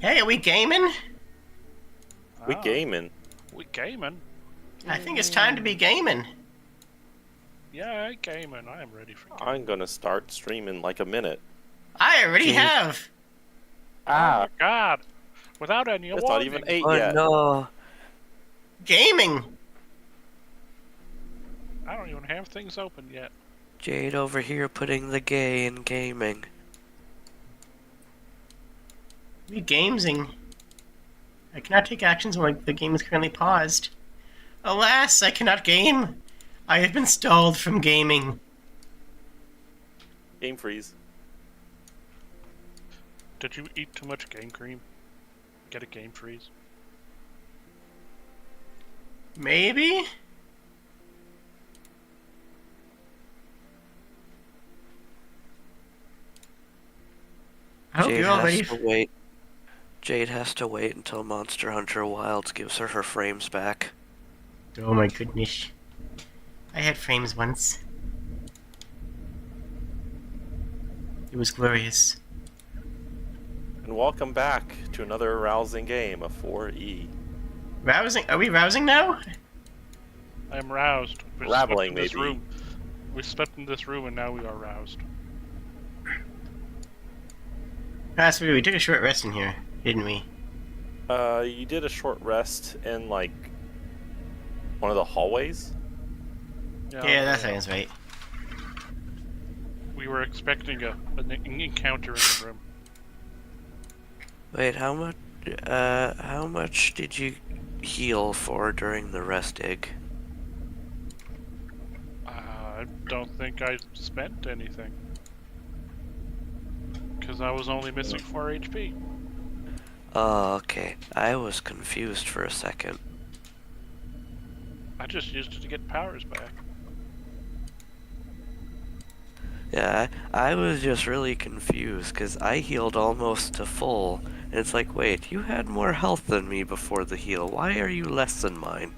Hey, are we gaming? We Oh, gaming. we gaming? I think it's time to be gaming. Yeah, gaming. I am ready for gaming. I'm gonna start streaming like a minute. I already Jade. have. Oh my god! Without any It's not warning. even 8 Oh yet. no! Gaming. I don't even have things open yet. Jade over here putting the gay in gaming. We gamesing. I cannot take actions when the game is currently paused. Alas, I cannot game. I have been stalled from gaming. Game freeze. Did you eat too much game cream? Get a game freeze? Maybe? I hope Jade you're all ready. has to wait. Jade has to wait until Monster Hunter Wilds gives her frames back. Oh my goodness. I had frames once. It was glorious. And welcome back to another rousing game of 4E. Rousing? Are we rousing now? I am roused. We Rattling, slept in this maybe. room. We slept in this room and now we are roused. That's weird. We took a short rest in here, didn't we? You did a short rest in, like, one of the hallways? Yeah, that sounds right. We were expecting an encounter in the room. Wait, how much did you heal for during the rest dig? I don't think I spent anything. Because I was only missing 4 HP. Oh, okay. I was confused for a second. I just used it to get powers back. Yeah, I was just really confused because I healed almost to full. And it's like, wait, you had more health than me before the heal. Why are you less than mine?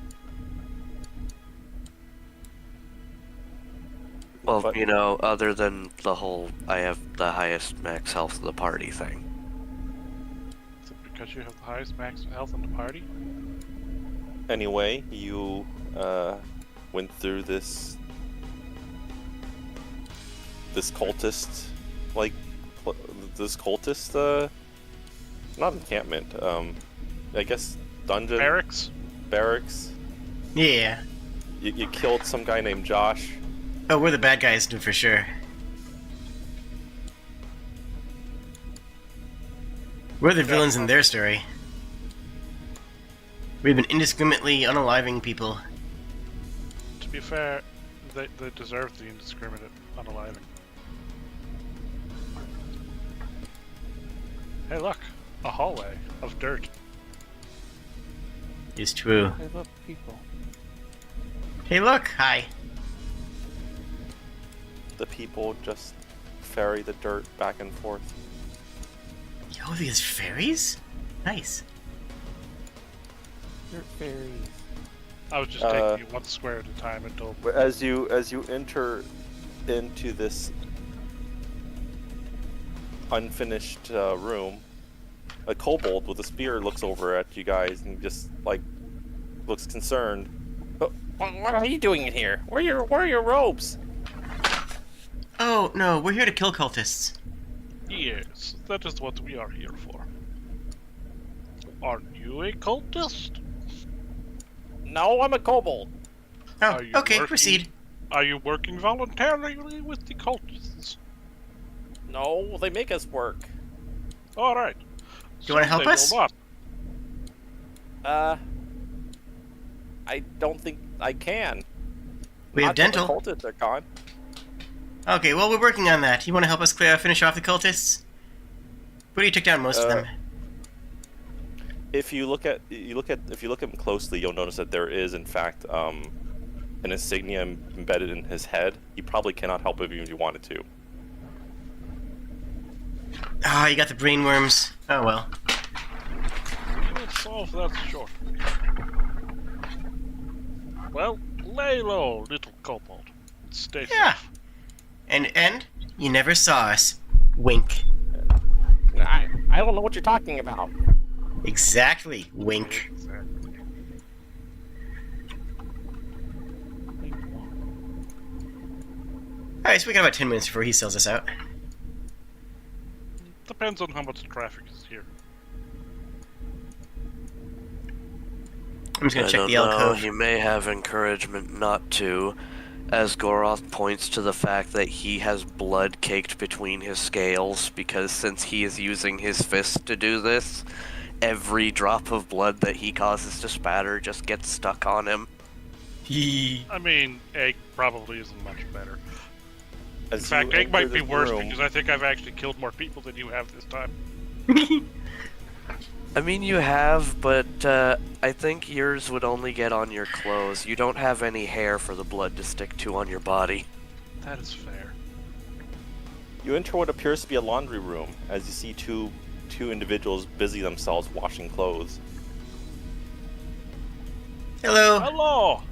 Well, But- you know, other than the whole I have the highest max health of the party thing. Is it because you have the highest max health in the party? Anyway, you went through this cultist, like, this cultist, not encampment, I guess dungeon? Barracks? Yeah. You killed some guy named Josh. Oh, we're the bad guys for sure. We're the villains in their story. We've been indiscriminately unaliving people. To be fair, they deserve the indiscriminate unaliving. Hey look! A hallway of dirt. It's true. I love people. Hey, look! Hi. The people just ferry the dirt back and forth. Yo, these fairies? Nice. They're fairies. I was just taking it one square at a time until As you enter into this unfinished room, a kobold with a spear looks over at you guys and just like looks concerned. What are you doing in here? Where are your robes? Oh, no, we're here to kill cultists. yes, that is what we are here for. Are you a cultist? No, I'm a kobold. Oh, Are you okay, working- proceed. Are you working voluntarily with the cultists? No, they make us work. Alright. Do you wanna help us? I don't think I can. We have Not till dental. the cultists are gone. Okay, well, we're working on that. You want to help us finish off the cultists? Booty took down most of them. If you look at him closely, you'll notice that there is, in fact, an insignia embedded in his head. He probably cannot help if even if he wanted to. Ah, you got the brain worms. Oh well. Let's solve that shortly. Well, lay low, little kobold. Stay Yeah. safe. And you never saw us. Wink. I don't know what you're talking about. Exactly. Wink. Exactly. Alright, so we got about 10 minutes before he sells us out. Depends on how much traffic is here. I'm just gonna I check don't the know. alcove. He may have encouragement not to, as Goroth points to the fact that he has blood caked between his scales, because since he is using his fist to do this, every drop of blood that he causes to spatter just gets stuck on him. I mean, egg probably isn't much better. In As fact, you egg might enter be the worse room- because I think I've actually killed more people than you have this time. I mean, you have, but I think yours would only get on your clothes. You don't have any hair for the blood to stick to on your body. That is fair. You enter what appears to be a laundry room, as you see two individuals busy themselves washing clothes. Hello. Hello!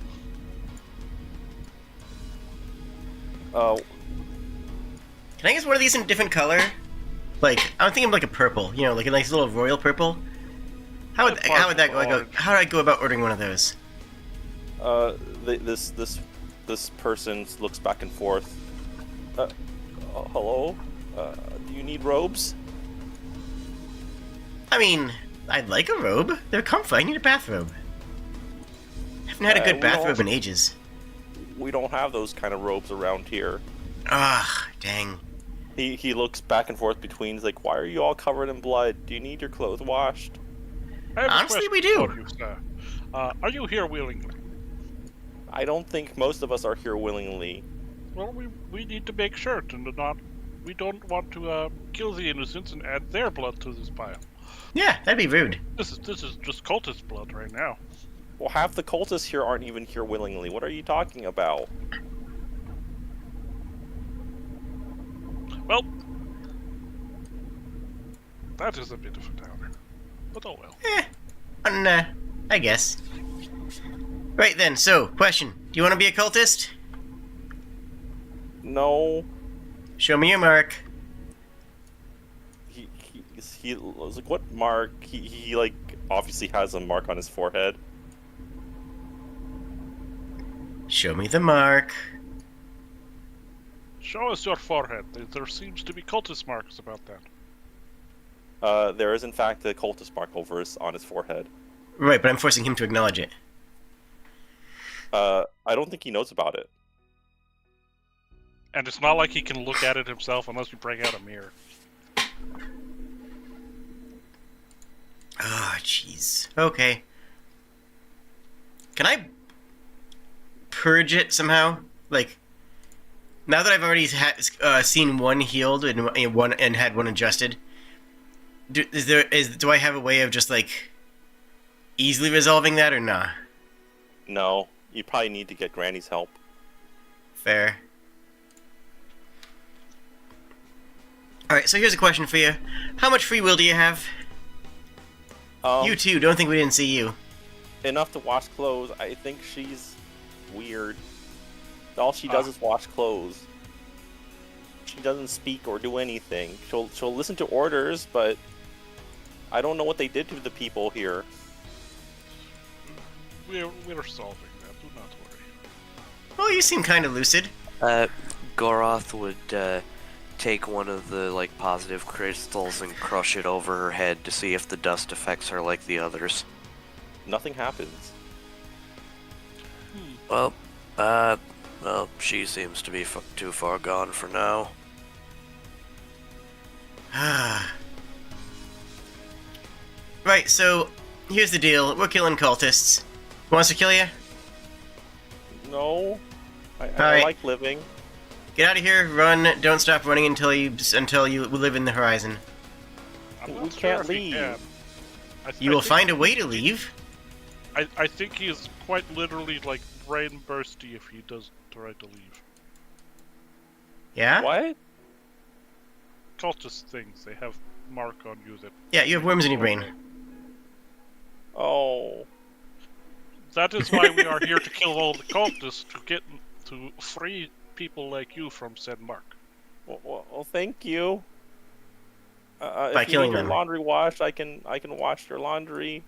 Can I get one of these in a different color? Like, I'm thinking of like a purple. You know, like a nice little royal purple. How would that go? Orange. How do I go about ordering one of those? This person looks back and forth. Hello? Do you need robes? I mean, I'd like a robe. They're comfy. I need a bathrobe. I haven't had a good we bathrobe don't- in ages. We don't have those kind of robes around here. Ah, dang. He looks back and forth between. He's like, "Why are you all covered in blood? Do you need your clothes washed?" I have a Honestly, question we do. for you, sir. Are you here willingly? I don't think most of us are here willingly. Well, we need to make sure to not. We don't want to kill the innocents and add their blood to this pile. Yeah, that'd be rude. This is just cultist blood right now. Well, half the cultists here aren't even here willingly. What are you talking about? Well, that is a bit of a downer. But oh well. I guess. Right then, so, question. Do you want to be a cultist? No. Show me your mark. He was like, "What mark?" He like obviously has a mark on his forehead. Show me the mark. Show us your forehead. There seems to be cultist marks about that. There is in fact a cultist mark on his forehead. Right, but I'm forcing him to acknowledge it. I don't think he knows about it. And it's not like he can look at it himself unless you bring out a mirror. Ah, jeez. Okay. Can I purge it somehow? Like, now that I've already seen one healed and had one adjusted, do I have a way of just like easily resolving that or nah? No, you probably need to get Granny's help. Fair. Alright, so here's a question for you. How much free will do you have? You too, don't think we didn't see you. Enough to wash clothes. I think she's weird. All she does is wash clothes. She doesn't speak or do anything. She'll listen to orders, but I don't know what they did to the people here. We're solving that. Do not worry. Well, you seem kind of lucid. Goroth would take one of the like positive crystals and crush it over her head to see if the dust affects her like the others. Nothing happens. Well, she seems to be too far gone for now. Right, so here's the deal. We're killing cultists. Who wants to kill you? No, I Alright. like living. Get out of here, run, don't stop running until you live in the horizon. I'm We not sure can't if he leave. can. You will find a way to leave. I think he is quite literally like brain bursty if he does try to leave. Yeah? What? Cultist things, they have mark on you that. Yeah, you have worms in your brain. Oh. That is why we are here to kill all the cultists to free people like you from said mark. Well, thank you. By If you killing need your them. laundry washed, I can wash your laundry.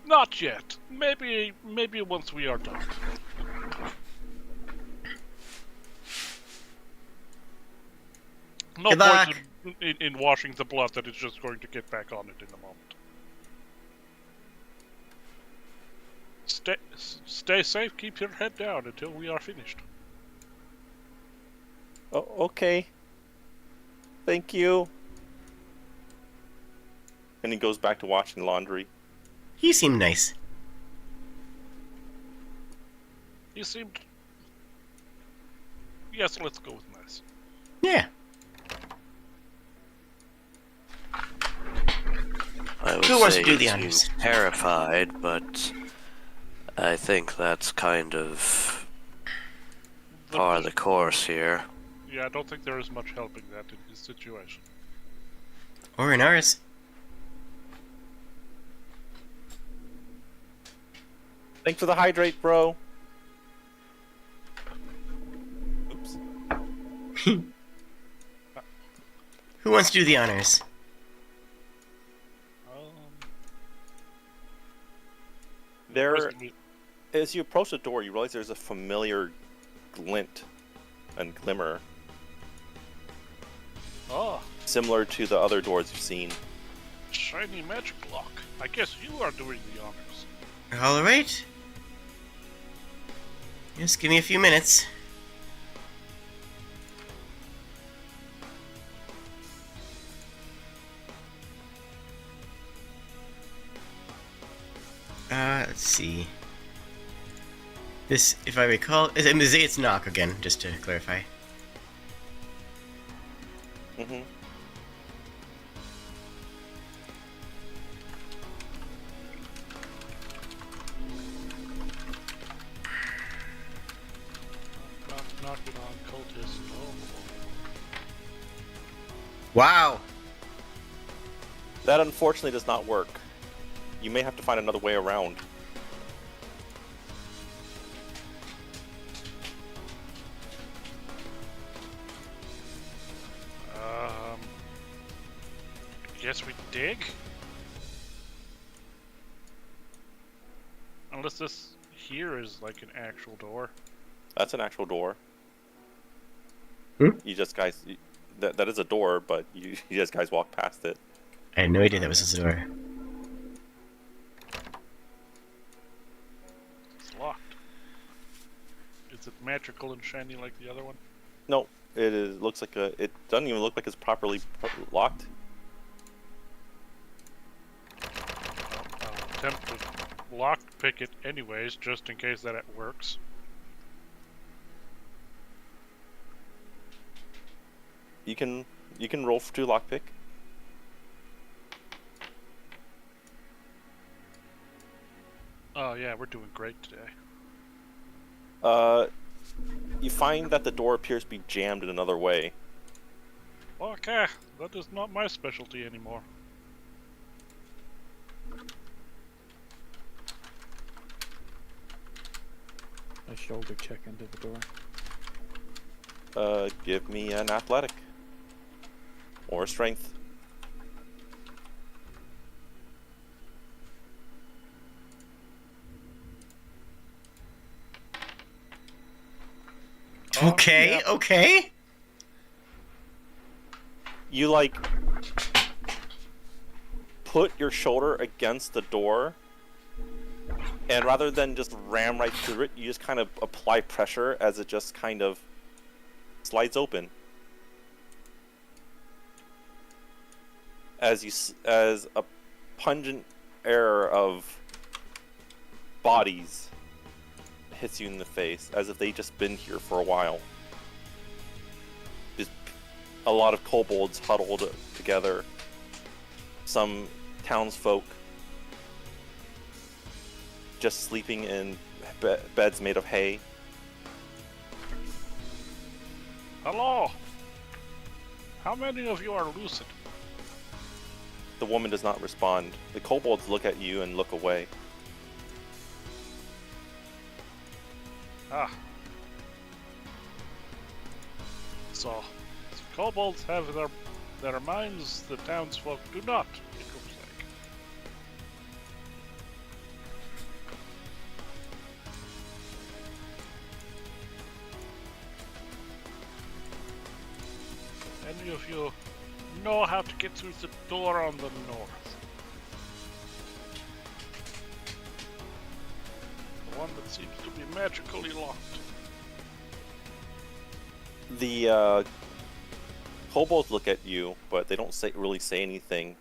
Not yet. Maybe once we are done. No Good point luck. in washing the blood that is just going to get back on it in a moment. Stay safe, keep your head down until we are finished. Oh, okay. Thank you. And he goes back to washing laundry. You seem nice. He seemed... Yes, let's go with nice. Yeah. I would Who wants say to do the he honors? seems terrified, but I think that's kind of par the course here. Yeah, I don't think there is much helping that in his situation. Or in ours. Thanks for the hydrate, bro. Oops. Who wants to do the honors? There, as you approach the door, you realize there's a familiar glint and glimmer, Oh, similar to the other doors you've seen. shiny magic block. I guess you are doing the honors. Alright. Just give me a few minutes. Let's see. This, if I recall, it's knock again, just to clarify. Mm-hmm. Knocking on cultists. Oh. Wow! That unfortunately does not work. You may have to find another way around. Guess we dig? Unless this here is like an actual door. That's an actual door. Hmm? You just guys, that is a door, but you just guys walk past it. I had no idea that was a door. It's locked. Is it magical and shiny like the other one? No, it is. Looks like a. It doesn't even look like it's properly locked. I'll attempt to lock pick it anyways, just in case that it works. You can roll for 2 lockpick. Oh yeah, we're doing great today. You find that the door appears to be jammed in another way. Okay, that is not my specialty anymore. A shoulder check into the door. Give me an athletic. Or a strength. Okay, yeah. okay. You like put your shoulder against the door, and rather than just ram right through it, you just kind of apply pressure as it just kind of slides open. As a pungent air of bodies hits you in the face, as if they just been here for a while. Just a lot of kobolds huddled together. Some townsfolk just sleeping in beds made of hay. Hello! How many of you are lucid? The woman does not respond. The kobolds look at you and look away. Ah. So, kobolds have their their minds the townsfolk do not, it looks like. Any of you know how to get through the door on the north? The one that seems to be magically locked. The kobolds look at you, but they don't really say anything.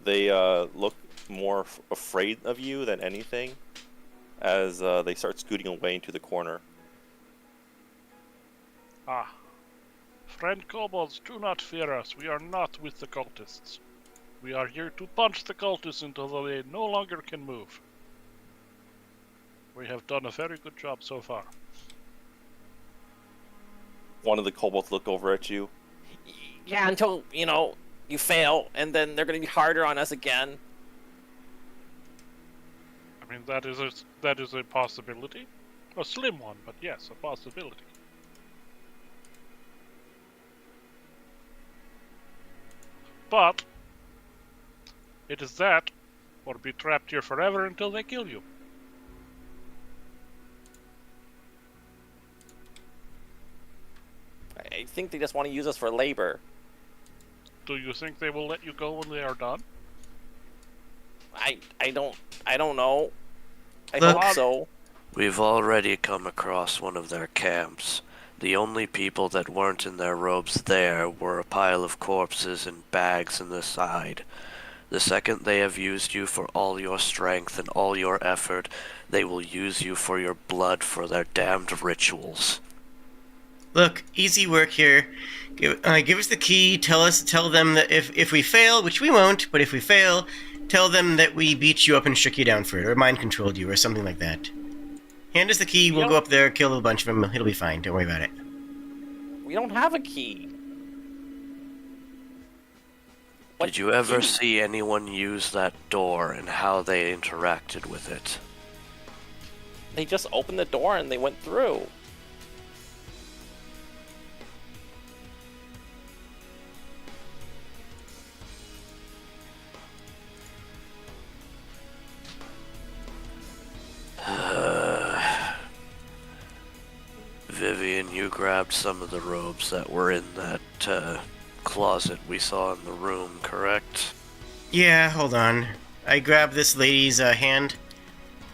They look more afraid of you than anything as they start scooting away into the corner. Ah. Friend kobolds, do not fear us. We are not with the cultists. We are here to punch the cultists until they no longer can move. We have done a very good job so far. One of the kobolds look over at you. Yeah, until, you fail, and then they're gonna be harder on us again. I mean, that is a possibility. A slim one, but yes, a possibility. But it is that, or be trapped here forever until they kill you. I think they just want to use us for labor. Do you think they will let you go when they are done? I don't know. I Look. hope so. We've already come across one of their camps. The only people that weren't in their robes there were a pile of corpses and bags in the side. The second they have used you for all your strength and all your effort, they will use you for your blood for their damned rituals. Look, easy work here. Give us the key. Tell them that if we fail, which we won't, but if we fail, tell them that we beat you up and shook you down for it, or mind controlled you, or something like that. Hand us the key. We'll go up there, kill a bunch of them. It'll be fine. Don't worry about it. We don't have a key. Did you ever see anyone use that door and how they interacted with it? They just opened the door and they went through. Vivian, you grabbed some of the robes that were in that closet we saw in the room, correct? Yeah, hold on. I grab this lady's hand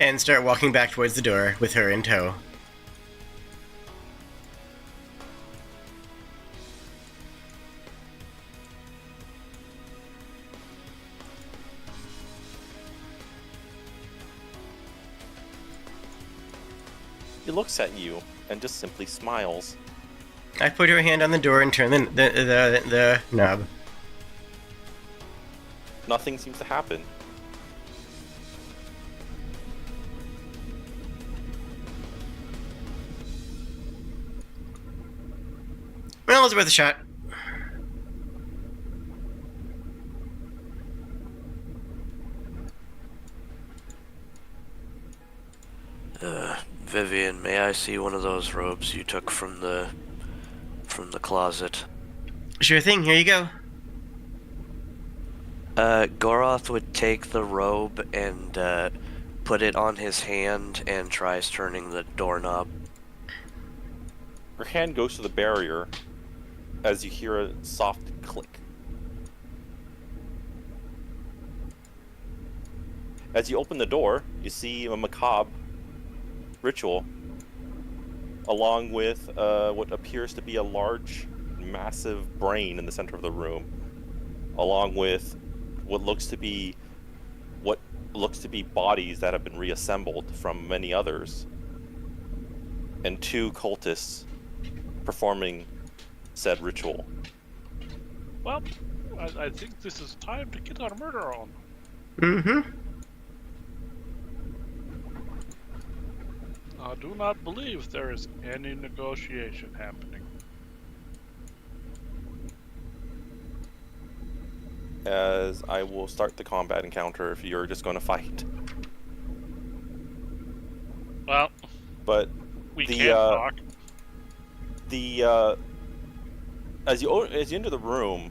and start walking back towards the door with her in tow. He looks at you and just simply smiles. I put her hand on the door and turn the knob. Nothing seems to happen. Well, it's worth a shot. Vivian, may I see one of those robes you took from the closet? Sure thing, here you go. Goroth would take the robe and put it on his hand and tries turning the doorknob. Her hand goes to the barrier as you hear a soft click. As you open the door, you see a macabre ritual along with what appears to be a large, massive brain in the center of the room, along with what looks to be bodies that have been reassembled from many others, and two cultists performing said ritual. Well, I think this is time to get our murder on. Mm-hmm. I do not believe there is any negotiation happening. As I will start the combat encounter if you're just going to fight. Well, But we the, can't talk. as you enter the room,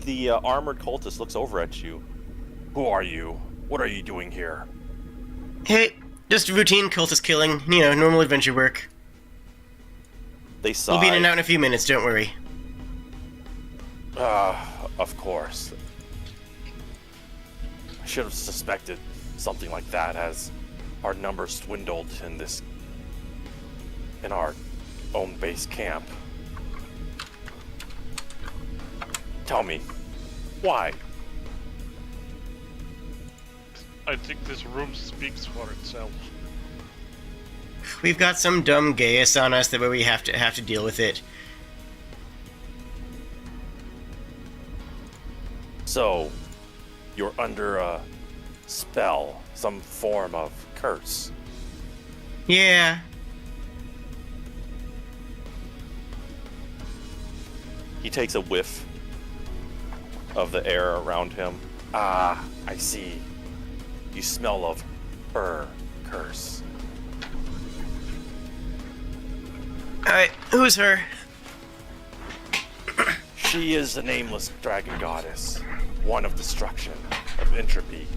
The armored cultist looks over at you. Who are you? What are you doing here? Hey, just routine cultist killing. You know, normal adventure work. They sigh. We'll be in and out in a few minutes, don't worry. Of course. I should have suspected something like that, as our numbers dwindled in our own base camp. Tell me, why? I think this room speaks for itself. We've got some dumb Gaius on us that we have to deal with it. So, you're under a spell, some form of curse. Yeah. He takes a whiff of the air around him. Ah, I see. You smell of her curse. Alright, who's her? She is the nameless dragon goddess, one of destruction, of entropy.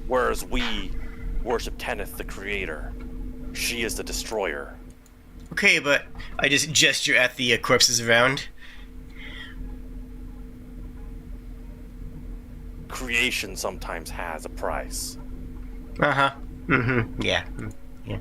Whereas we worship Tenneth, the creator. She is the destroyer. Okay, but I just gesture at the corpses around. Creation sometimes has a price. Uh-huh. Mm-hmm. Yeah. Yeah.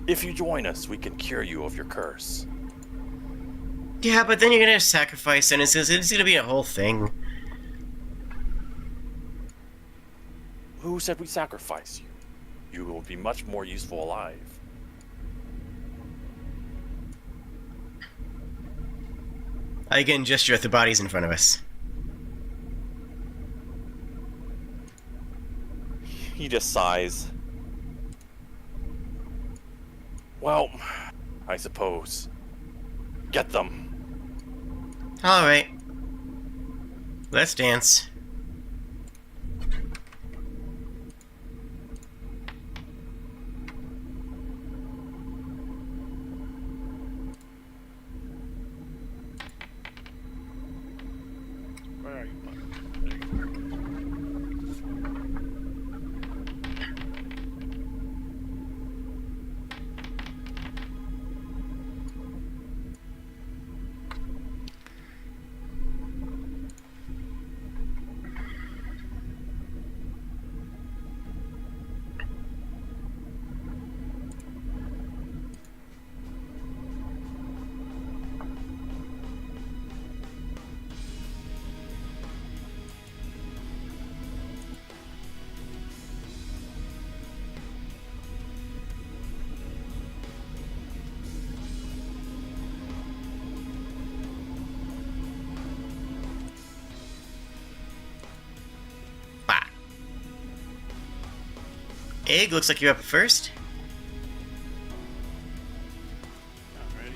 If you join us, we can cure you of your curse. Yeah, but then you're gonna sacrifice sentences. It's gonna be a whole thing. Who said we sacrifice you? You will be much more useful alive. I again gesture at the bodies in front of us. He just sighs. Well, I suppose. Get them. Alright. Let's dance. Where are you, bud? There you are. Egg, looks like you're up first. Alrighty.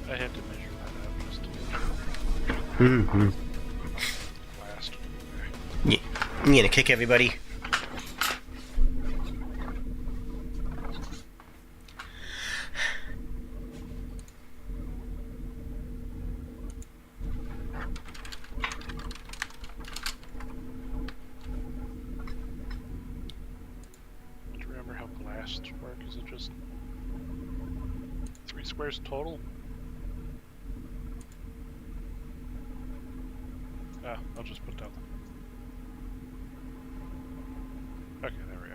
I had to measure that out just to Mm-hmm. last. You gonna kick everybody? Do you remember how blasts work? Is it just 3 squares total? Ah, I'll just put down the... Okay, there we go.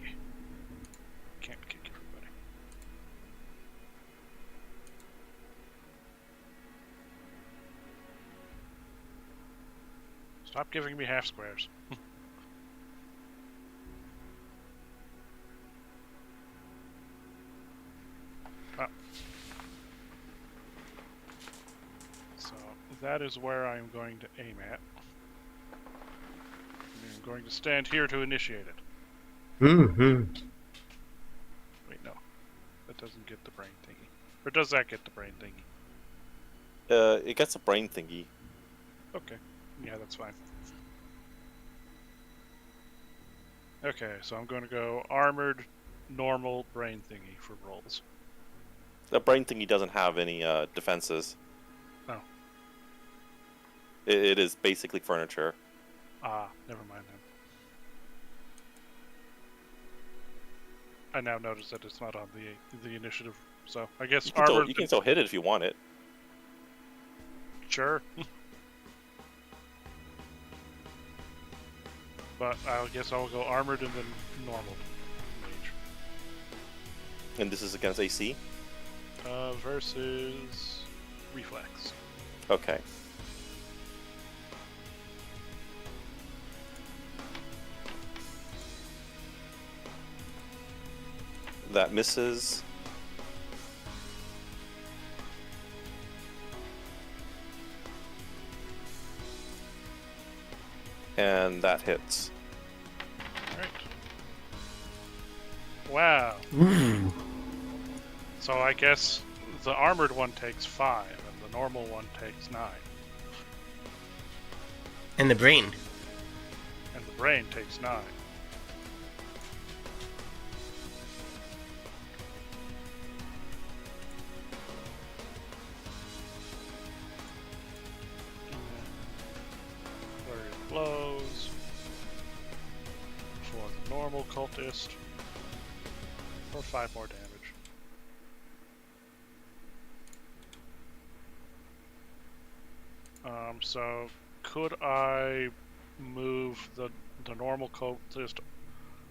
Yeah. Can't kick everybody. Stop giving me half squares. Ah. So that is where I'm going to aim at. I'm going to stand here to initiate it. Mm-hmm. Wait, no. That doesn't get the brain thingy. Or does that get the brain thingy? It gets a brain thingy. Okay. Yeah, that's fine. Okay, so I'm going to go armored, normal, brain thingy for rolls. The brain thingy doesn't have any defenses. Oh. It is basically furniture. Ah, never mind then. I now notice that it's not on the initiative, so I guess armored. You can still hit it if you want it. Sure. But I guess I'll go armored and then normal mage. And this is against AC? Versus reflex. Okay. That misses. And that hits. Alright. Wow. Ooh. So I guess the armored one takes 5 and the normal one takes 9. And the brain. And the brain takes 9. Flurry of blows for the normal cultist for 5 more damage. So could I move the normal cultist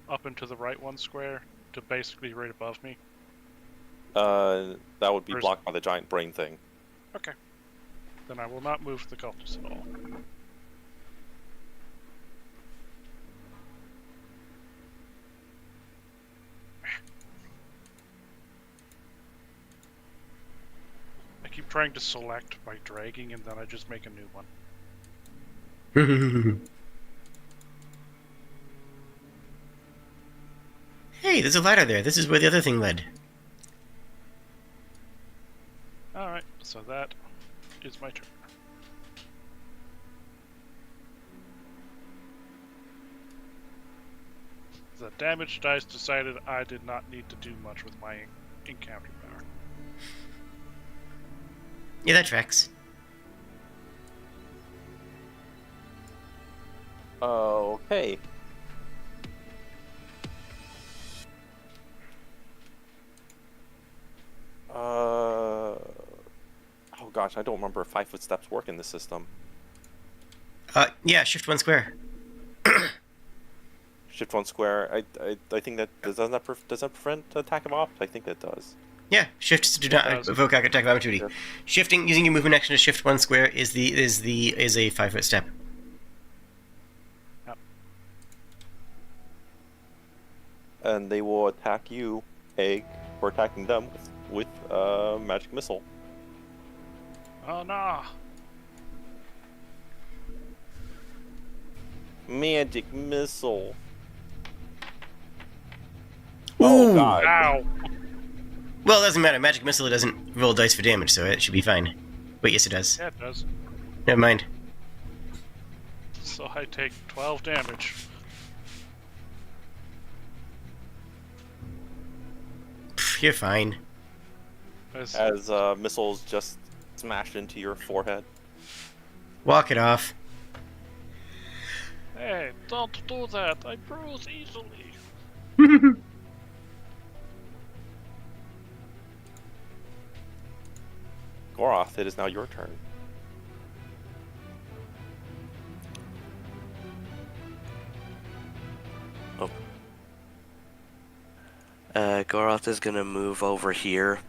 up into the right one square to basically right above me? That would be Where's- blocked by the giant brain thing. Okay. Then I will not move the cultist at all. I keep trying to select by dragging and then I just make a new one. Hey, there's a ladder there. This is where the other thing led. Alright, so that is my turn. The damage dice decided I did not need to do much with my encounter power. Yeah, that tracks. Okay. Oh gosh, I don't remember if 5 foot steps work in this system. Yeah, shift 1 square. Shift 1 square. I think that does that prevent attack of op? I think that does. Yeah, shifts do not does. evoke attack of opportunity. Sure. Shifting, using your movement action to shift 1 square is a 5 foot step. And they will attack you, Egg, for attacking them with magic missile. Oh no! Magic missile. Ooh. Oh god. Ow! Well, it doesn't matter. Magic missile doesn't roll dice for damage, so it should be fine. Wait, yes, it does. Yeah, it does. Never mind. So I take 12 damage. Pff, you're fine. As missiles just smash into your forehead. Walk it off. Hey, don't do that. I bruise easily. Goroth, it is now your turn. Goroth is gonna move over here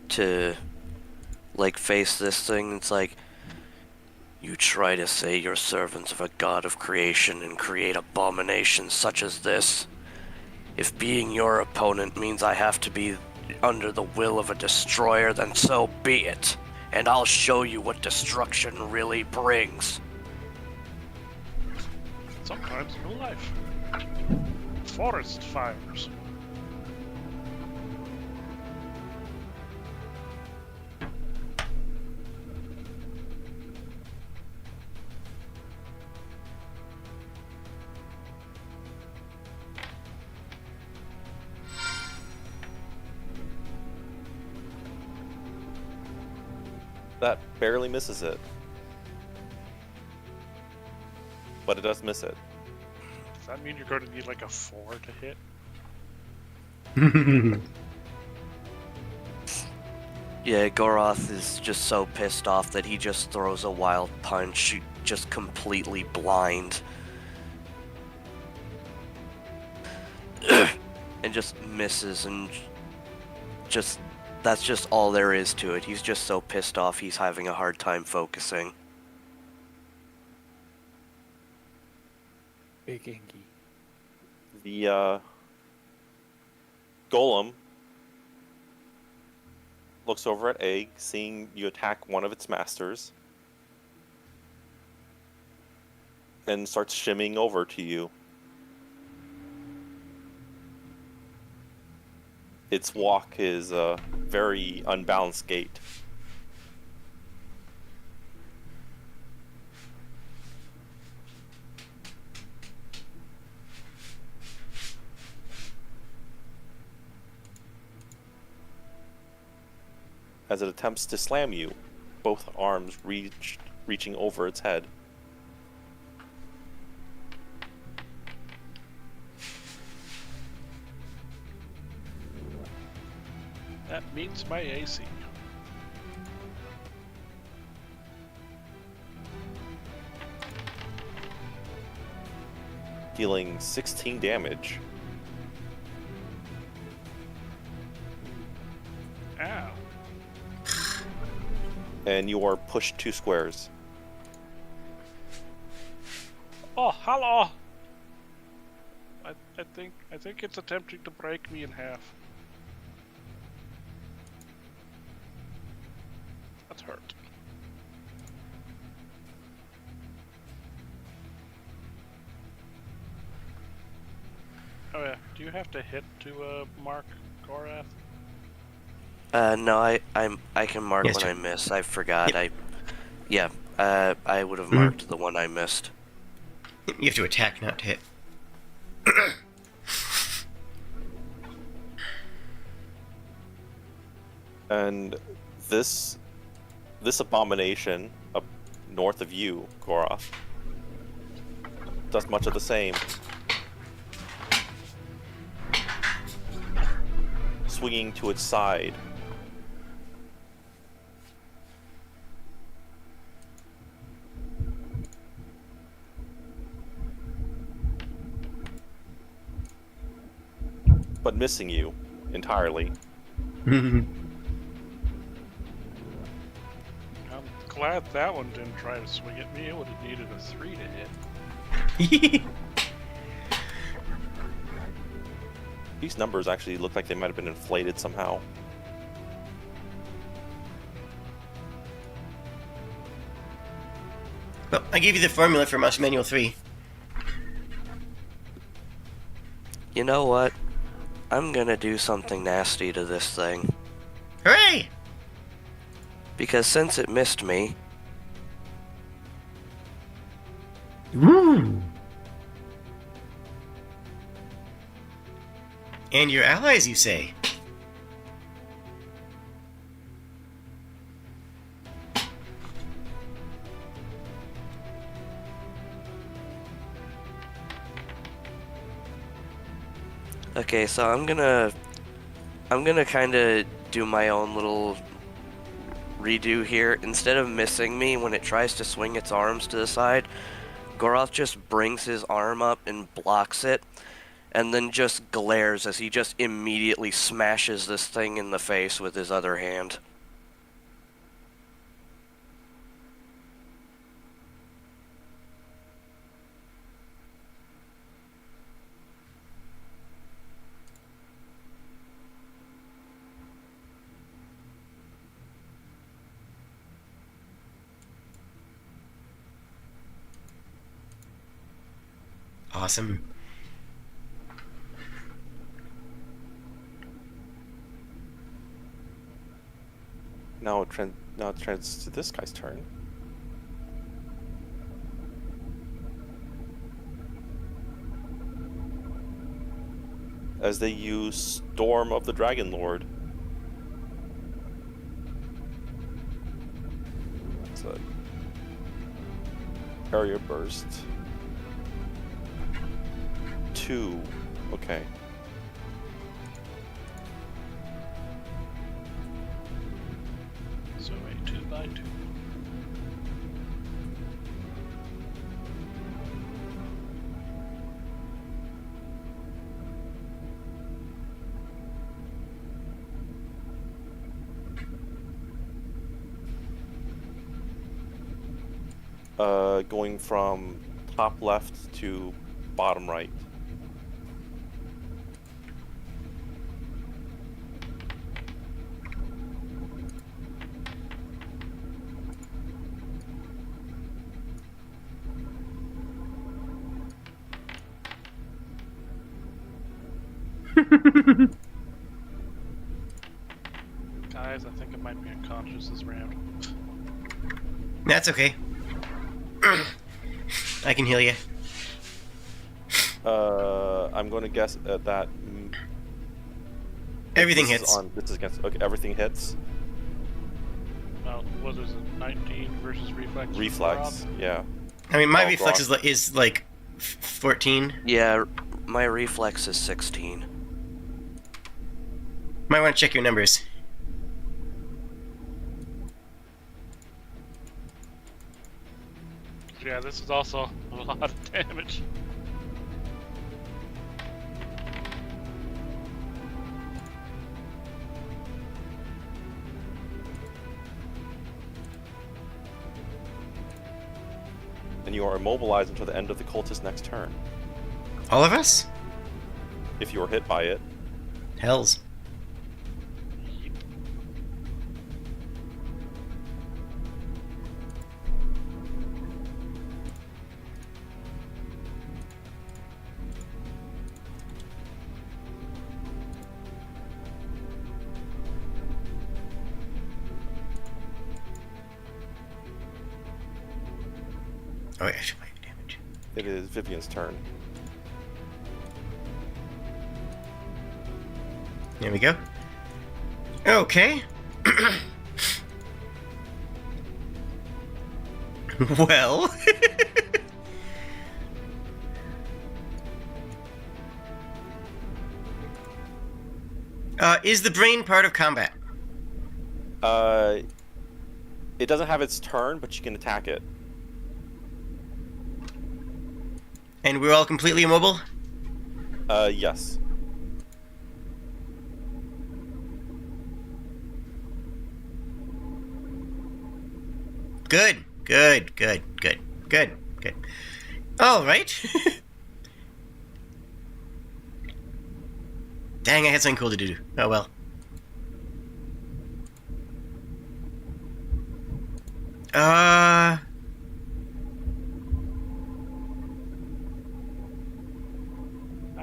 to, like, face this thing. It's like, You try to say you're servants of a god of creation and create abominations such as this. If being your opponent means I have to be under the will of a destroyer, then so be it. And I'll show you what destruction really brings. Sometimes new life. Forest fires. That barely misses it. But it does miss it. Does that mean you're going to need like a 4 to hit? Yeah, Goroth is just so pissed off that he just throws a wild punch, just completely blind. And just misses, and just that's just all there is to it. He's just so pissed off he's having a hard time focusing. Big Inky. The golem looks over at Egg, seeing you attack one of its masters, and starts shimmying over to you. Its walk is a very unbalanced gait. As it attempts to slam you, both arms reaching over its head. That meets my AC. Dealing 16 damage. Ow. And you are pushed 2 squares. Oh, hello. I think it's attempting to break me in half. That hurt. Oh yeah, do you have to hit to mark Gorath? No, I can mark Yes, when sir. I miss. I forgot. Yep. I would have marked the one I missed. You have to attack, not to hit. And this abomination up north of you, Goroth, does much of the same. Swinging to its side. But missing you entirely. I'm glad that one didn't try to swing at me. It would have needed a 3 to hit. These numbers actually look like they might have been inflated somehow. Well, I gave you the formula for Mouse Manual 3. You know what? I'm gonna do something nasty to this thing. Hooray! Because since it missed me, Woo! And your allies, you say? okay, so I'm gonna kind of do my own little redo here. Instead of missing me when it tries to swing its arms to the side, Goroth just brings his arm up and blocks it, and then just glares as he just immediately smashes this thing in the face with his other hand. awesome. Now it trans to this guy's turn. As they use Storm of the Dragon Lord. That's a area burst. 2. Okay. So a 2x2. Going from top left to bottom right. Guys, I think I might be unconscious this round. That's okay. I can heal you. I'm going to guess that Everything this hits. This is against. Okay, everything hits. Well, what is it? 19 versus reflex? Reflex, yeah. I mean, my Oh, reflex God. is like 14. Yeah, my reflex is 16. Might want to check your numbers. Yeah, this is also a lot of damage. And you are immobilized until the end of the cultist's next turn. All of us? If you are hit by it. Hells. Oh, wait, I should play damage. It is Vivian's turn. There we go. Okay. Well. Is the brain part of combat? It doesn't have its turn, but you can attack it. And we're all completely immobile? Yes. Good. All right. Dang, I had something cool to do. Oh well. I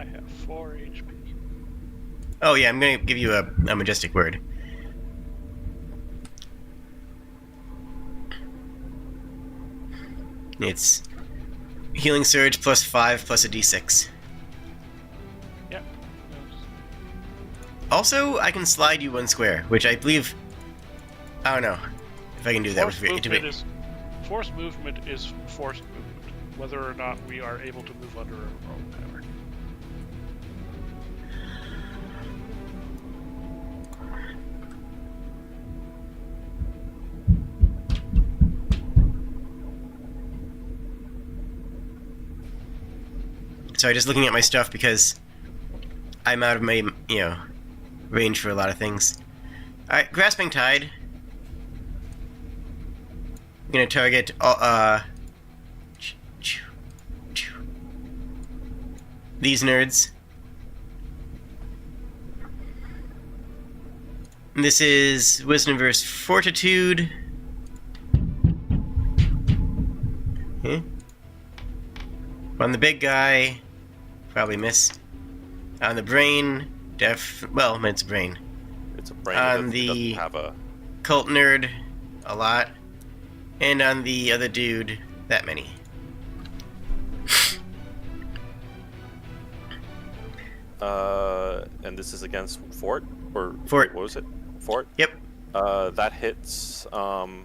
have 4 HP. Oh yeah, I'm gonna give you a majestic word. It's healing surge plus 5 plus a d6. Yep. Also, I can slide you 1 square, which I believe. I don't know if I can do that with Force movement is force movement, whether or not we are able to move under a roll power. Sorry, just looking at my stuff because I'm out of my, range for a lot of things. Alright, Grasping Tide. I'm gonna target, these nerds. And this is Wisdom versus Fortitude. Okay. On the big guy, Probably miss. On the brain, well, it's brain. It's a brain. On It the- doesn't have a. Cult nerd, a lot. And on the other dude, that many. And this is against Fort or Fort. What was it? Fort. Yep. That hits. You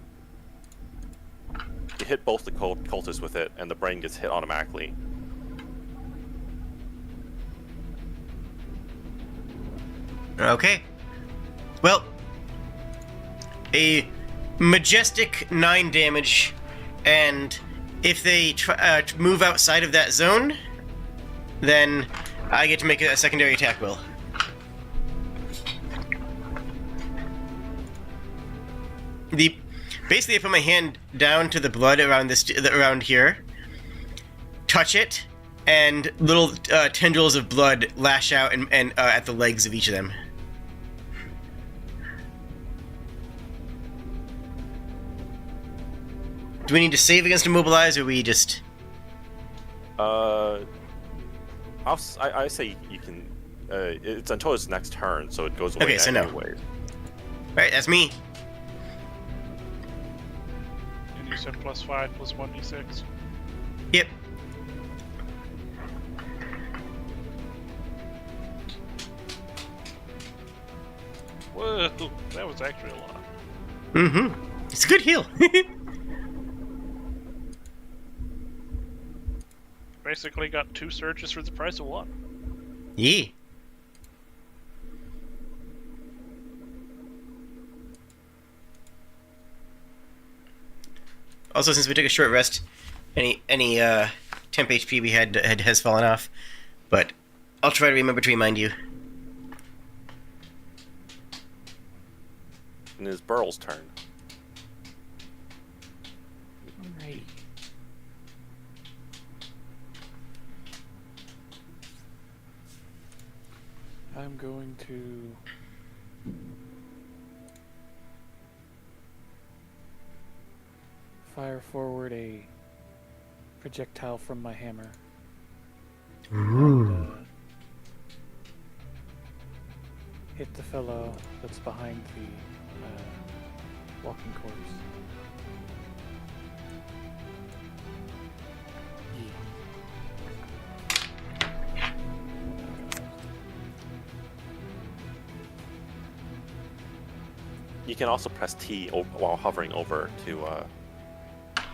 hit both the cultists with it, and the brain gets hit automatically. Okay. Well, a majestic 9 damage, and if they move outside of that zone, then I get to make a secondary attack roll. Basically, I put my hand down to the blood around here, touch it, and little tendrils of blood lash out and at the legs of each of them. Do we need to save against immobilize, or we just? I say you can. It's until its next turn, so it goes away Okay, so no. anyway. Right, that's me. And you said +5 + 1d6. Yep. Whoa, that was actually a lot. Mm-hmm. It's a good heal. Basically got 2 surges for the price of 1. Yeah. Also, since we took a short rest, any temp HP we had has fallen off, but I'll try to remember to remind you. And it's Burl's turn. Alrighty. I'm going to fire forward a projectile from my hammer. And, hit the fellow that's behind the walking corpse. You can also press T while hovering over to. To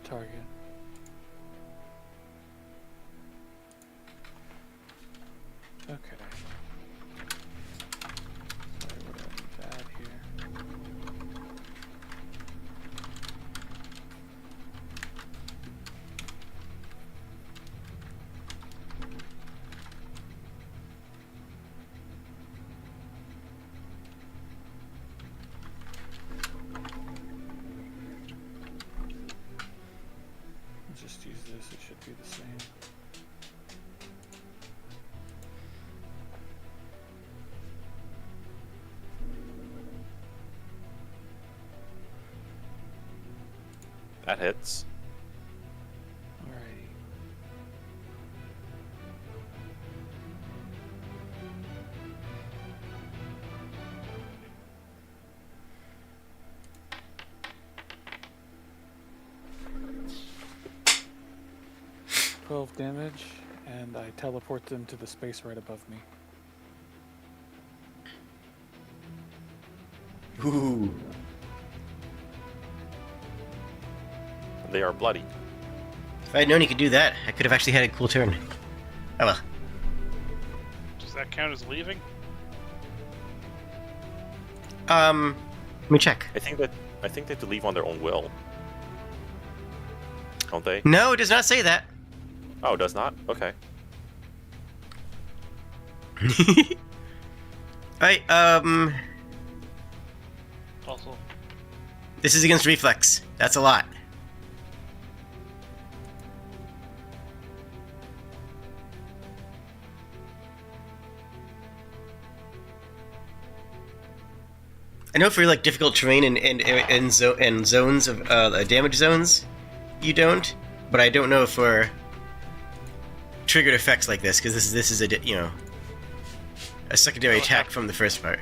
target. Okay. Sorry, what do I need to add here? I'll just use this, it should be the same. That hits. Alrighty. $12 damage, and I teleport them to the space right above me. Ooh. They are bloody. If I had known you could do that, I could have actually had a cool turn. Oh well. Does that count as leaving? Let me check. I think they have to leave on their own will. Don't they? No, it does not say that. Oh, it does not? Okay. Alright, Also, this is against reflex. That's a lot. I know for like difficult terrain and zones of damage zones, you don't. But I don't know for triggered effects like this because this is a a secondary Oh, attack yeah. from the first part.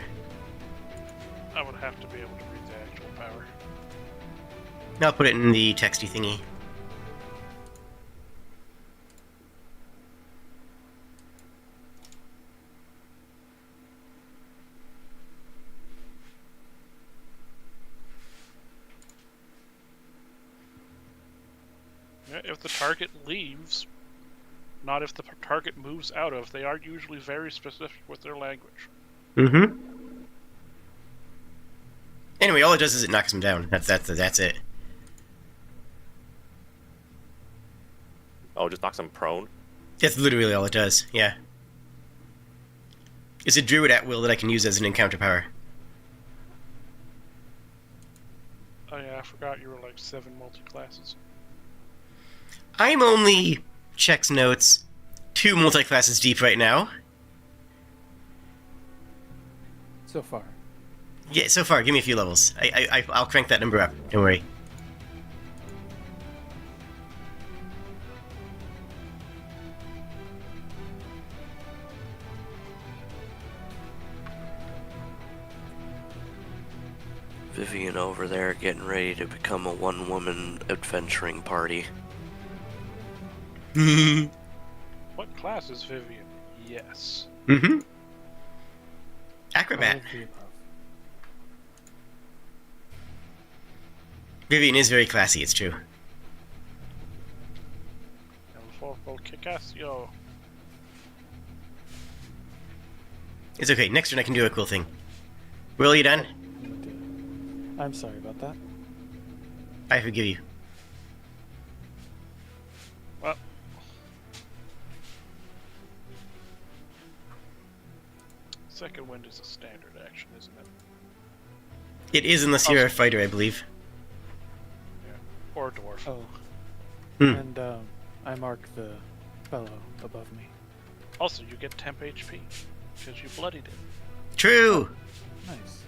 I would have to be able to read the actual power. I'll put it in the texty thingy. Yeah, if the target leaves, not if the target moves out of, they are usually very specific with their language. Mm-hmm. Anyway, all it does is it knocks him down. That's it. Oh, just knocks him prone. That's literally all it does. Yeah. It's a druid at will that I can use as an encounter power. Oh yeah, I forgot you were like 7 multi-classes. I'm only, checks notes, 2 multi-classes deep right now. So far. Yeah, so far, give me a few levels. I'll crank that number up. Don't worry. Vivian over there getting ready to become a one-woman adventuring party. Mm-hmm. What class is Vivian? Yes. Acrobat. All of the above. Vivian is very classy, it's true. El Forco Kikasio. It's okay, next turn I can do a cool thing. Will, you done? I'm sorry about that. I forgive you. Well. Second wind is a standard action, isn't it? It is unless you're a fighter, I believe. Or a dwarf. Oh, Hmm. and I mark the fellow above me. Also, you get temp HP, because you bloodied it. True! Nice.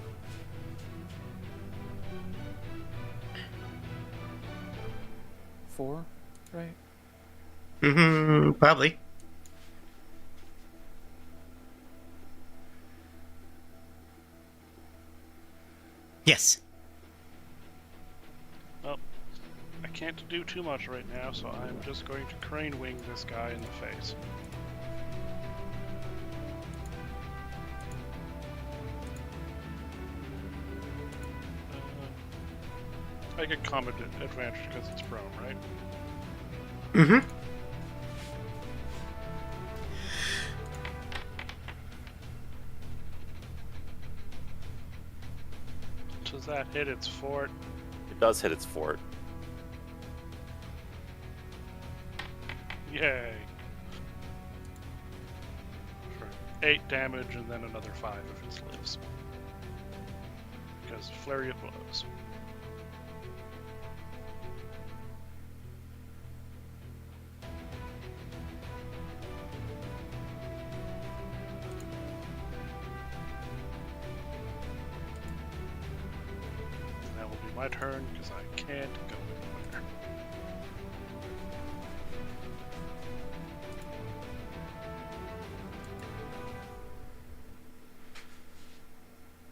Four, right? Mm-hmm, probably. Yes. Well, I can't do too much right now, so I'm just going to crane wing this guy in the face. I get combat advantage because it's prone, right? Mm-hmm. Does that hit its fort? It does hit its fort. Yay! For 8 damage and then another 5 if it lives. Because flurry of blows. And that will be my turn because I can't go anywhere.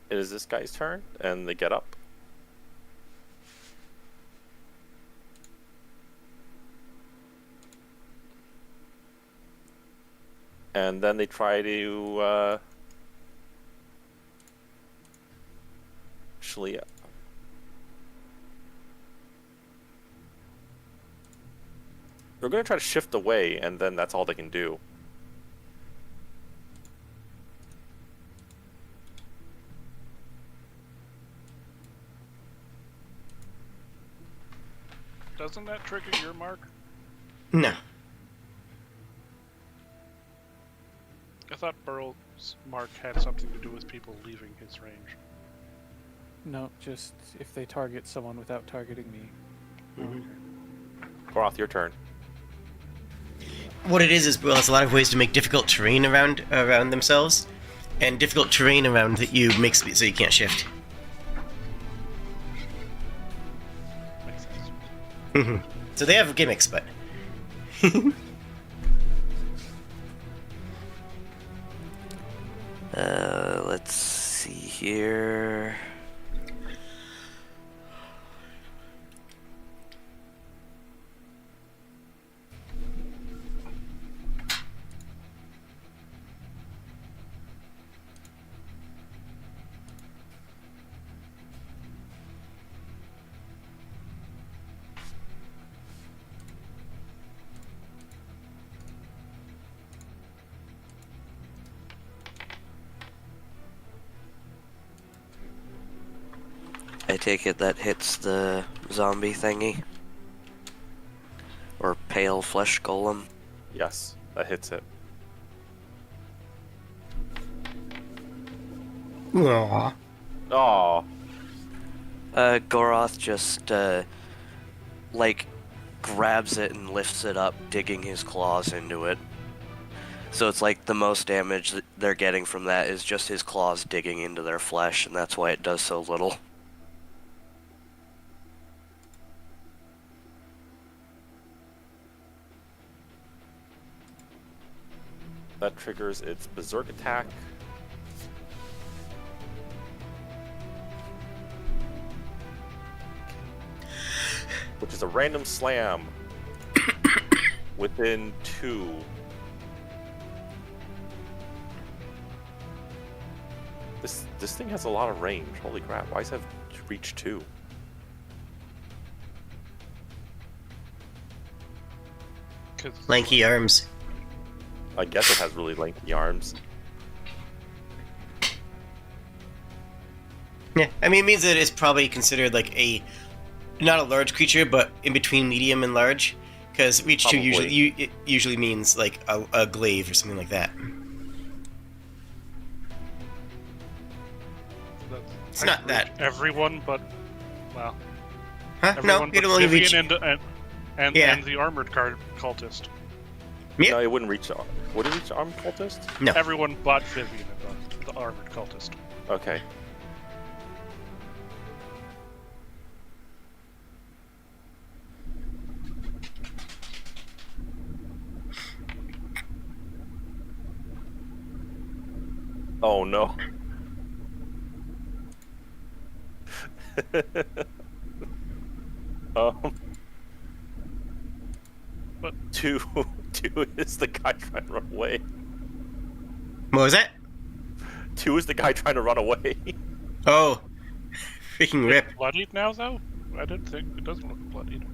It is this guy's turn, and they get up. And then they try to actually they're going to try to shift away, and then that's all they can do. Doesn't that trigger your mark? No. I thought Burl's mark had something to do with people leaving his range. No, just if they target someone without targeting me. Goroth, your turn. What it is Will has a lot of ways to make difficult terrain around themselves, and difficult terrain around that you make so you can't shift. Makes sense. So they have gimmicks, but here. I take it that hits the zombie thingy? Or pale flesh golem? Yes, that hits it. Aww. Oh, Goroth just, like, grabs it and lifts it up, digging his claws into it. So it's like the most damage that they're getting from that is just his claws digging into their flesh, and that's why it does so little. that triggers its berserk attack. Which is a random slam within 2. This thing has a lot of range. Holy crap! Why does it have reach 2? Lanky arms. I guess it has really lengthy arms. Yeah, I mean, it means that it's probably considered like not a large creature, but in between medium and large. Because reach 2 Probably. it usually means like a glaive or something like that. It's not that. Everyone but, well, Huh? No, everyone it but only reach. Vivian and Yeah. the armored cultist. Yeah. No, it wouldn't reach. Would it reach the armed cultist? No. Everyone but Vivian and the armored cultist. Okay. Oh no. um. But two is the guy trying to run away. What was that? 2 is the guy trying to run away. Oh, freaking rip. bloodied now though? I didn't think it doesn't look bloodied.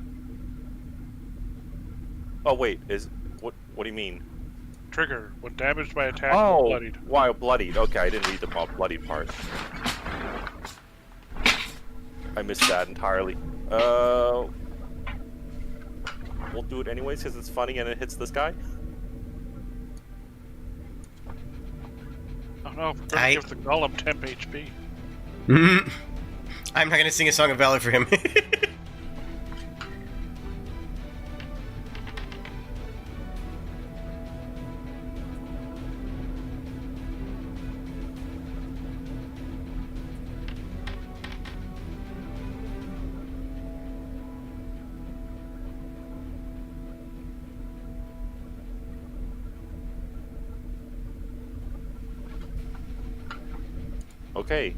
Oh wait, what do you mean? Trigger when damaged by attack. Oh, Bloodied. why bloodied? Okay, I didn't read the bloodied part. I missed that entirely. We'll do it anyways because it's funny and it hits this guy. Oh no, we're gonna give the golem temp HP. Mhm. I'm not gonna sing a song of valor for him. Okay.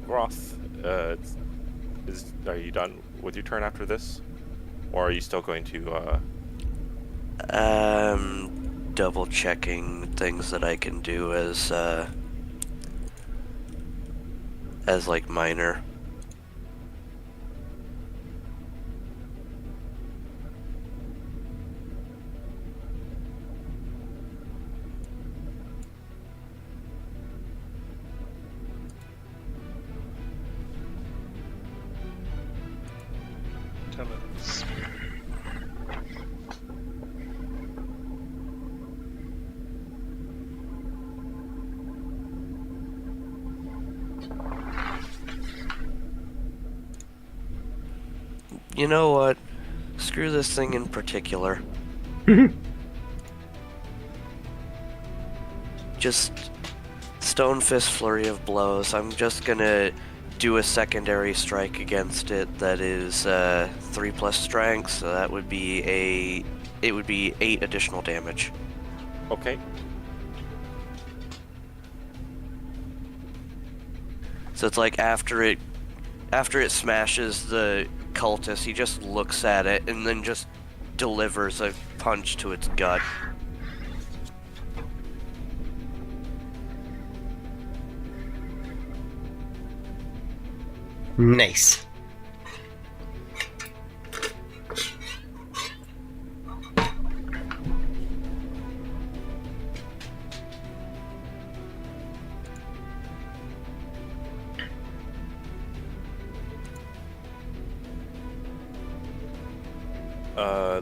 Groth, are you done with your turn after this? Or are you still going to, Double checking things that I can do as like minor. Intelligence. You know what? Screw this thing in particular. Just Stone Fist Flurry of Blows. I'm just gonna do a secondary strike against it that is 3+ strength, so that would be it would be 8 additional damage. Okay. So it's like after it smashes the cultist, he just looks at it and then just delivers a punch to its gut. Nice.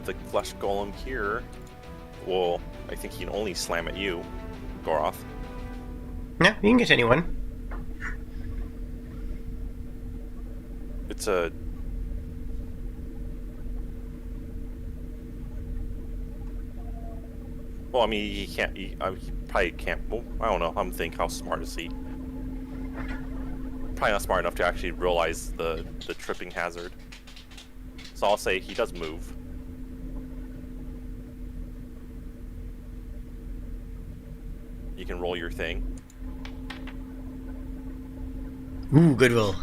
The flesh golem here. Well, I think he can only slam at you, Goroth. Yeah, you can get anyone. It's a. Well, I mean, he can't. He probably can't. Well, I don't know. I'm thinking, how smart is he? Probably not smart enough to actually realize the tripping hazard. So I'll say he does move. You can roll your thing. Ooh, good roll.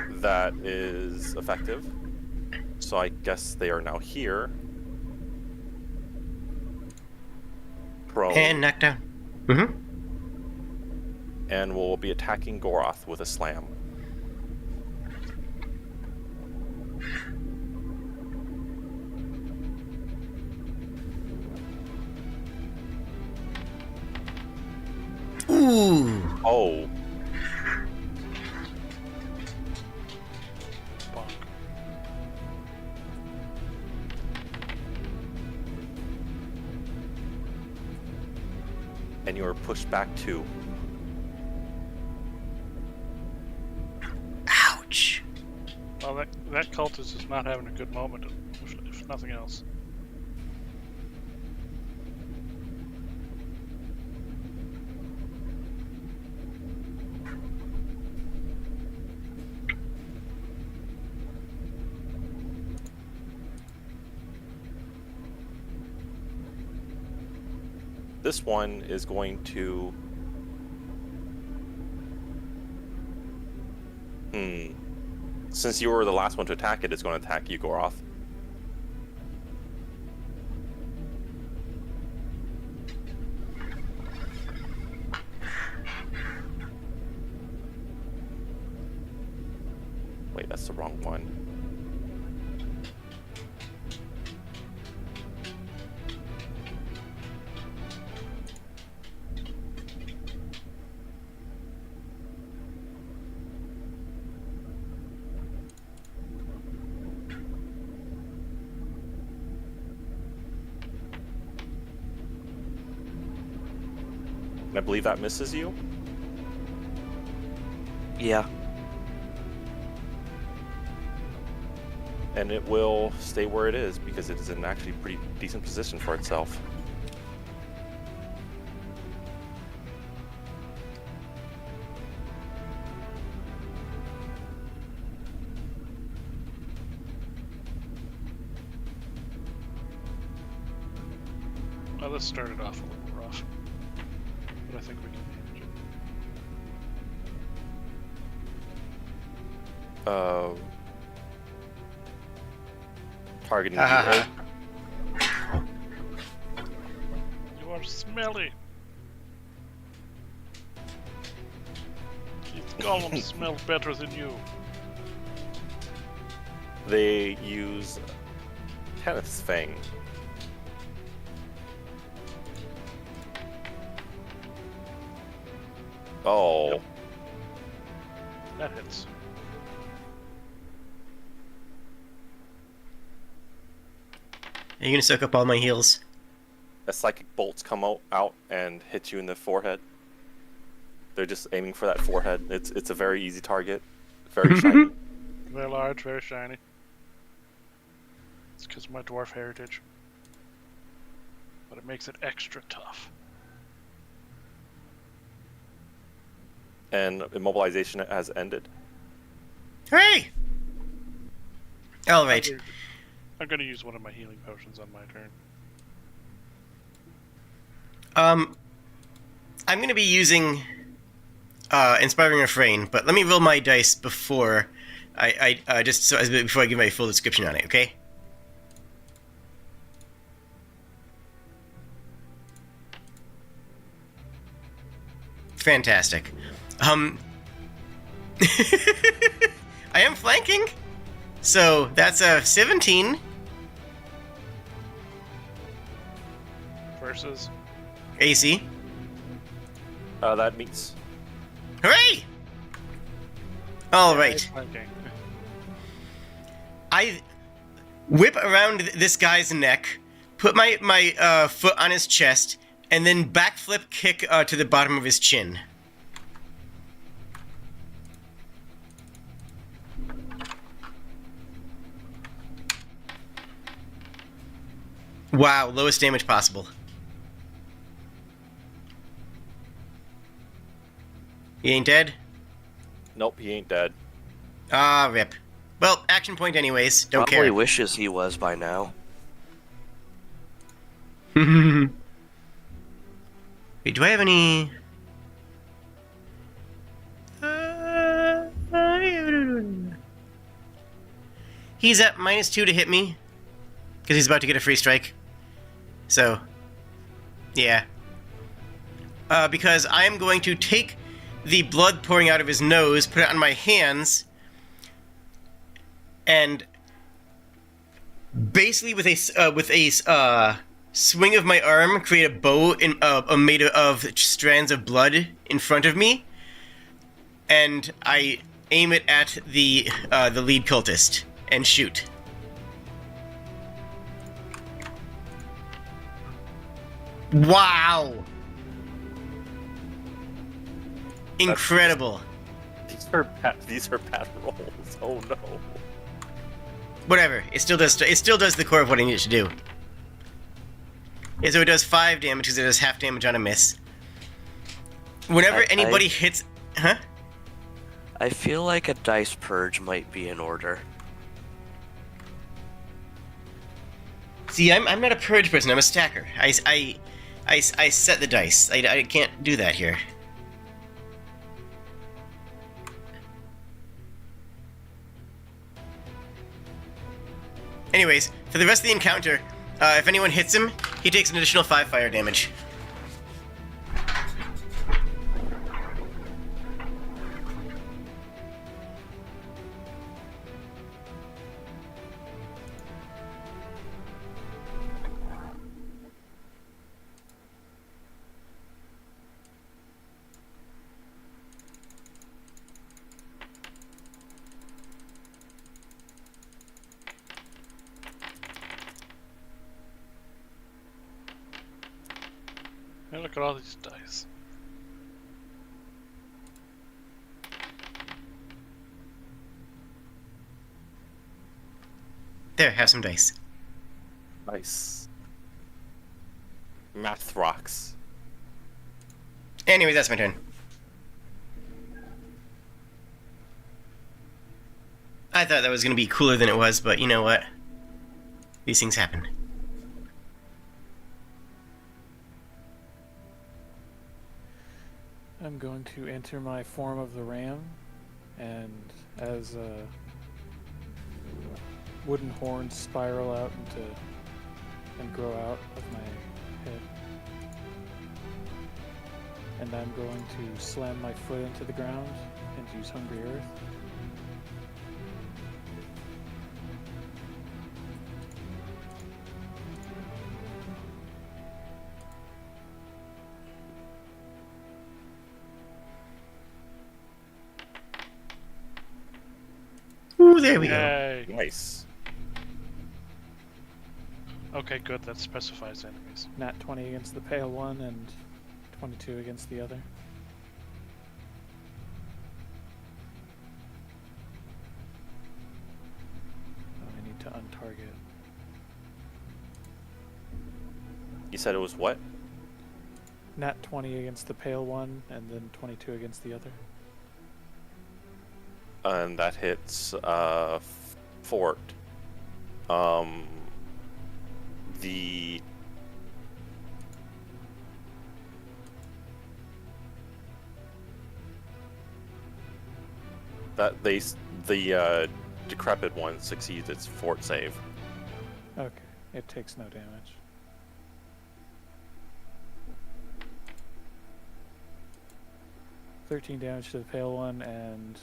That is effective. So I guess they are now here. Prone. And knocked down. Mm-hmm. And will be attacking Goroth with a slam. Ooh. Oh. Bonk. And you are pushed back 2. Ouch. Well, that cultist is not having a good moment, if nothing else. This one is going to... Since you were the last one to attack it, it's going to attack you, Goroth. Wait, that's the wrong one. I believe that misses you. Yeah. And it will stay where it is because it is in actually pretty decent position for itself. Well, this started off a little rough, but I think we can manage it. Targeting Ah. you. You are smelly. These golems smell better than you. They use Kenneth's Fang. Oh. Yep. That hits. Are you gonna soak up all my heals? A psychic bolts come out and hit you in the forehead. They're just aiming for that forehead. It's a very easy target. Very shiny. Very large, very shiny. It's because of my dwarf heritage. But it makes it extra tough. and immobilization has ended. Hooray! All right. I'm gonna use one of my healing potions on my turn. I'm gonna be using inspiring refrain, but let me roll my dice before before I give my full description on it. Okay. Fantastic. I am flanking, so that's a 17 Versus. AC. That meets. Hooray! All right. Flanking. I whip around this guy's neck, put my foot on his chest, and then backflip kick to the bottom of his chin. Wow, lowest damage possible. He ain't dead? Nope, he ain't dead. Ah, rip. Well, action point anyways. Don't Probably care. wishes he was by now. Wait, do I have any... He's at -2 to hit me, because he's about to get a free strike. So, yeah. Because I am going to take the blood pouring out of his nose, put it on my hands, and basically with a swing of my arm, create a bow made of strands of blood in front of me, and I aim it at the lead cultist and shoot. Wow! Incredible. These are bad rolls. Oh no. Whatever. It still does the core of what I need it to do. Yeah, so it does 5 damage because it does half damage on a miss. Whenever anybody hits, huh? I feel like a dice purge might be in order. See, I'm not a purge person. I'm a stacker. I set the dice. I can't do that here. Anyways, for the rest of the encounter, if anyone hits him, he takes an additional 5 fire damage. Hey, look at all these dice. There, have some dice. Nice. Math rocks. Anyways, that's my turn. I thought that was going to be cooler than it was, but you know what? These things happen. I'm going to enter my form of the ram, and as wooden horns spiral out and grow out of my head. And I'm going to slam my foot into the ground and use Hungry Earth. Ooh, there we go. Yay! Nice. Okay, good. That specifies enemies. Nat 20 against the pale one and 22 against the other. Oh, I need to untarget. You said it was what? Nat 20 against the pale one and then 22 against the other. and that hits Fort. The the decrepit one succeeds its fort save. Okay, it takes no damage. $13 damage to the pale one, and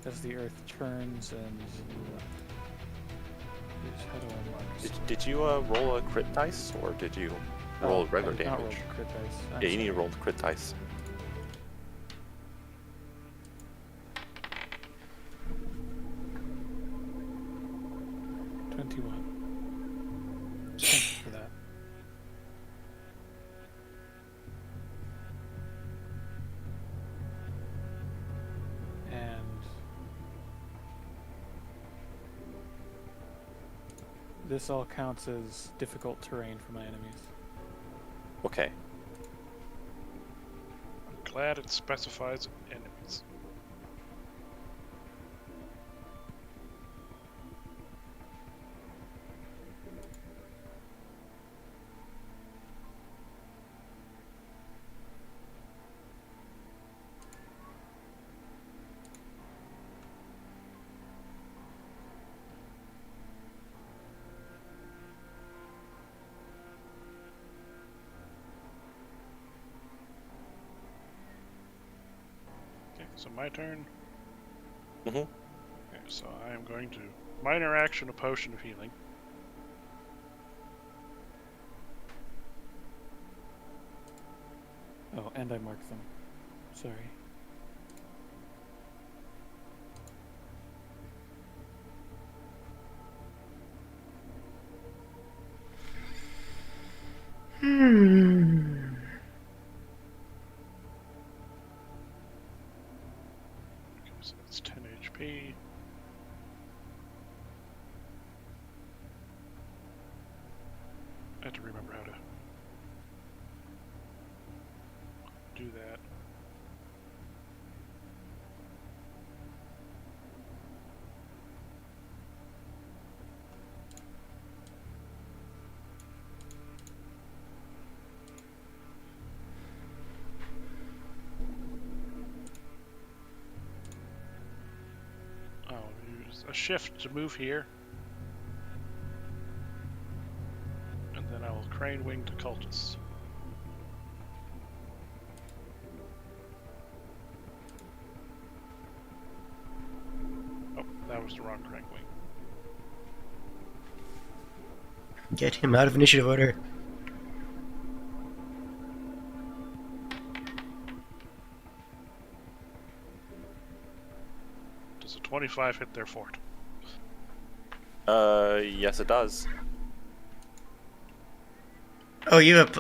as the earth turns and how do I mark? Did you roll a crit dice, or did you roll regular I did not damage? roll crit dice. I'm Yeah, you need to sorry. roll the crit dice. Thank you for that. And this all counts as difficult terrain for my enemies. Okay. I'm glad it specifies enemies. Okay, so my turn. Mhm. Okay, so I am going to minor action a potion of healing. Oh, and I marked them. Sorry. Okay, so that's 10 HP. I have to remember how to do that. I'll use a shift to move here. And then I will crane wing to cultists. Oh, that was the wrong crane wing. Get him out of initiative order. Does a 25 hit their fort? Yes, it does. Oh, you have.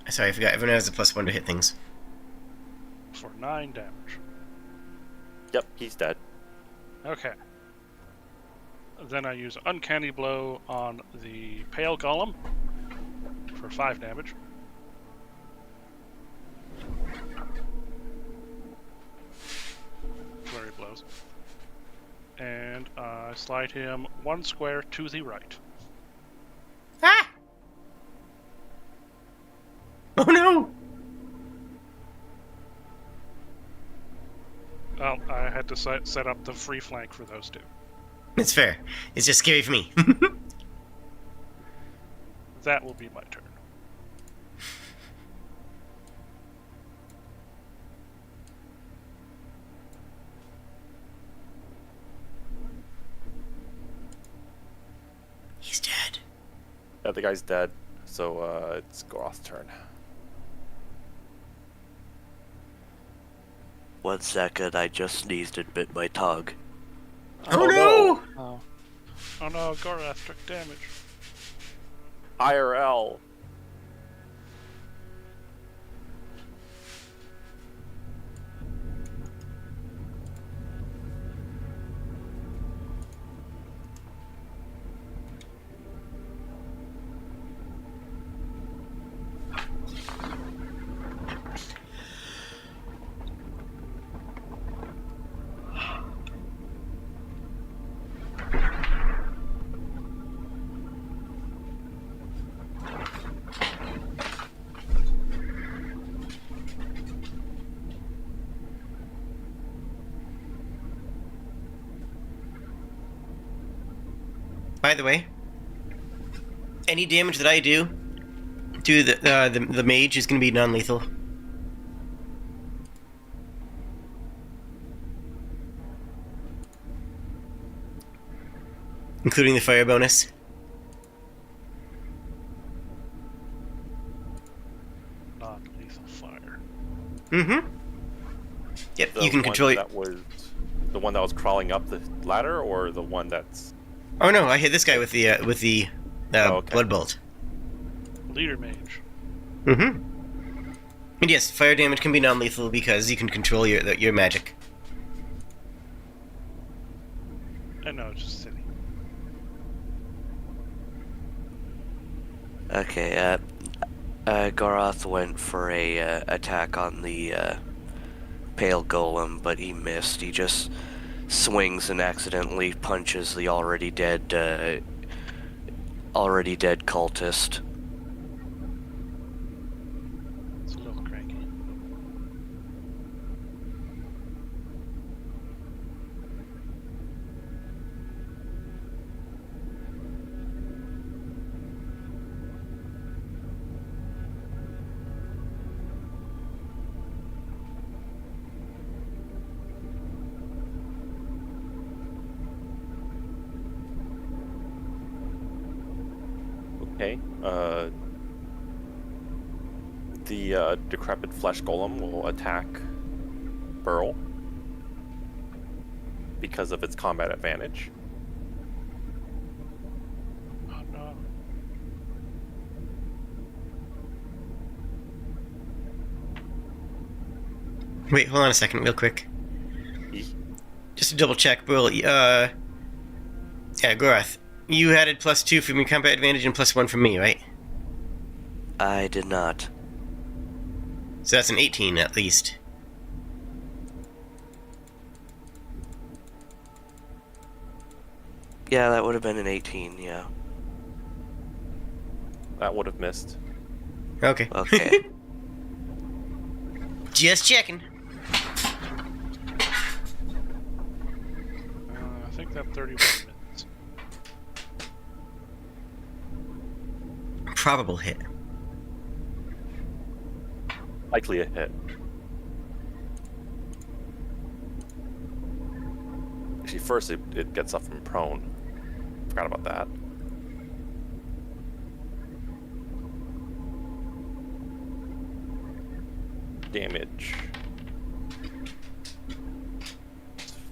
Sorry, I forgot. Everyone has a +1 to hit things. For 9 damage. Yep, he's dead. Okay. Then I use Uncanny Blow on the Pale Golem for 5 damage. Flurry blows. And I slide him 1 square to the right. Ah! Oh no! Well, I had to set up the free flank for those two. It's fair. It's just scary for me. That will be my turn. He's dead. Yeah, the guy's dead. So it's Goroth's turn. 1 second, I just sneezed and bit my tongue. Oh no! Oh, Oh no, Gorath took damage. IRL. By the way, any damage that I do to the mage is going to be non-lethal. Including the fire bonus. Non-lethal fire. Mm-hmm. Yep, The you can one control it. that was the one that was crawling up the ladder, or the one that's Oh no, I hit this guy with the Oh, okay. blood bolt. Leader mage. Mm-hmm. And yes, fire damage can be non-lethal because you can control your magic. I know, it's just silly. Okay, Goroth went for a attack on the pale golem, but he missed. He just swings and accidentally punches the already dead cultist. It's a little cranky. okay. The decrepit flesh golem will attack Burl because of its combat advantage. Oh no. Wait, hold on a second, real quick. Ye- Just to double check, Will. Yeah, Goroth, you added +2 from your combat advantage and +1 from me, right? I did not. So that's an 18 at least. Yeah, that would have been an 18, yeah. That would have missed. Okay. Okay. Just checking. I think that 31 minutes. Probable hit. Likely a hit. Actually, first it gets up from prone. Forgot about that. Damage.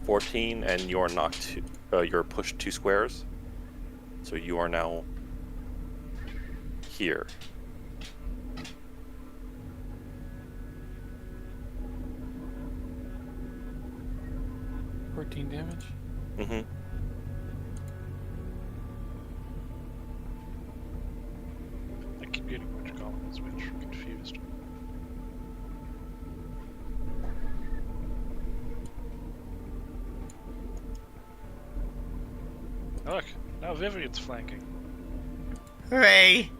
14, and you're knocked. You're pushed 2 squares. So you are now here. 14 damage. Mm-hmm. I keep getting which column is which. I'm confused. Look, now Vivian's flanking. Hooray!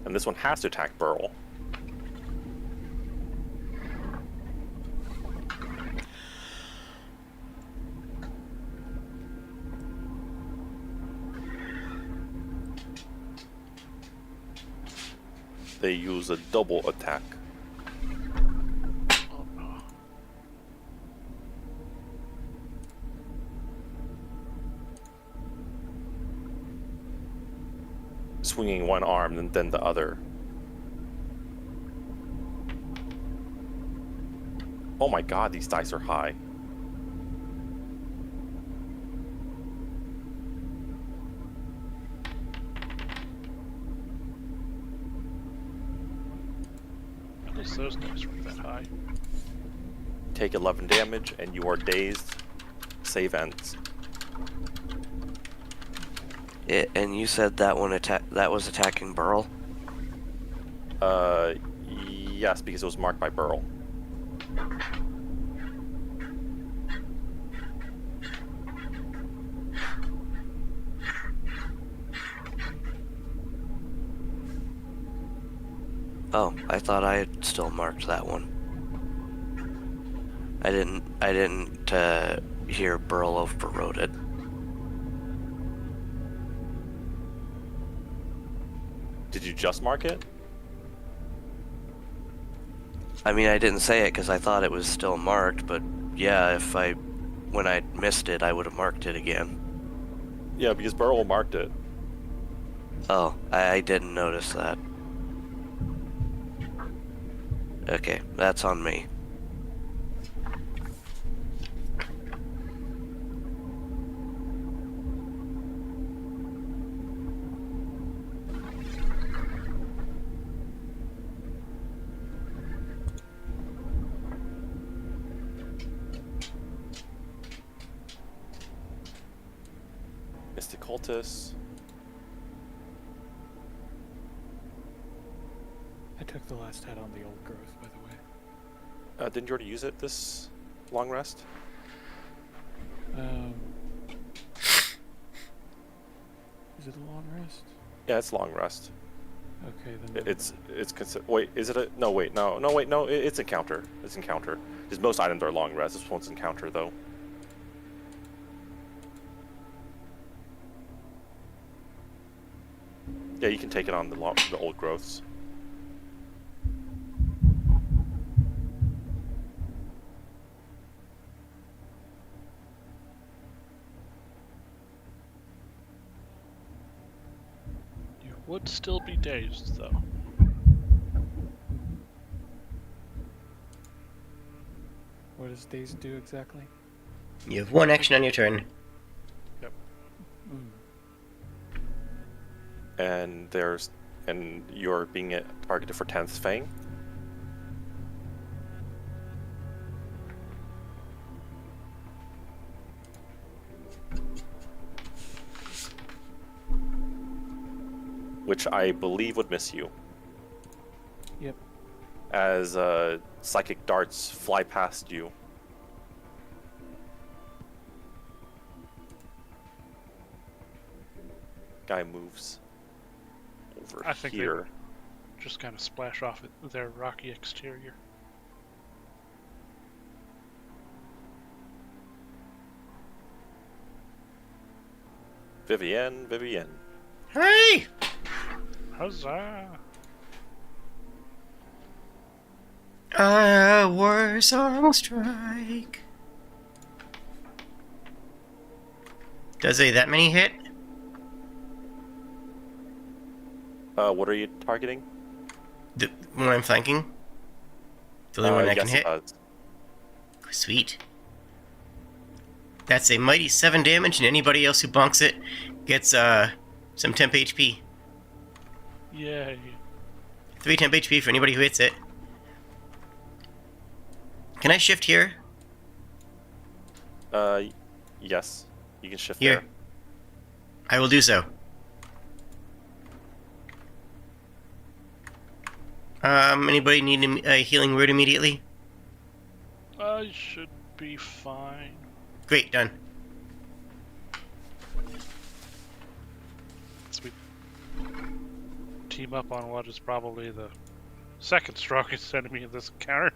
And this one has to attack Burl. They use a double attack. Oh no. Swinging one arm and then the other. Oh my god, these dice are high. At least those dice weren't that high. Take 11 damage and you are dazed. Save ends. And you said that one that was attacking Burl? Yes, because it was marked by Burl. Oh, I thought I had still marked that one. I didn't hear Burl overrode it. Did you just mark it? I mean, I didn't say it because I thought it was still marked, but yeah, when I missed it, I would have marked it again. Yeah, because Burl marked it. Oh, I didn't notice that. Okay, that's on me. Mystic Cultist. I took the last hit on the old growth, by the way. Didn't you already use it this long rest? Is it a long rest? Yeah, it's long rest. Okay, then. It's wait, is it a no? Wait, no. It's encounter. It's encounter. Because most items are long rest. This one's encounter though. Yeah, you can take it on the old growths. You would still be dazed, though. What does Daze do exactly? You have one action on your turn. Mm. And you're being targeted for 10th Fang. Which I believe would miss you. Yep. As psychic darts fly past you. Guy moves over I think they here. just kind of splash off at their rocky exterior. Vivienne. Hey! Huzzah! A war song strike. Does that many hit? What are you targeting? When I'm flanking? The only one I can yes, hit? it does. Sweet. That's a mighty 7 damage, and anybody else who bonks it gets some temp HP. Yay. 3 temp HP for anybody who hits it. Can I shift here? Yes. You can shift Here. there. I will do so. Anybody need a healing word immediately? I should be fine. Great, done. As we team up on what is probably the second strongest enemy in this encounter.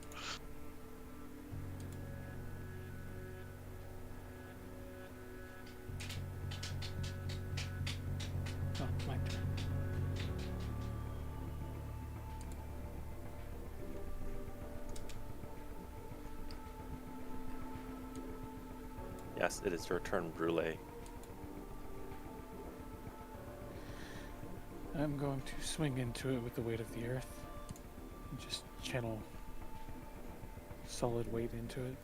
Oh, my turn. Yes, it is your turn, Brule. I'm going to swing into it with the weight of the earth. And just channel solid weight into it.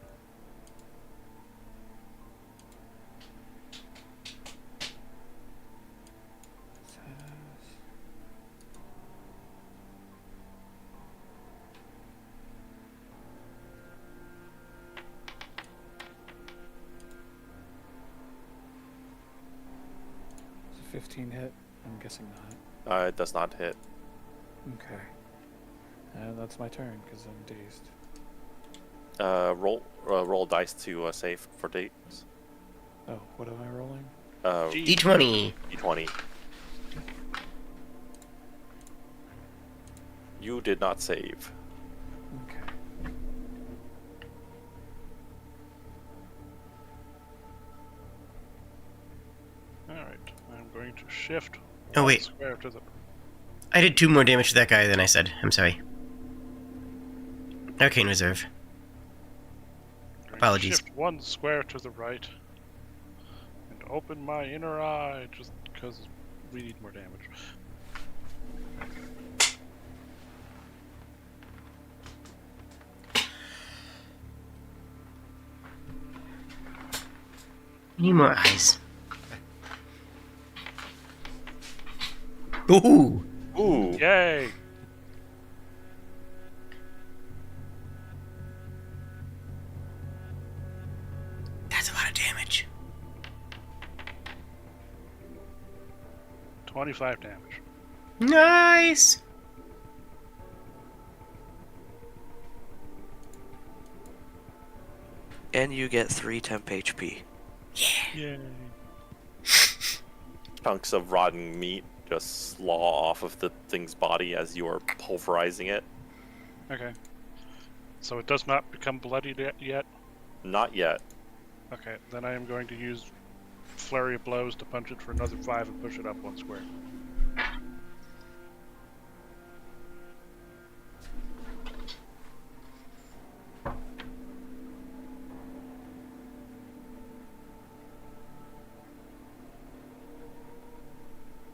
Is a 15 hit? I'm guessing not. It does not hit. Okay. That's my turn because I'm dazed. Roll dice to save for dates. Oh, what am I rolling? D20. D20. You did not save. Okay. going to shift Oh, one wait. square to the... I did 2 more damage to that guy than I said. I'm sorry. Arcane Reserve. going to Apologies. shift one square to the right. And open my inner eye, just because we need more damage. Need more eyes. Ooh! Ooh. Yay! That's a lot of damage. 25 damage. Nice! And you get 3 temp HP. Yay. Chunks of rotten meat just slaw off of the thing's body as you are pulverizing it. Okay. So it does not become bloodied yet? Not yet. Okay, then I am going to use Flurry of Blows to punch it for another 5 and push it up 1 square.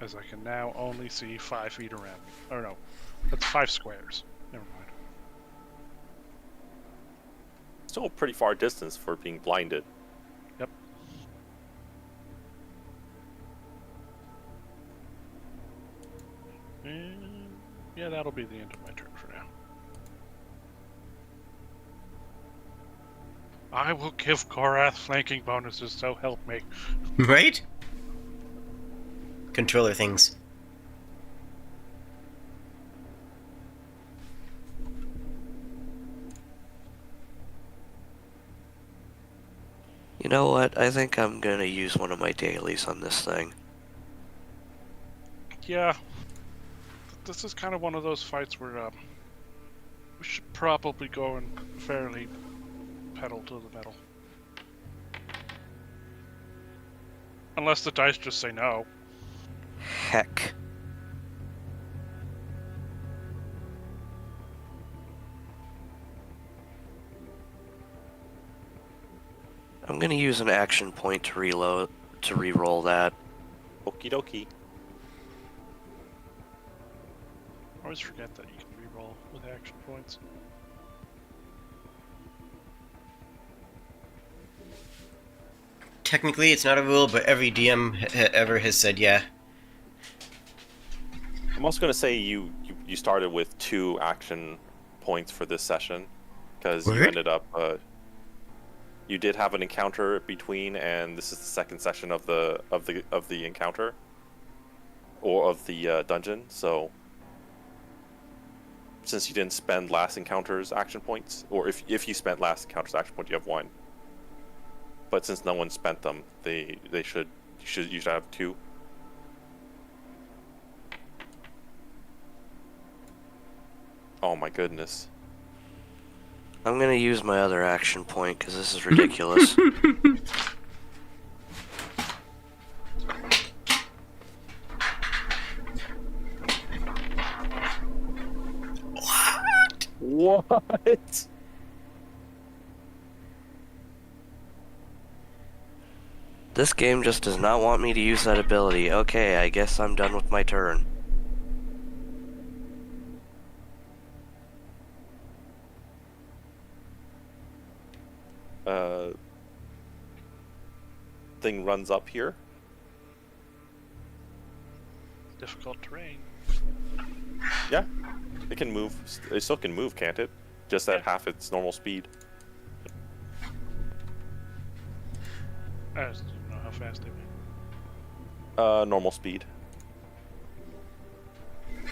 As I can now only see 5 feet around me. Oh no, that's 5 squares. Never mind. Still a pretty far distance for being blinded. Yep. And yeah, that'll be the end of my turn for now. I will give Korath flanking bonuses, so help me. Right? Controller things. You know what? I think I'm gonna use one of my dailies on this thing. Yeah. This is kind of one of those fights where we should probably go and fairly pedal to the metal. Unless the dice just say no. Heck. I'm gonna use an action point to re-roll that. Okie dokie. I always forget that you can reroll with action points. Technically, it's not a rule, but every DM ever has said yeah. I'm also going to say you started with 2 action points for this session because you Word? ended up you did have an encounter between, and this is the second session of the encounter or of the dungeon. So since you didn't spend last encounter's action points, or if you spent last encounter's action point, you have 1. But since no one spent them, you should have 2. Oh my goodness. I'm gonna use my other action point because this is ridiculous. What? This game just does not want me to use that ability. Okay, I guess I'm done with my turn. Thing runs up here. Difficult terrain. Yeah, it can move. It still can move, can't it? Just at Yeah. half its normal speed. I just don't know how fast they move. Normal speed.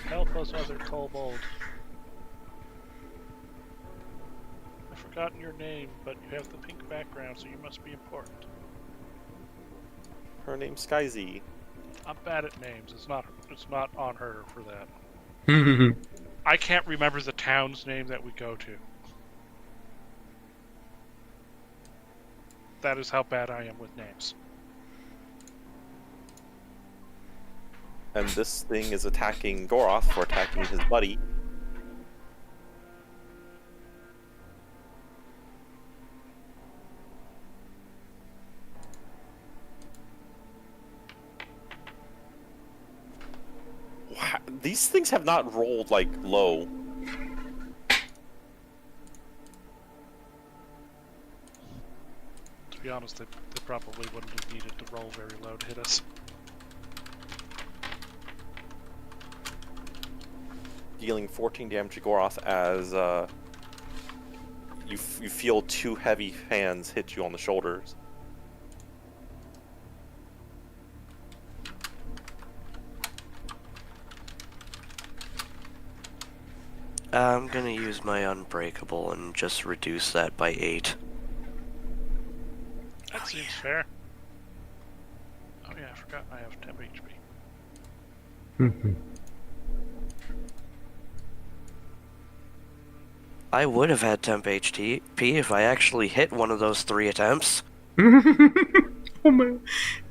Help us, other kobold. I've forgotten your name, but you have the pink background, so you must be important. Her name's Skyzy. I'm bad at names. It's not on her for that. I can't remember the town's name that we go to. That is how bad I am with names. And this thing is attacking Goroth for attacking his buddy. Wow, these things have not rolled, like, low. To be honest, they probably wouldn't have needed to roll very low to hit us. Dealing 14 damage to Goroth as you feel two heavy hands hit you on the shoulders. I'm gonna use my Unbreakable and just reduce that by 8. That seems fair. Oh yeah, I forgot I have 10 HP. I would have had temp HP if I actually hit one of those 3 attempts. Oh my.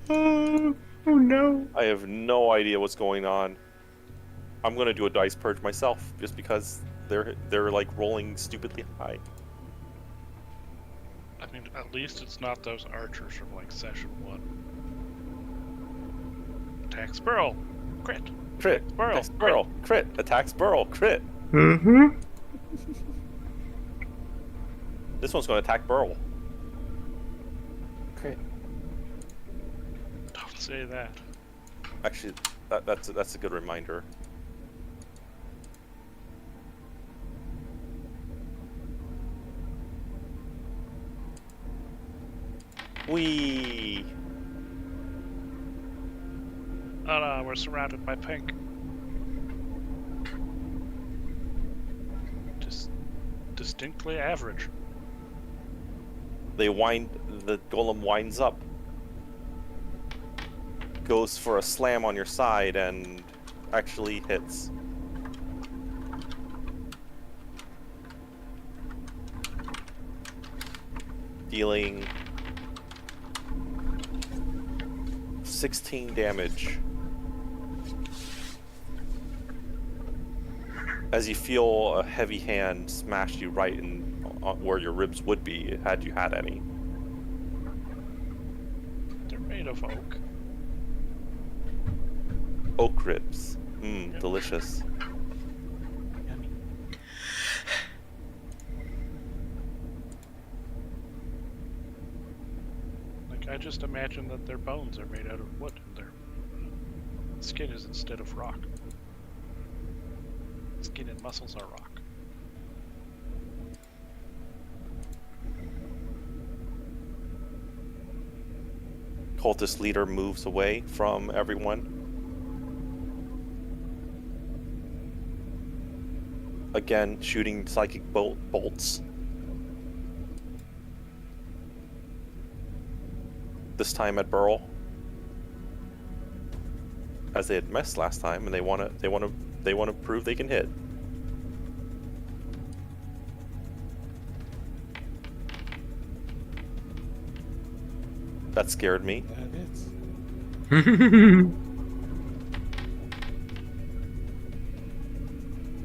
Oh no. I have no idea what's going on. I'm gonna do a dice purge myself, just because they're like rolling stupidly high. I mean, at least it's not those archers from like session 1. Attack Sparrow! Crit! Crit! Sparrow! Attack Sparrow! Crit! Attack Sparrow! Crit! Mm-hmm. This one's gonna attack Burl. Crit. Don't say that. Actually, that's a good reminder. Whee! Oh no, we're surrounded by pink. Just distinctly average. The golem winds up, goes for a slam on your side, and actually hits. Dealing 16 damage. As you feel a heavy hand smash you right in where your ribs would be had you had any. They're made of oak. Oak ribs. Mmm, delicious. Yummy. Like, I just imagine that their bones are made out of wood and their skin is instead of rock. Skin and muscles are rock. Cultist leader moves away from everyone. Again, shooting psychic bolts. This time at Burl, as they had missed last time, and they want to prove they can hit. That scared me. That is.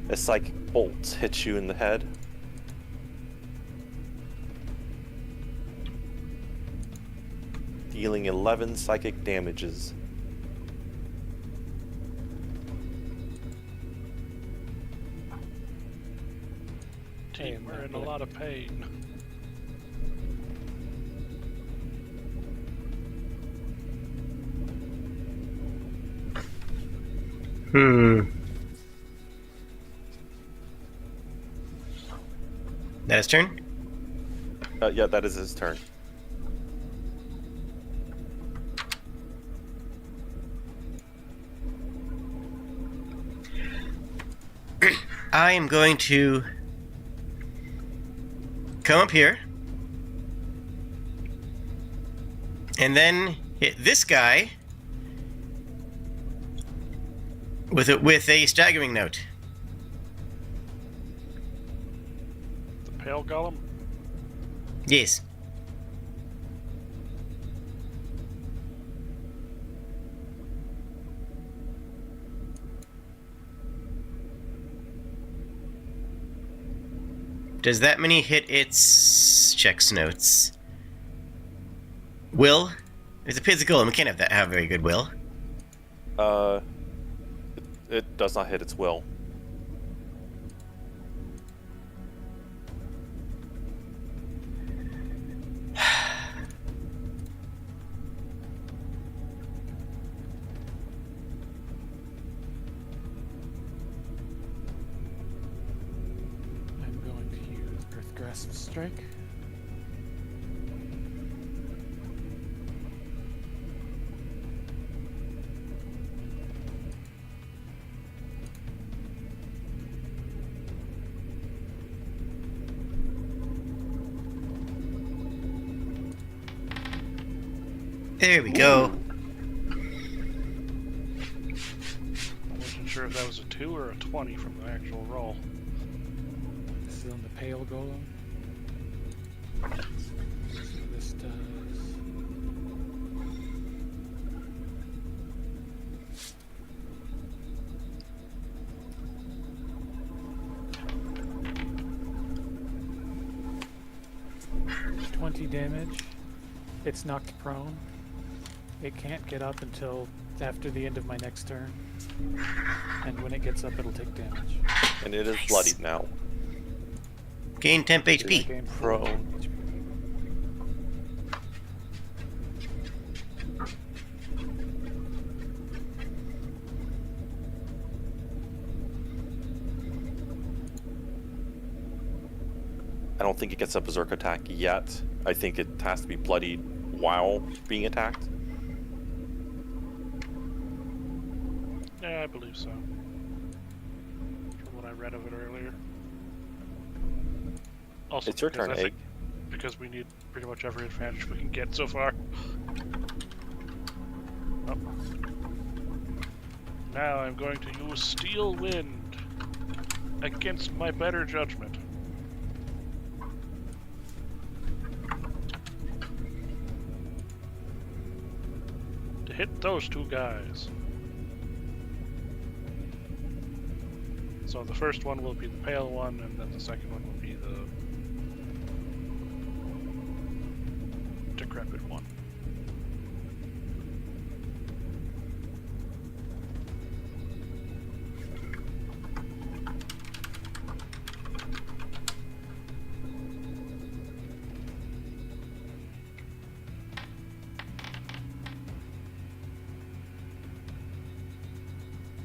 A psychic bolt hits you in the head. Dealing 11 psychic damages. Team, we're in a lot of pain. That his turn? Yeah, that is his turn. I am going to come up here and then hit this guy with a staggering note. The pale golem? Yes. Does that many hit its checks notes? Will? It's a physical, and we can't have very good will. It does not hit its will. I'm going to use Earth Grasp Strike. There we go. I wasn't sure if that was a 2 or a 20 from the actual roll. This is on the Pale Golem. So this does... $20 damage. It's knocked prone. It can't get up until after the end of my next turn. And when it gets up, it'll take damage. And it is Nice. bloodied now. Gain temp So I HP. gain Prone. 4 HP. I don't think it gets a berserk attack yet. I think it has to be bloodied while being attacked. Yeah, I believe so. From what I read of it earlier. Also, It's your because turn, I Egg. think- Because we need pretty much every advantage we can get so far. Oh. Now I'm going to use Steel Wind against my better judgment. To hit those two guys. So the first one will be the pale one, and then the second one will be the decrepit one.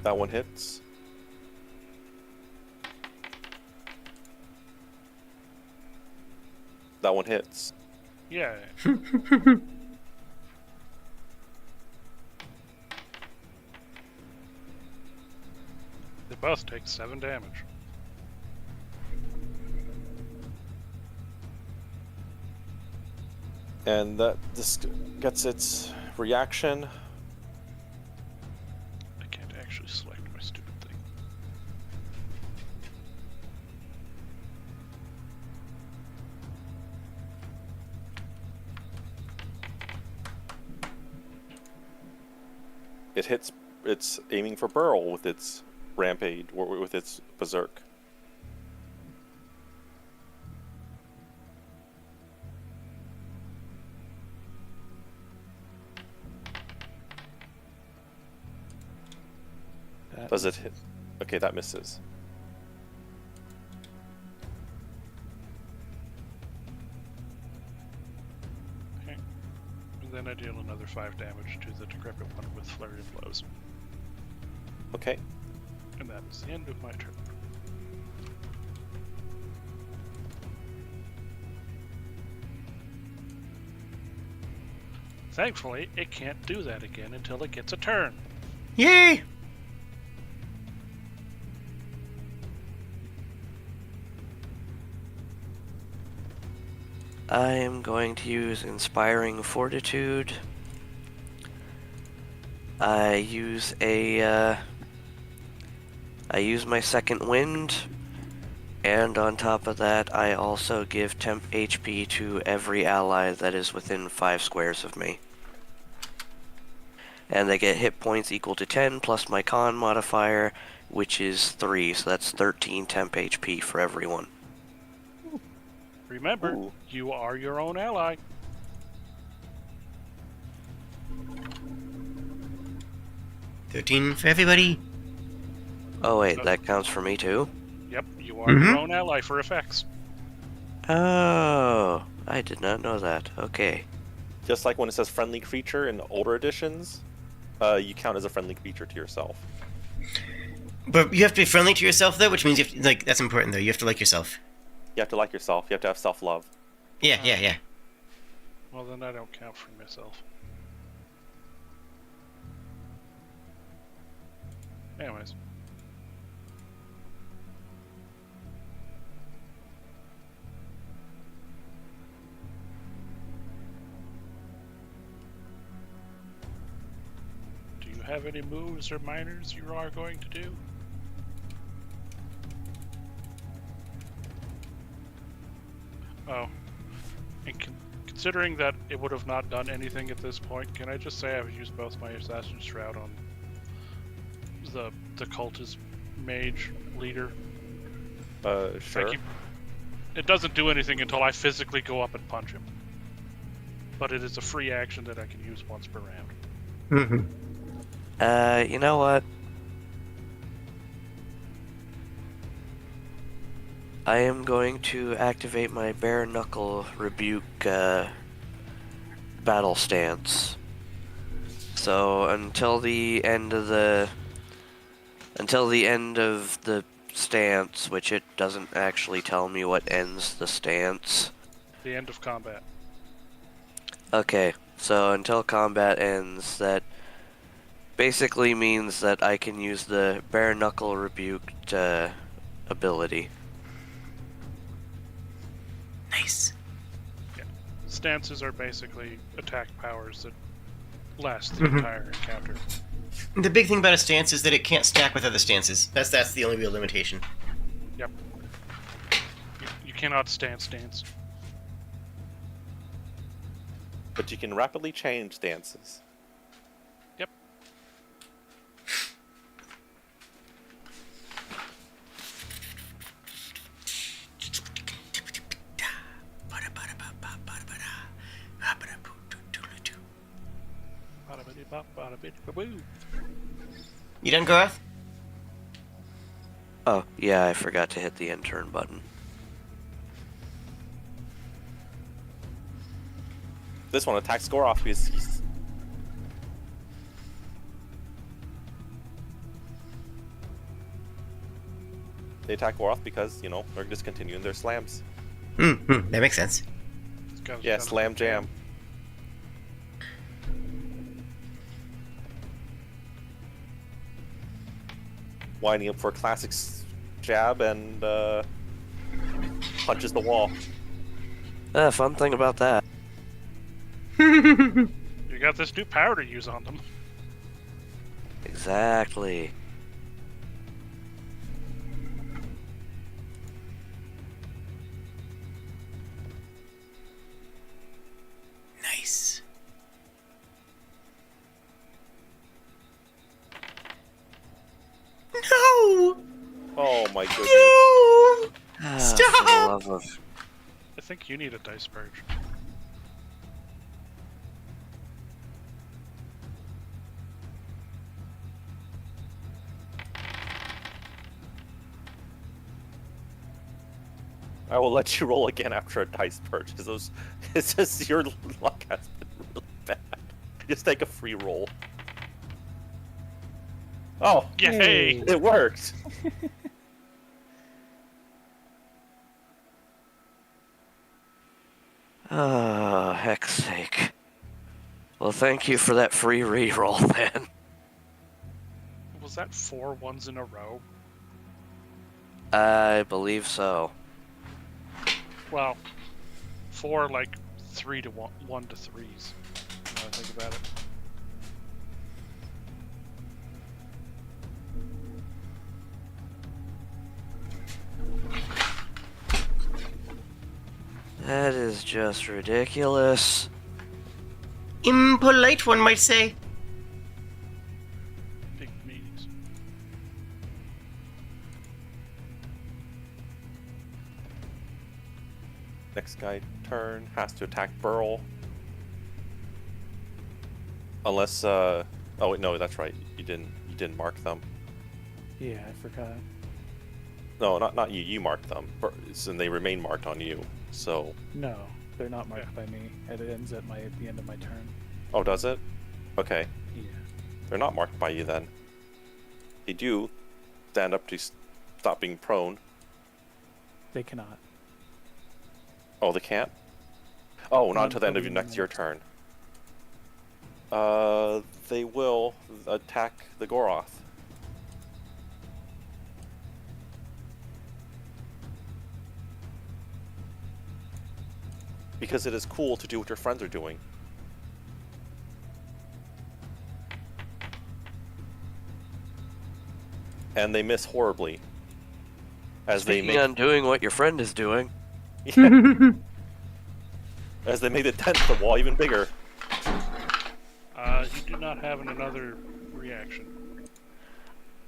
That one hits. That one hits. Yeah. They both take 7 damage. And that this gets its reaction. I can't actually select my stupid thing. It hits. It's aiming for Burl with its rampage or with its berserk. That Does it hit? Okay, that misses. Okay. And then I deal another 5 damage to the decrepit one with flurry of blows. Okay. And that is the end of my turn. Thankfully, it can't do that again until it gets a turn. Yay! I am going to use Inspiring Fortitude. I use my second wind, and on top of that, I also give temp HP to every ally that is within 5 squares of me. And they get hit points equal to 10 plus my con modifier, which is 3, so that's 13 temp HP for everyone. Remember, Ooh. you are your own ally. $13 for everybody. Oh wait, that counts for me too? Yep, you are your own ally for effects. Oh, I did not know that. Okay. Just like when it says friendly creature in older editions, you count as a friendly creature to yourself. But you have to be friendly to yourself, though, which means you have to, like, that's important, though. You have to like yourself. You have to like yourself. You have to have self-love. Yeah. Well, then I don't count for myself. Anyways. Do you have any moves or minors you are going to do? Oh. And considering that it would have not done anything at this point, can I just say I've used both my Assassin's Shroud on the cultist mage leader? Sure. It doesn't do anything until I physically go up and punch him. But it is a free action that I can use once per round. You know what? I am going to activate my bare knuckle rebuke battle stance. So until the end of the stance, which it doesn't actually tell me what ends the stance. The end of combat. Okay, so until combat ends, that basically means that I can use the bare knuckle rebuked ability. Nice. Yeah. Stances are basically attack powers that last the entire encounter. The big thing about a stance is that it can't stack with other stances. That's the only real limitation. Yep. You cannot stance. But you can rapidly change stances. Yep. You done, Garth? Oh, yeah, I forgot to hit the end turn button. This one attacks Goroth because he's... They attack Goroth because, you know, they're discontinuing their slams. That makes sense. Yeah, slam jam. Winding up for a classic jab and punches the wall. Fun thing about that. You got this new power to use on them. Exactly. Nice. No! Oh my goodness. No! For the Stop! love of... I think you need a dice purge. I will let you roll again after a dice purge, because it's just your luck has been really bad. Just take a free roll. Oh, Yay! it worked! Oh, heck's sake. Well, thank you for that free reroll, then. Was that 4 ones in a row? I believe so. Well, 4 like 3 to 1 to 3s. Now I think about it. That is just ridiculous. Impolite, one might say. Big meetings. Next guy turn has to attack Burl. Unless oh wait, no, that's right. You didn't mark them. Yeah, I forgot. No, not you. You marked them, and they remain marked on you. So. No, they're not marked by me. It ends at the end of my turn. Oh, does it? Okay. Yeah. They're not marked by you then. They do stand up to stop being prone. They cannot. Oh, they can't? Oh, not Not until the end of your turn. They will attack the Goroth. Because it is cool to do what your friends are doing. And they miss horribly. As Speaking they make on doing what your friend is doing. as they make the dent in the wall even bigger. You do not have another reaction.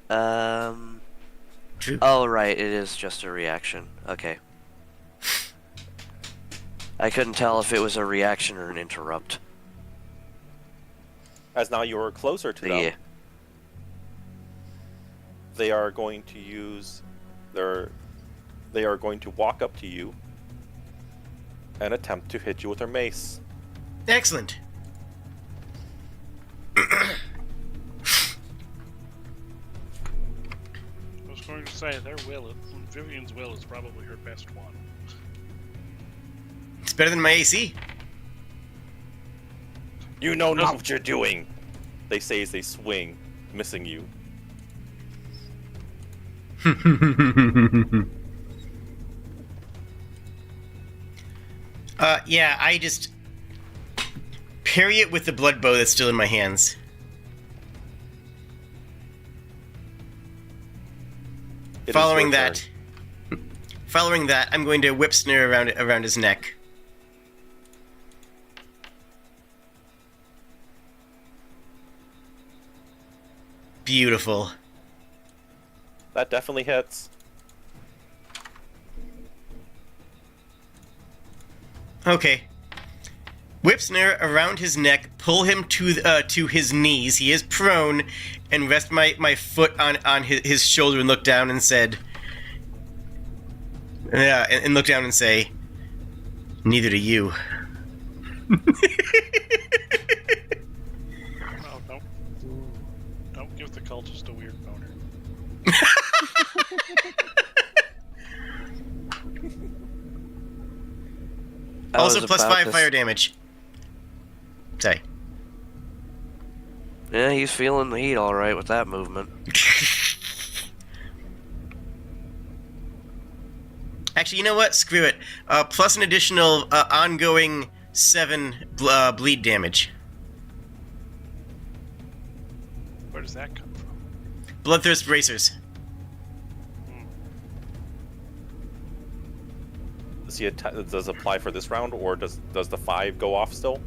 True. Oh, right, it is just a reaction. Okay. I couldn't tell if it was a reaction or an interrupt. As now you're closer to them. Yeah. They are going to use they are going to walk up to you and attempt to hit you with their mace. Excellent. I was going to say their Vivian's will is probably her best one. It's better than my AC. You know not what you're doing, they say as they swing, missing you. Yeah, I just parry it with the blood bow that's still in my hands. It is Following your that, I'm going to whip snare around his neck. Beautiful. That definitely hits. Okay. Whip snare around his neck, pull him to his knees. He is prone, and rest my foot on his shoulder and look down and said, yeah, and look down and say, neither do you. No, don't give the cultist a weird boner. Also was plus about 5 to fire damage. Sorry. Yeah, he's feeling the heat all right with that movement. Actually, you know what? Screw it. Plus an additional ongoing 7 bleed damage. Where does that come from? Bloodthirst bracers. Does it apply for this round, or does the 5 go off still?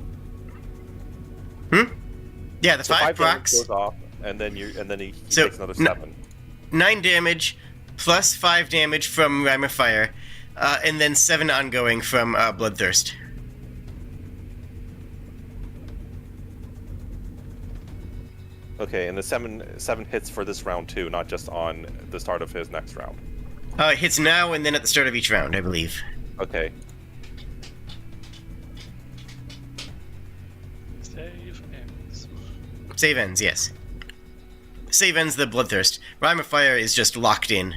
Yeah, the So 5 damage procs. goes off, and then he So, takes another 7. 9 damage, plus 5 damage from Rime of Fire, and then 7 ongoing from Bloodthirst. Okay, and the 7 hits for this round too, not just on the start of his next round. It hits now and then at the start of each round, I believe. Okay. Save ends. Save ends, yes. Save ends the Bloodthirst. Rime of Fire is just locked in.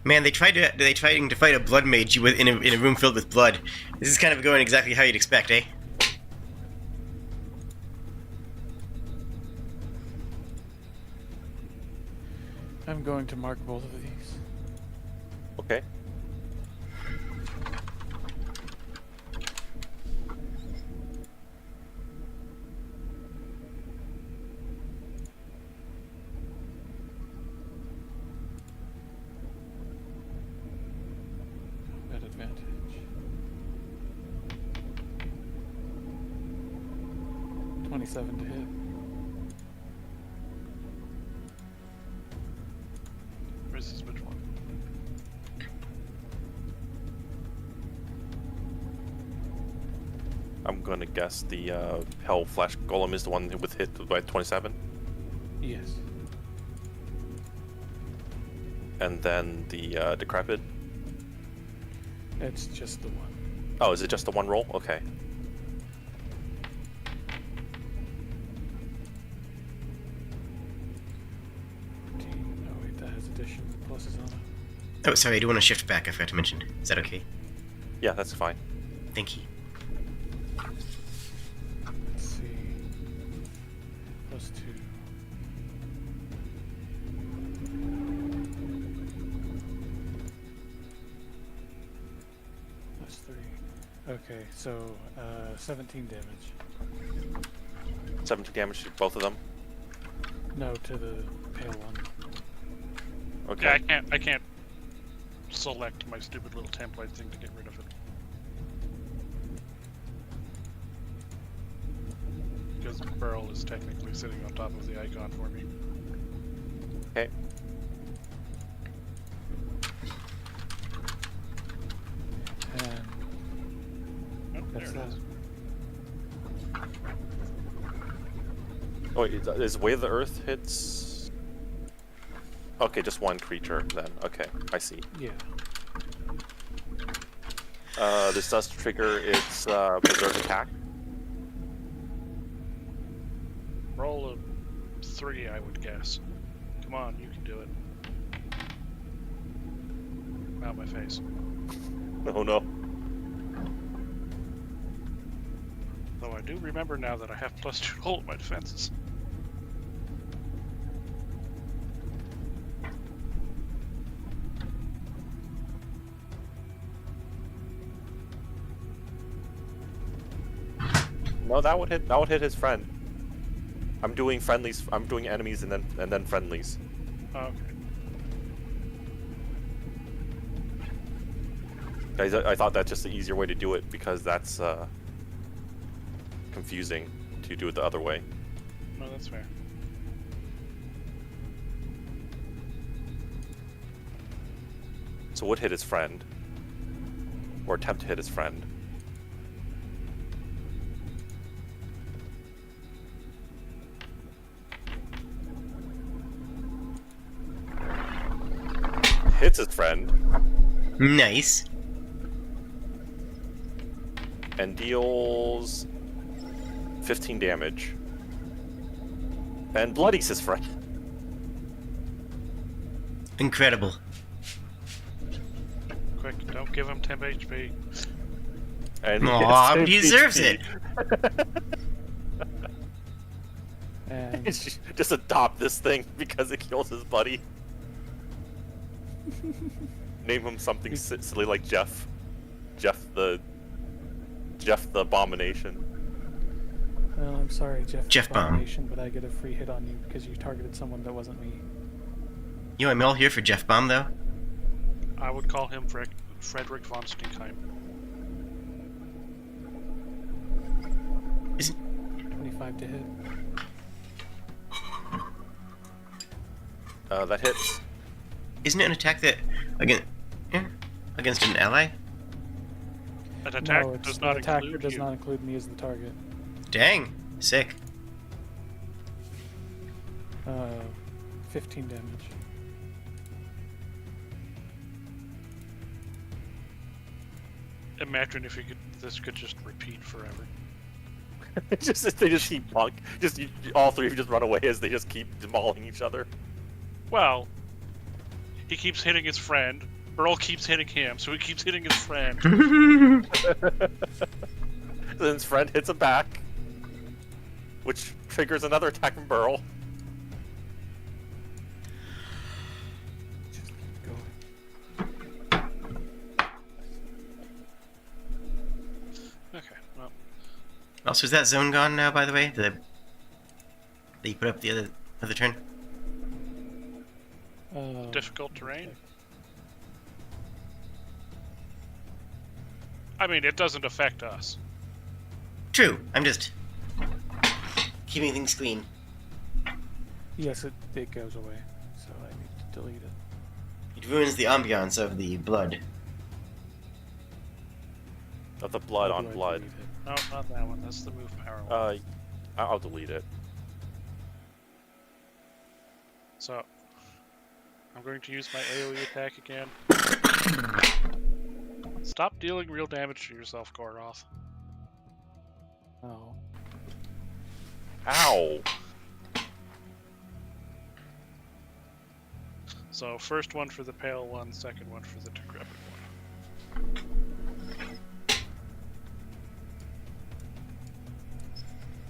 Man, they trying to fight a blood mage in a room filled with blood. This is kind of going exactly how you'd expect, eh? I'm going to mark both of these. Okay. 27 to hit. Where's this which one? I'm gonna guess the Hell Flash Golem is the one with hit by 27, Yes. and then the Decrepit. It's just the one. Oh, is it just the one roll? Okay. Oh wait, that has addition pluses on it. Oh, sorry, I do want to shift back. I forgot to mention. Is that okay? Yeah, that's fine. Thank you. Let's see. +2. +3. Okay, so 17 damage. 17 damage to both of them. No, to the pale one. Okay. Yeah, I can't select my stupid little template thing to get rid of it. Because Burl is technically sitting on top of the icon for me. Okay. And Oh, there that's it that. is. Oh, wait, is Way of the Earth hits? Okay, just one creature then. Okay, I see. Yeah. This does trigger its berserk attack. Roll a 3, I would guess. Come on, you can do it. Out my face. Oh no. Though I do remember now that I have +2 to hold my defenses. No, that would hit. That would hit his friend. I'm doing friendlies. I'm doing enemies and then friendlies. Okay. Guys, I thought that's just the easier way to do it because that's confusing to do it the other way. No, that's fair. So would hit his friend, or attempt to hit his friend. Hits his friend Nice. and deals 15 damage. And bloodies his friend. Incredible. Quick, don't give him temp HP. And Aw, gets he deserves HP. it. And Just adopt this thing because it kills his buddy. Name him something silly like Jeff. Jeff the Abomination. well, I'm sorry, Jeff Bomb. Abomination, but I get a free hit on you because you targeted someone that wasn't me. Yo, I'm all here for Jeff Bomb, though. I would call him Frederick von Stinkheim. Isn't 25 to hit. That hits. isn't it an attack that against an ally? An attack No, it's does the not attacker include does you. not include me as the target. Dang, sick. 15 damage. Imagine if this could just repeat forever. They just keep all three of you just run away as they just keep demolishing each other. Well, he keeps hitting his friend. Burl keeps hitting him, so he keeps hitting his friend. Then his friend hits him back, which triggers another attack from Burl. Just keep going. Okay, well, Also, is that zone gone now, by the way? That you put up the other turn? difficult terrain. I mean, it doesn't affect us. True. I'm just keeping things clean. Yes, it goes away, so I need to delete it. It ruins the ambiance of the blood. Of the blood How on do I blood. delete it? No, not that one. That's the move power one. I'll delete it. So, I'm going to use my AoE attack again. Stop dealing real damage to yourself, Goroth. Oh. Ow! So, first one for the pale one, second one for the decrepit one.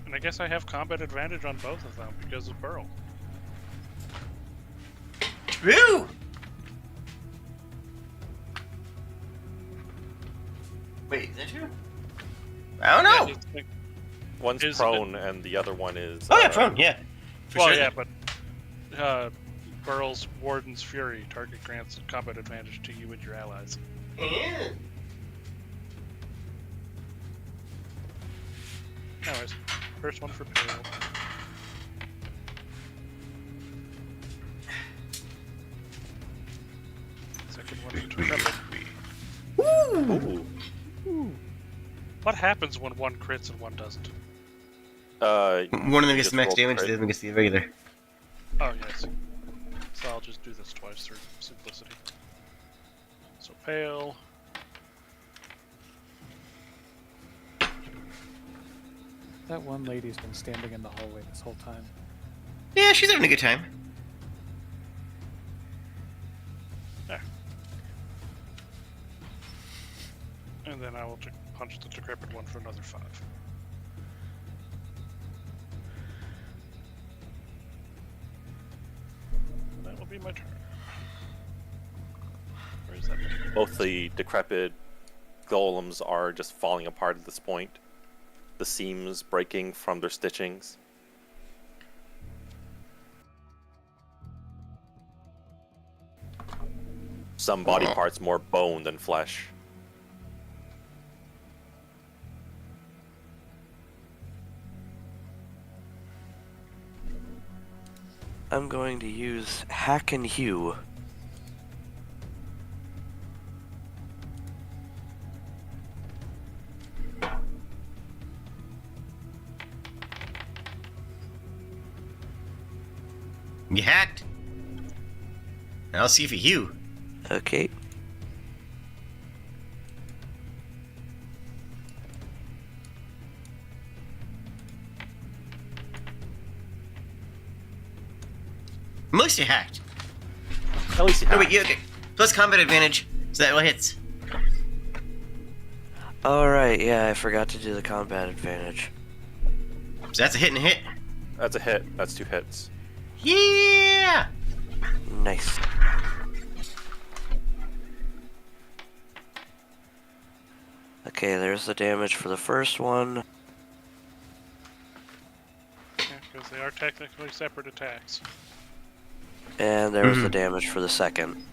And I guess I have combat advantage on both of them because of Burl. True! Wait, is that true? I don't know! Yeah, it's like- One's Is prone and the other one is. Oh yeah, prone, yeah. For well, sure. yeah, but Burl's Warden's Fury target grants combat advantage to you and your allies. Yeah. Anyways, first one for pale. Second one for decrepit. Woo! Ooh. What happens when one crits and one doesn't? One of them gets Just the max roll damage, crit. the other one gets the regular. Oh, yes. So I'll just do this twice for simplicity. So pale. That one lady's been standing in the hallway this whole time. Yeah, she's having a good time. There. And then I will punch the decrepit one for another 5. And that will be my turn. Where is that? Both the decrepit golems are just falling apart at this point. The seams breaking from their stitchings. Some body parts more bone than flesh. I'm going to use Hack and Hew. You hacked. I'll see if you. Okay. Most you hacked. At least you Oh have. wait, you okay. Plus combat advantage, so that will hits. Alright, yeah, I forgot to do the combat advantage. So that's a hit and a hit. That's a hit. That's 2 hits. Yeah! Nice. Okay, there's the damage for the first one. Yeah, because they are technically separate attacks. And there was the damage for the second.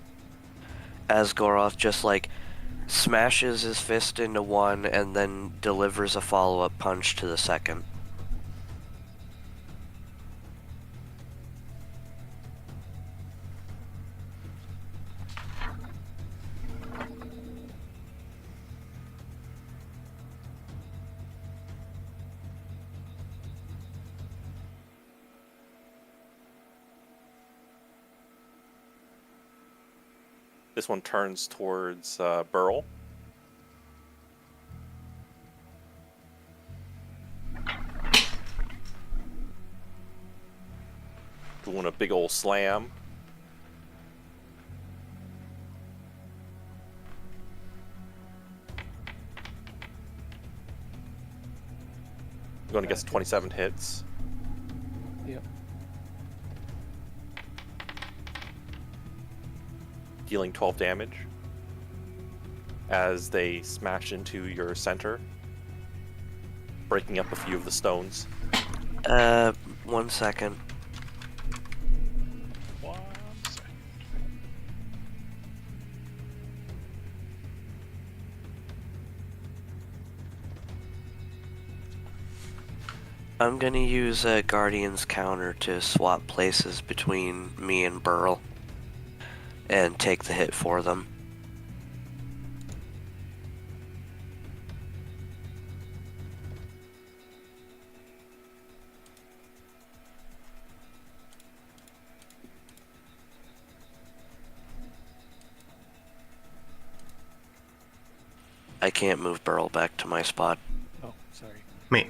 As Goroth just like smashes his fist into one and then delivers a follow-up punch to the second. This one turns towards Burl. Doing a big old slam. Going to get 27 hits. Yep. Dealing 12 damage as they smash into your center, breaking up a few of the stones. 1 second. 1 second. I'm gonna use a Guardian's counter to swap places between me and Burl and take the hit for them. I can't move Burl back to my spot. Oh, sorry. Wait.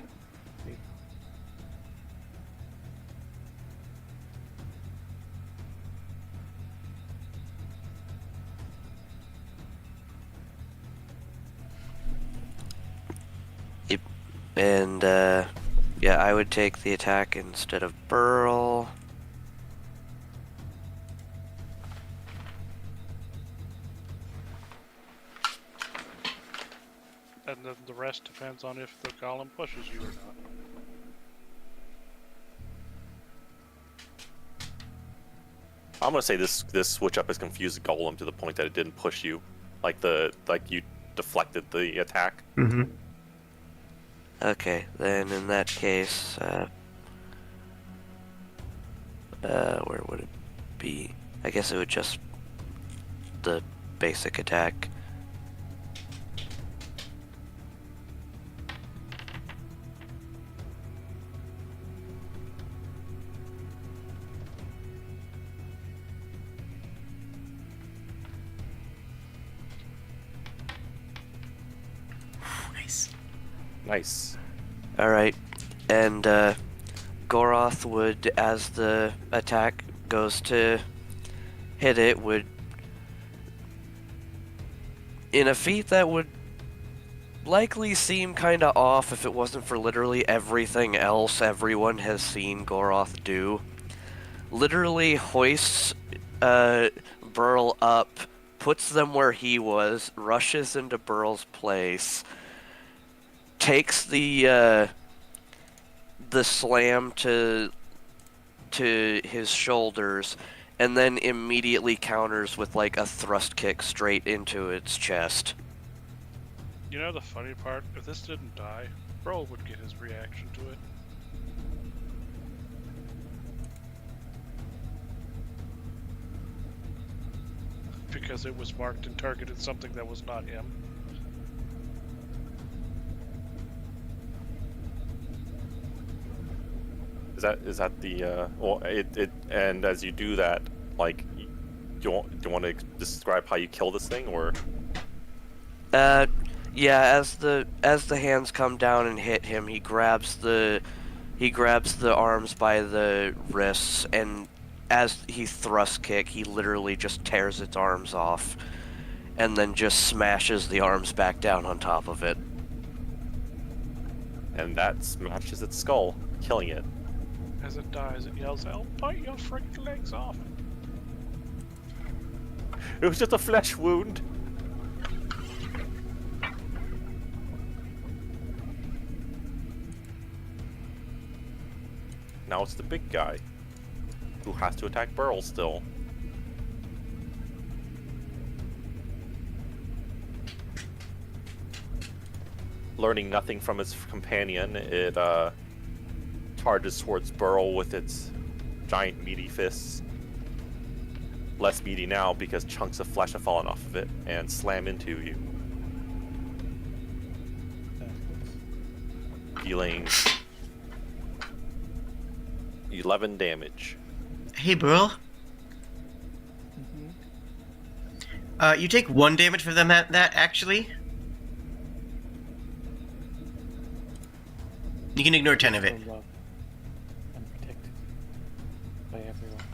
Yep. And, yeah, I would take the attack instead of Burl. And then the rest depends on if the golem pushes you or not. I'm gonna say this switch up has confused the golem to the point that it didn't push you, like you deflected the attack. Mm-hmm. Okay, then in that case, where would it be? I guess it would just the basic attack. Nice. Nice. Alright, and Goroth would, as the attack goes to hit it, would, in a feat that would likely seem kinda off if it wasn't for literally everything else everyone has seen Goroth do, literally hoists Burl up, puts them where he was, rushes into Burl's place, takes the slam to his shoulders, and then immediately counters with like a thrust kick straight into its chest. You know the funny part? If this didn't die, Bro would get his reaction to it. Because it was marked and targeted something that was not him. Is that the well it and as you do that, like, do you want to describe how you kill this thing, or? Yeah, as the hands come down and hit him, he grabs the arms by the wrists, and as he thrust kick, he literally just tears its arms off, and then just smashes the arms back down on top of it. And that smashes its skull, killing it. As it dies, it yells, "I'll bite your freaking legs off!" It was just a flesh wound. Now it's the big guy, who has to attack Burl still. Learning nothing from its companion, it charges towards Burl with its giant meaty fists. Less meaty now because chunks of flesh have fallen off of it and slam into you. Dealing 11 damage. Hey, Burl. You take 1 damage for them at that, actually. You can ignore 10 of it. So loved and protected by everyone.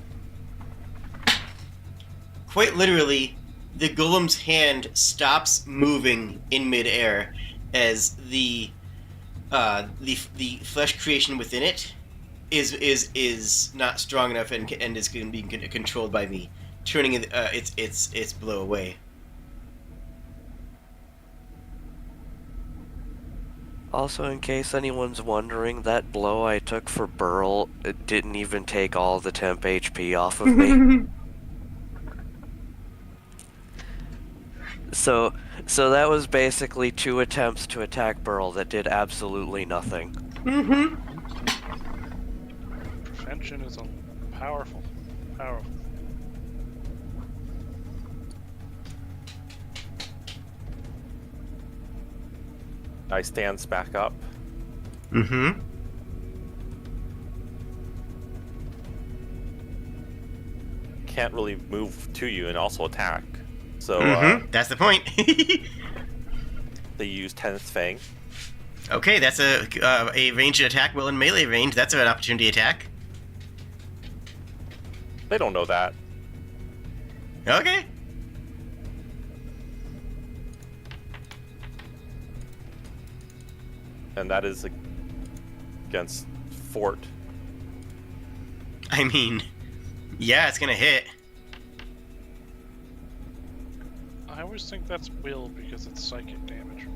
Quite literally, the golem's hand stops moving in midair as the flesh creation within it is not strong enough and is being controlled by me, turning its blow away. Also, in case anyone's wondering, that blow I took for Burl, it didn't even take all the temp HP off of me. So that was basically 2 attempts to attack Burl that did absolutely nothing. Mm-hmm. Tension is a powerful. I stands back up. Mm-hmm. Can't really move to you and also attack. So That's the point. they use 10th Fang. Okay, that's a ranged attack. Well, in melee range, that's an opportunity attack. They don't know that. Okay. And that is against Fort. I mean, yeah, it's gonna hit. I always think that's will because it's psychic damage.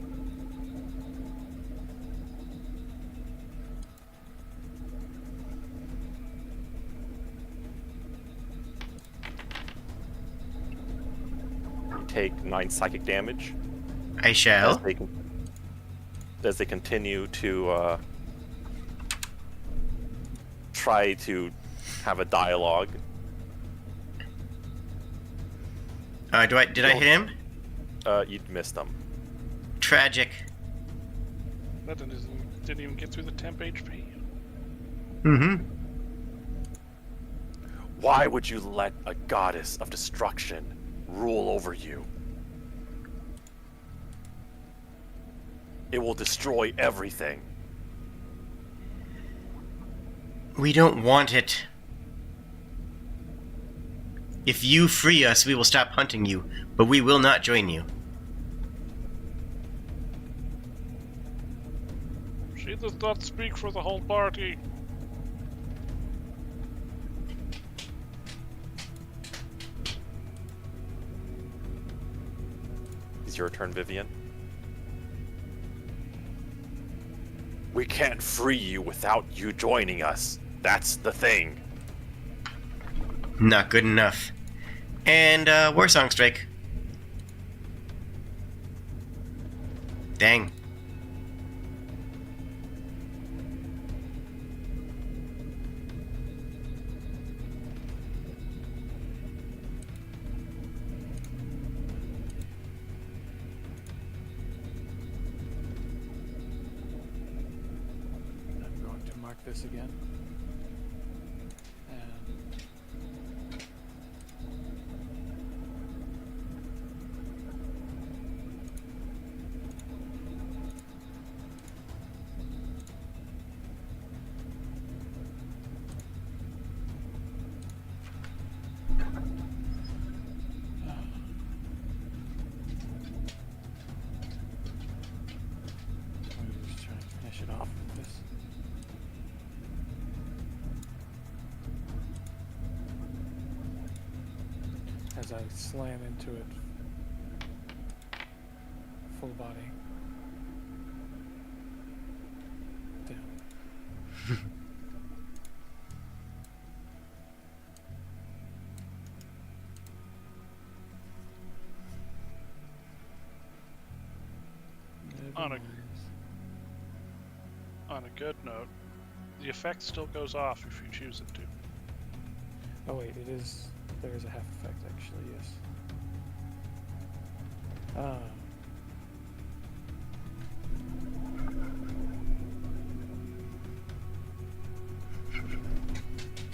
You take 9 psychic damage. I shall. As they continue to try to have a dialogue. Did I hit him? You missed them. Tragic. That didn't even get through the temp HP. Mm-hmm. Why would you let a goddess of destruction rule over you? It will destroy everything. We don't want it. If you free us, we will stop hunting you, but we will not join you. She does not speak for the whole party. Is your turn, Vivian? We can't free you without you joining us. That's the thing. Not good enough. And, War Song Strike. Dang. I'm going to mark this again. And I'm just trying to finish it off with this. As I slam into it, full body. Down. Never On a- mind. On a good note, the effect still goes off if you choose it to. Oh wait, it is. There is a half effect actually. Yes. Ah.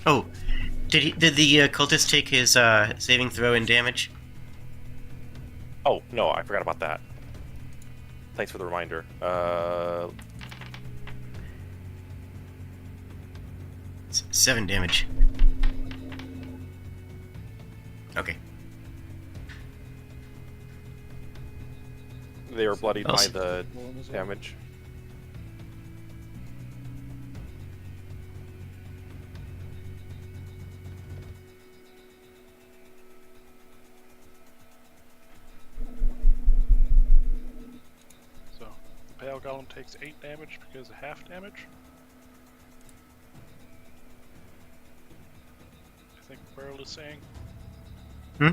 Oh, did the cultist take his saving throw and damage? Oh, no, I forgot about that. Thanks for the reminder. 7 damage. Okay. They were bloodied by Also- the Roll him as well. damage. So, the Pale Golem takes 8 damage because of half damage. I think Burl is saying. Yeah.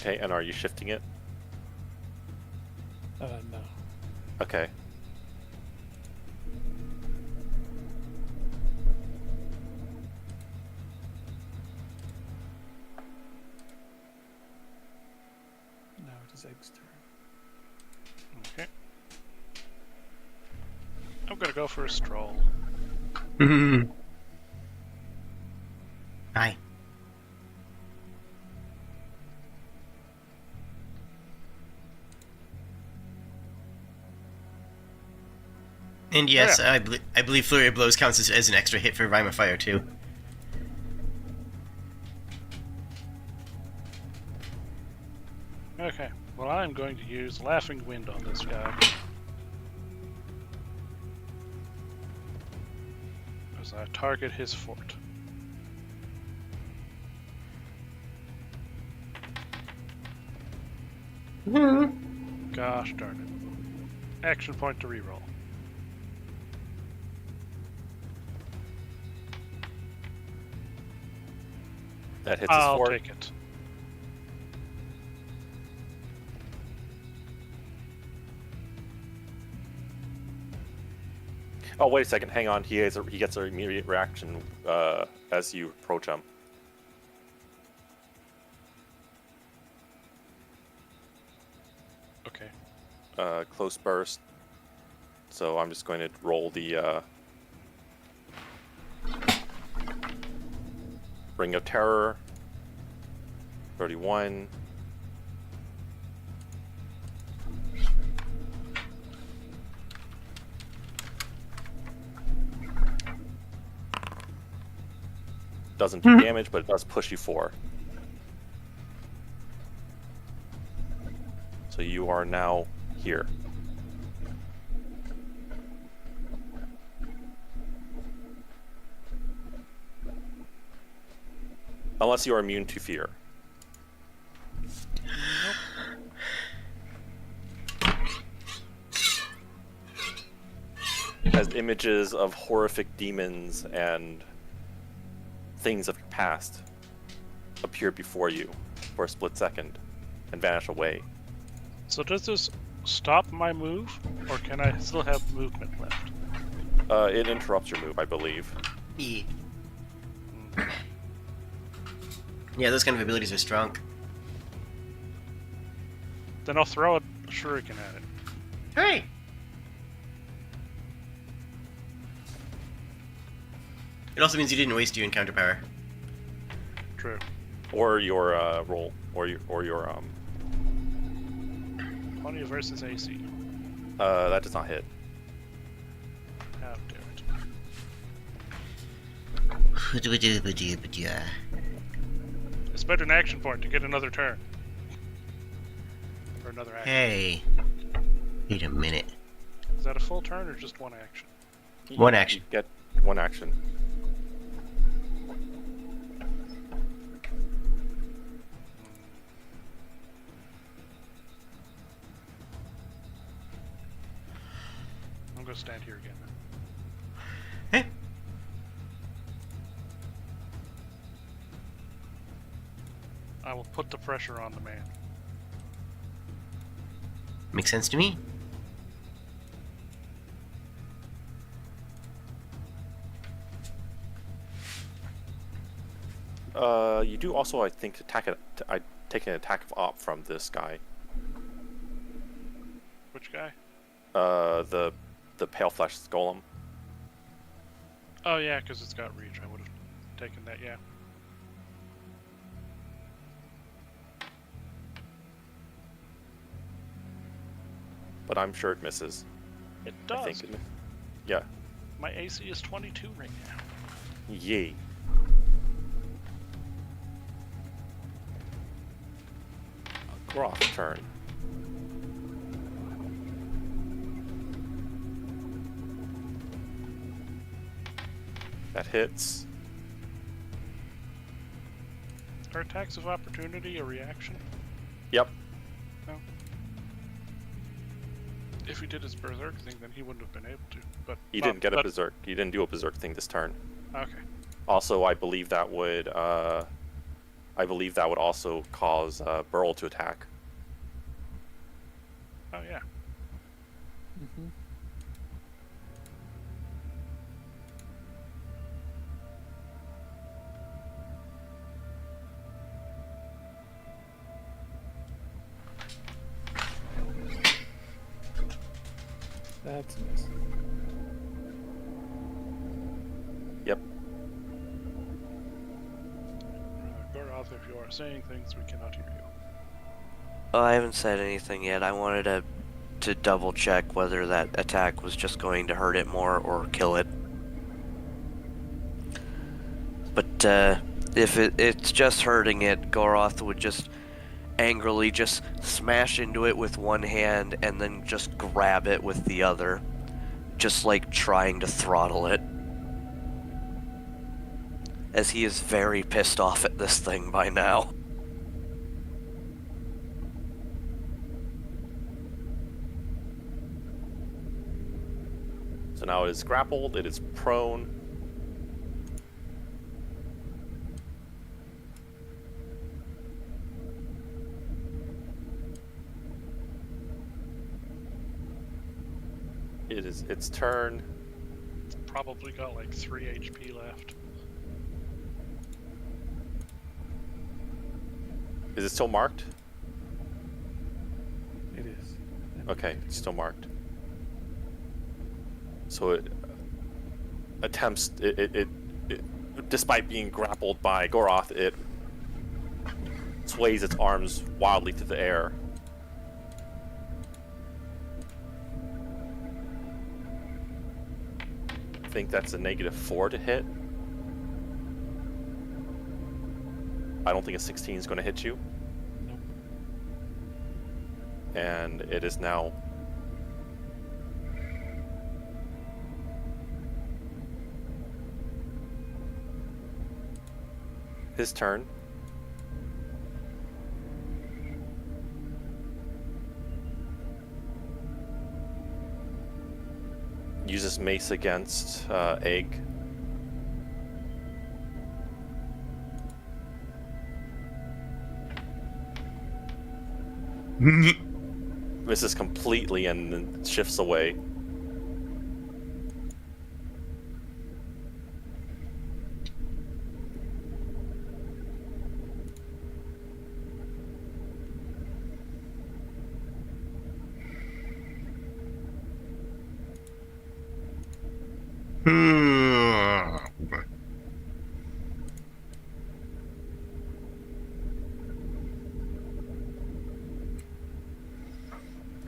Okay, and are you shifting it? No. Okay. Now it is Egg's turn. Okay. I'm gonna go for a stroll. Hi. And yes, Yeah. I believe Flurry of Blows counts as an extra hit for Rime of Fire, too. Okay. Well, I'm going to use Laughing Wind on this guy. As I target his fort. Gosh darn it. Action point to reroll. That hits his I'll fort. take it. Oh, wait a second. Hang on. He gets an immediate reaction as you approach him. Okay. Close burst. So I'm just going to roll the Ring of Terror. 31. Doesn't do damage, but it does push you 4. So you are now here. Unless you are immune to fear. As images of horrific demons and things of your past appear before you for a split second and vanish away. So does this stop my move, or can I still have movement left? It interrupts your move, I believe. Yeah. Yeah, those kind of abilities are strong. Then I'll throw a shuriken at it. Hey! It also means you didn't waste your encounter power. True. Or your roll, or your 20 versus AC. that does not hit. How dare it. I spent an action point to get another turn. Or another action. Hey. Wait a minute. Is that a full turn or just one action? One action. You get one action. I'm gonna stand here again. Hey. I will put the pressure on the man. Makes sense to me. You do also, I think, I take an attack of op from this guy. Which guy? The pale flesh golem. Oh yeah, because it's got reach. I would have taken that, yeah. But I'm sure it misses. It I does. think yeah. My AC is 22 right now. Yay. Groff turn. That hits. Are attacks of opportunity a reaction? Yep. No. If he did his berserk thing, then he wouldn't have been able to. But He didn't get a berserk. He didn't do a berserk thing this turn. Okay. Also, I believe that would I believe that would also cause Burl to attack. Oh yeah. Mm-hmm. That's nice. Yep. Goroth, if you are saying things, we cannot hear you. Oh, I haven't said anything yet. I wanted to double check whether that attack was just going to hurt it more or kill it. But if it's just hurting it, Goroth would just angrily just smash into it with one hand and then just grab it with the other. Just like trying to throttle it. As he is very pissed off at this thing by now. So now it is grappled, it is prone. It is its turn. It's probably got like 3 HP left. Is it still marked? It is. Okay, it's still marked. So it attempts, it despite being grappled by Goroth, it sways its arms wildly through the air. I think that's a -4 to hit. I don't think a 16 is going to hit you. Nope. And it is now his turn. Uses mace against Egg. Misses completely and then shifts away.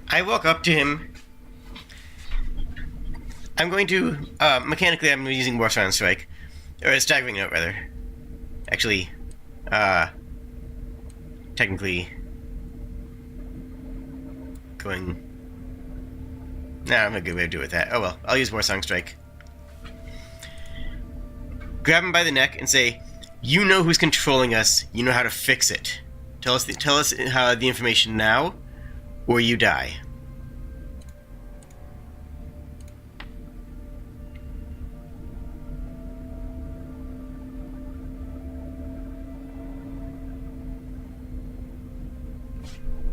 I walk up to him. I'm going to, mechanically I'm using War Silent Strike. Or a Staggering Note, rather. Actually, technically going... Nah, I'm a good way to do it with that. Oh well, I'll use War Song Strike. Grab him by the neck and say, "You know who's controlling us. You know how to fix it. Tell us the information now, or you die."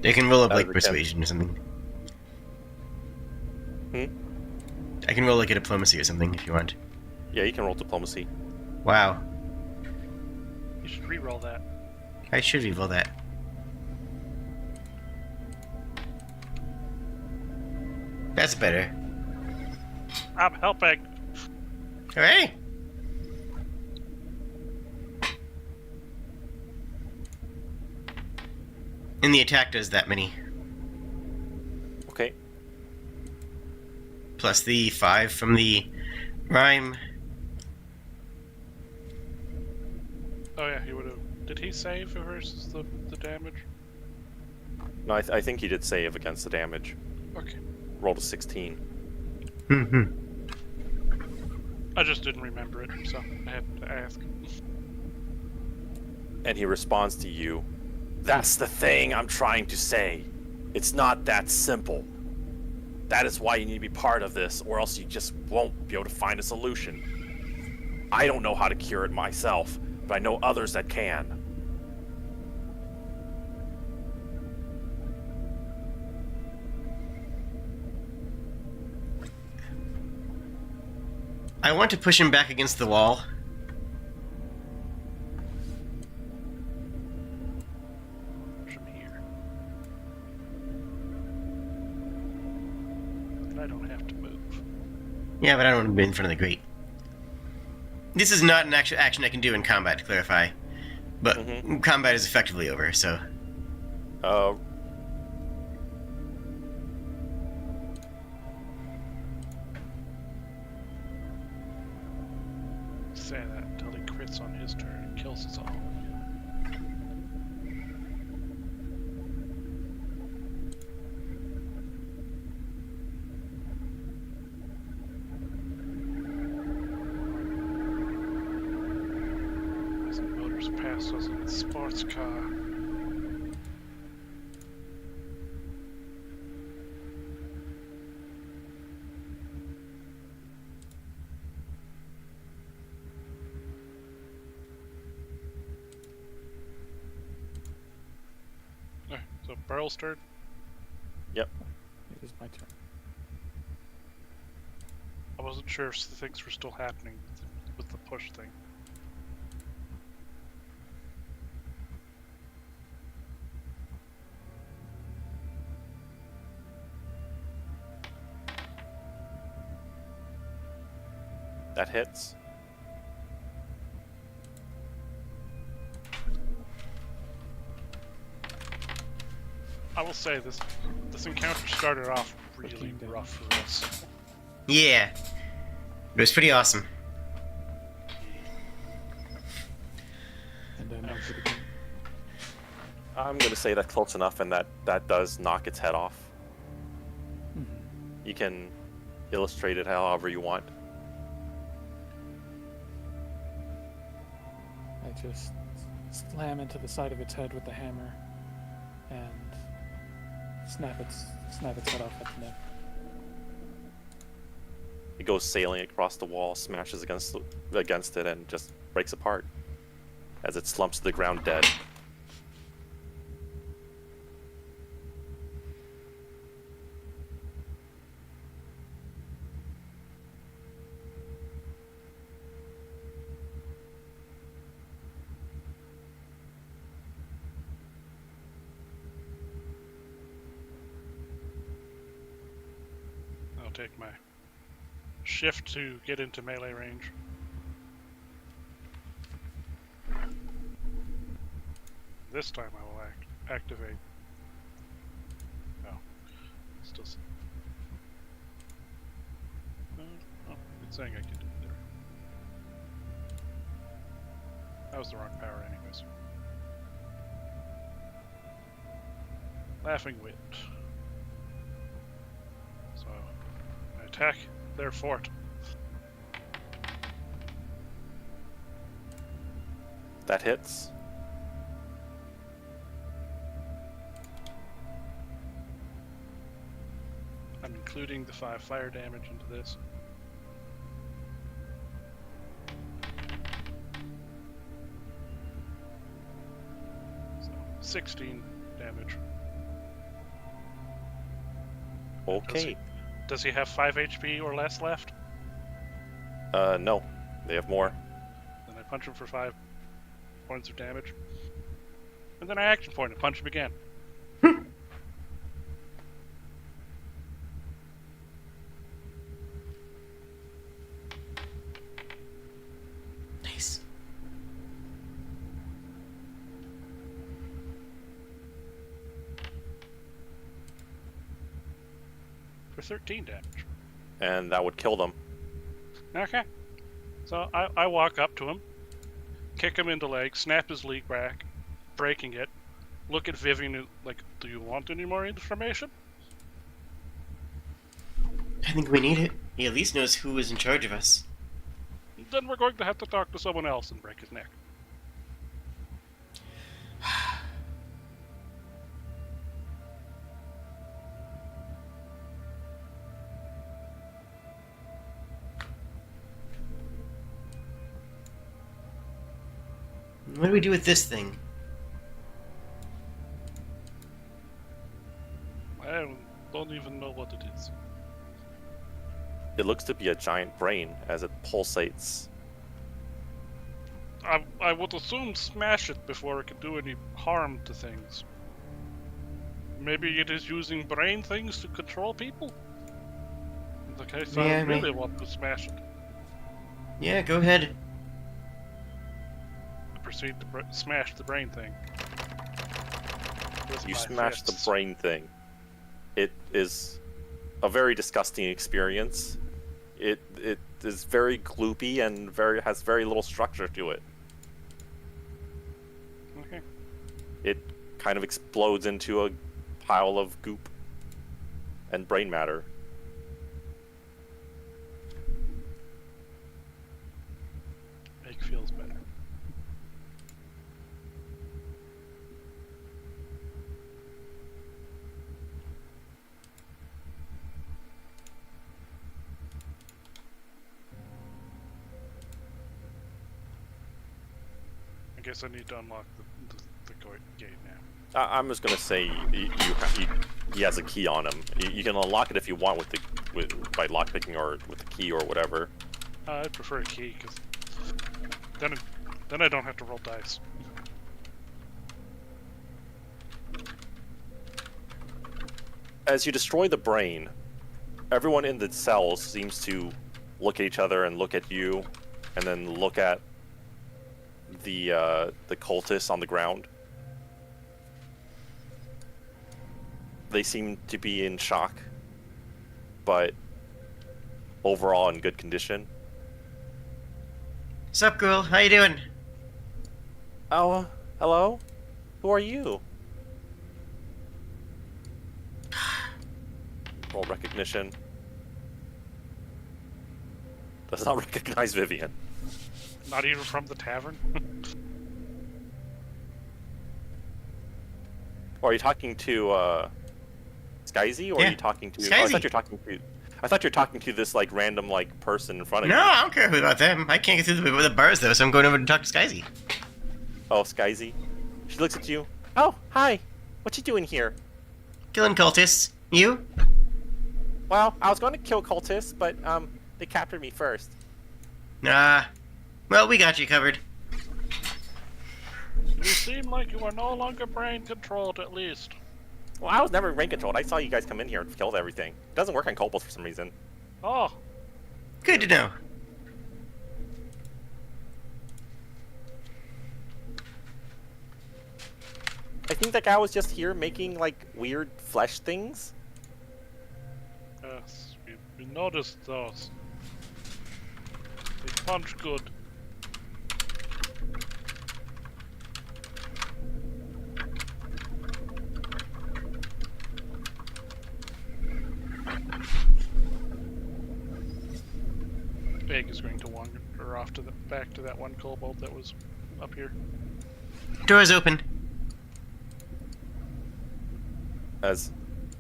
They can roll up like persuasion or something. I can roll like a diplomacy or something if you want. Yeah, you can roll diplomacy. Wow. You should re-roll that. I should re-roll that. That's better. I'm helping. Hooray! And the attack does that many. Okay. Plus the 5 from the rhyme. Oh yeah, he would have. Did he save versus the damage? No, I think he did save against the damage. Okay. Rolled a 16. I just didn't remember it, so I had to ask. And he responds to you. That's the thing I'm trying to say. It's not that simple. That is why you need to be part of this, or else you just won't be able to find a solution. I don't know how to cure it myself, but I know others that can. I want to push him back against the wall. From here. But I don't have to move. Yeah, but I don't want to be in front of the grate. This is not an actual action I can do in combat, to clarify. But combat is effectively over, so... Say that until he crits on his turn and kills us all. As motors past us in a sports car. Alright, so Burl's turn. It is my turn. I wasn't sure if the things were still happening with the push thing. That hits. I will say this encounter started off really 15 damage. rough for us. Yeah. It was pretty awesome. And now for the game. I'm gonna say that's close enough, and that does knock its head off. Mhm. You can illustrate it however you want. I just slam into the side of its head with the hammer and snap its head off at the neck. It goes sailing across the wall, smashes against it, and just breaks apart as it slumps to the ground dead. I'll take my shift to get into melee range. This time I will activate. No, still. Oh, it's saying I can do it there. That was the wrong power, anyways. Laughing Wind. So, I attack their fort. That hits. I'm including the 5 fire damage into this. So, 16 damage. Okay. Does he have 5 HP or less left? No. They have more. Then I punch him for 5 points of damage. And then I action point and punch him again. Nice. For 13 damage. And that would kill them. Okay. So I walk up to him, kick him in the leg, snap his leg back, breaking it, look at Vivian like, do you want any more information? I think we need it. He at least knows who is in charge of us. Then we're going to have to talk to someone else and break his neck. What do we do with this thing? I don't even know what it is. it looks to be a giant brain as it pulsates. I would assume smash it before it can do any harm to things. Maybe it is using brain things to control people? In the case, Yeah, I really want to smash it. Yeah, go ahead. Proceed to smash the brain thing. With You my smash the fists. brain thing. It is a very disgusting experience. It is very gloopy and has very little structure to it. Okay. It kind of explodes into a pile of goop and brain matter. Make feels better. I guess I need to unlock the gate now. I'm just gonna say he has a key on him. You can unlock it if you want by lockpicking or with the key or whatever. I'd prefer a key, because then I don't have to roll dice. As you destroy the brain, everyone in the cells seems to look at each other and look at you, and then look at the cultists on the ground. They seem to be in shock, but overall in good condition. Sup, girl? How you doing? Oh, hello? Who are you? Roll recognition. Does not recognize Vivian. Not even from the tavern? Or are you talking to Skyzy, or Yeah, are you talking to? Skyzy. Oh, I thought you're talking to this like random like person in front of No, you. I don't care about them. I can't get through the bars though, so I'm going over to talk to Skyzy. Oh, Skyzy. She looks at you. Oh, hi. What you doing here? Killing cultists. You? Well, I was going to kill cultists, but they captured me first. Nah. Well, we got you covered. You seem like you are no longer brain controlled, at least. Well, I was never brain controlled. I saw you guys come in here and killed everything. It doesn't work on kobolds for some reason. Oh, Good to know. I think that guy was just here making like weird flesh things. yes, we noticed those. They punch good. Egg is going to wander off to back to that one kobold that was up here. Door's open. As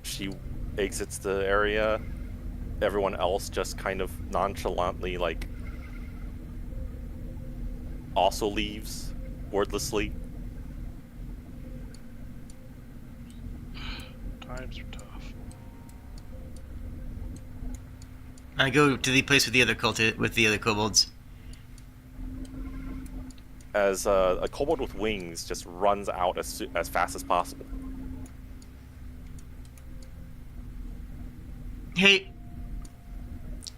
she exits the area, everyone else just kind of nonchalantly like also leaves wordlessly. Times are tough. I go to the place with the other kobolds. As a kobold with wings just runs out as fast as possible. Hey.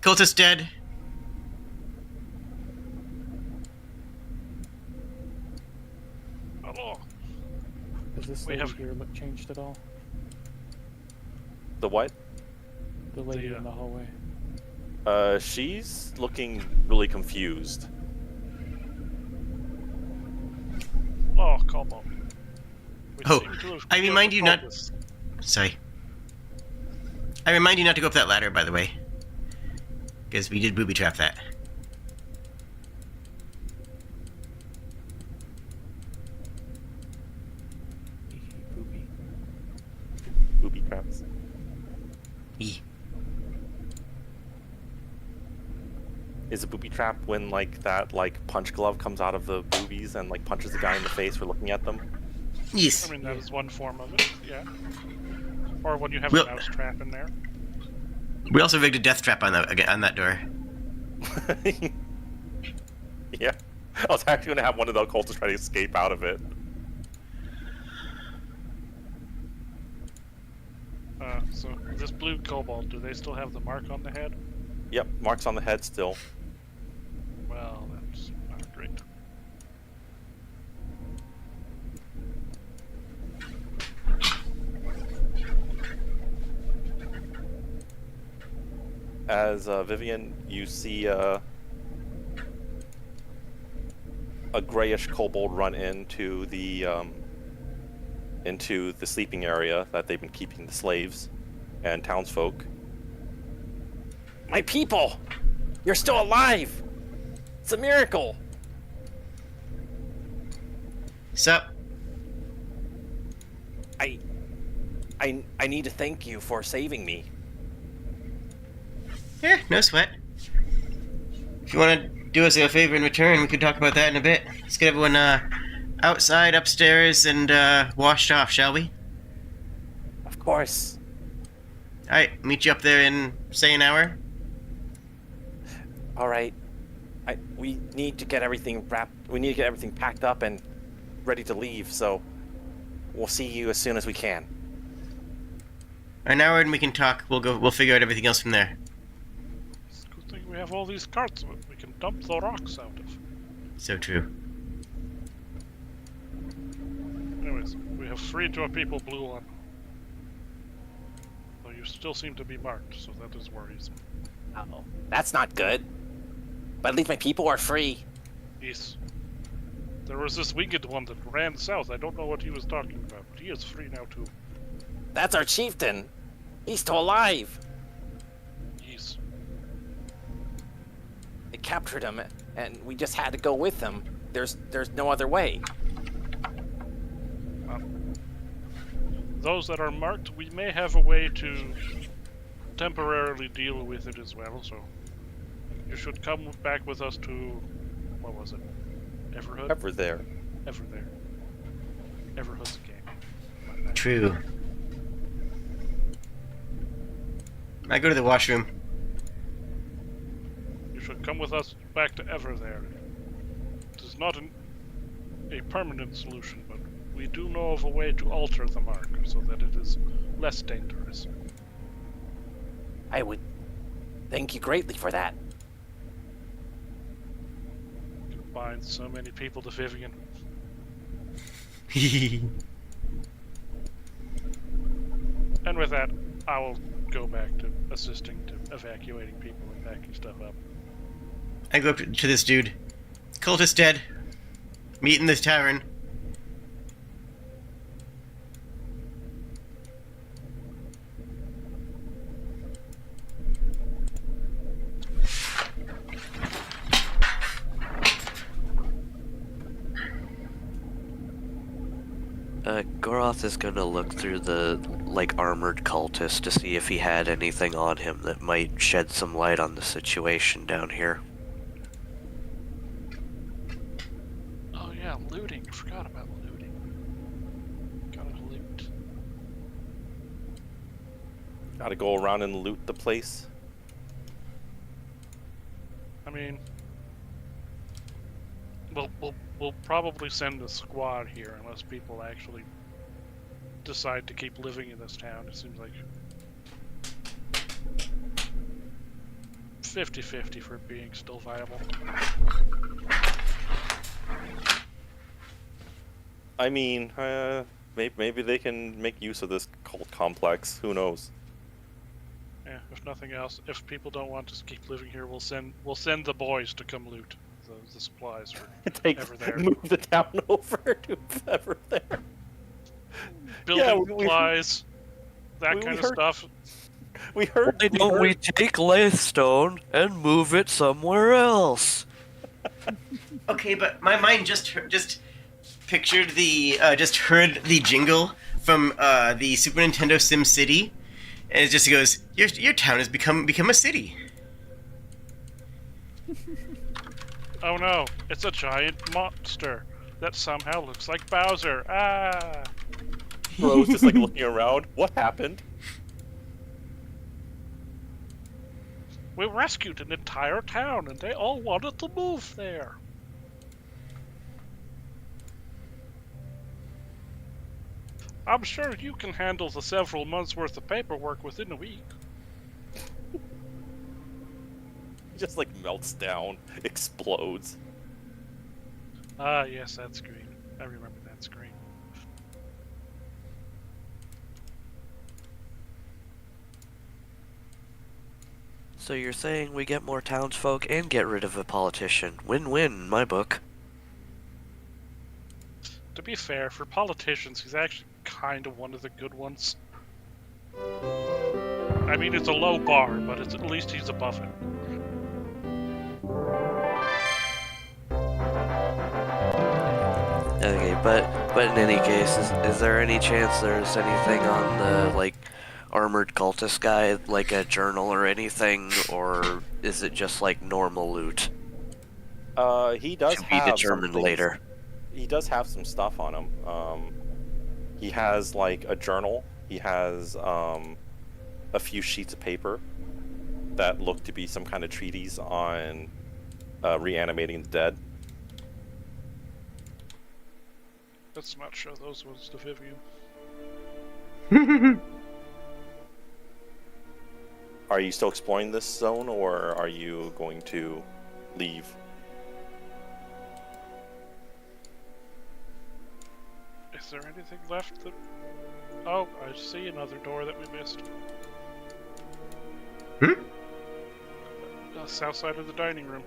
Cultist dead. Hello. Has this We lady have- here look changed at all? The what? The lady The, in the hallway. She's looking really confused. Hello, kobold. We Oh, seem to have I killed remind the you not- cultists. Sorry. I remind you not to go up that ladder, by the way. Because we did booby trap that. Booby. Booby traps. Eeh. Is a booby trap when like that like punch glove comes out of the boobies and like punches the guy in the face for looking at them? Yes. I mean, that is one form of it, yeah. Or when you have Well- a mouse trap in there. We also rigged a death trap on that door. Yeah. I was actually going to have one of the occultists try to escape out of it. So this blue kobold, do they still have the mark on the head? Yep, marks on the head still. Well, that's not great. As Vivian, you see a grayish kobold run into the sleeping area that they've been keeping the slaves and townsfolk. My people! You're still alive! It's a miracle! Sup? I need to thank you for saving me. Yeah, no sweat. If you want to do us a favor in return, we could talk about that in a bit. Let's get everyone outside, upstairs, and washed off, shall we? Of course. Alright, meet you up there in, say, an hour? Alright. We need to get everything wrapped. We need to get everything packed up and ready to leave, so we'll see you as soon as we can. An hour and we can talk. We'll figure out everything else from there. It's a good thing we have all these carts we can dump the rocks out of. So true. Anyways, we have freed your people, Blue One. Though you still seem to be marked, so that is worrisome. Uh-oh. That's not good. But at least my people are free. Yes. There was this winged one that ran south. I don't know what he was talking about, but he is free now too. That's our chieftain. He's still alive. Yes. They captured him, and we just had to go with him. There's no other way. Those that are marked, we may have a way to temporarily deal with it as well, so you should come back with us to, what was it? Everhood? Ever there. Ever there. Everhood's a game. True. I go to the washroom. You should come with us back to Ever there. It is not a permanent solution, but we do know of a way to alter the mark so that it is less dangerous. I would thank you greatly for that. You can bind so many people to Vivian. And with that, I will go back to assisting to evacuating people and packing stuff up. I go up to this dude. Cultist dead. Meet in this tavern. Goroth is gonna look through the, armored cultist to see if he had anything on him that might shed some light on the situation down here. Oh yeah, looting. I forgot about looting. Gotta loot. Gotta go around and loot the place. I mean, we'll probably send a squad here unless people actually decide to keep living in this town. It seems like 50-50 for it being still viable. I mean, maybe they can make use of this cult complex. Who knows? Yeah, if nothing else, if people don't want to keep living here, we'll send the boys to come loot the supplies for Ever there. Move the town over to Ever there. Building supplies, that kind of stuff. We heard. Why don't we take Lathrestone and move it somewhere else? Okay, but my mind just pictured just heard the jingle from the Super Nintendo Sim City, and it just goes, "Your town has become a city." Oh no, it's a giant monster that somehow looks like Bowser. Ah! Bro's just looking around. What happened? We rescued an entire town, and they all wanted to move there. I'm sure you can handle the several months' worth of paperwork within a week. He just like melts down, explodes. Ah, yes, that screen. I remember that screen. So you're saying we get more townsfolk and get rid of a politician. Win-win in my book. To be fair, for politicians, he's actually kind of one of the good ones. I mean, it's a low bar, but at least he's above it. Okay, but in any case, is there any chance there's anything on the, like, armored cultist guy, like a journal or anything, or is it just like normal loot? He does To be have determined some things. later. He does have some stuff on him. He has like a journal. He has a few sheets of paper that look to be some kind of treatise on reanimating the dead. Let's not show those ones to Vivian. Are you still exploring this zone, or are you going to leave? Is there anything left that... Oh, I see another door that we missed. South side of the dining room.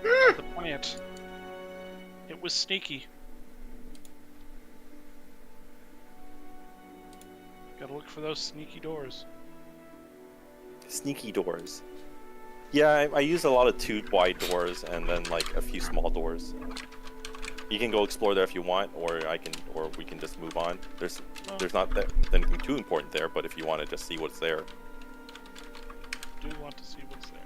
The plant. It was sneaky. Gotta look for those sneaky doors. Sneaky doors. Yeah, I use a lot of 2 wide doors and then like a few small doors. You can go explore there if you want, or we can just move on. There's not anything too important there, but if you want to just see what's there. Do want to see what's there.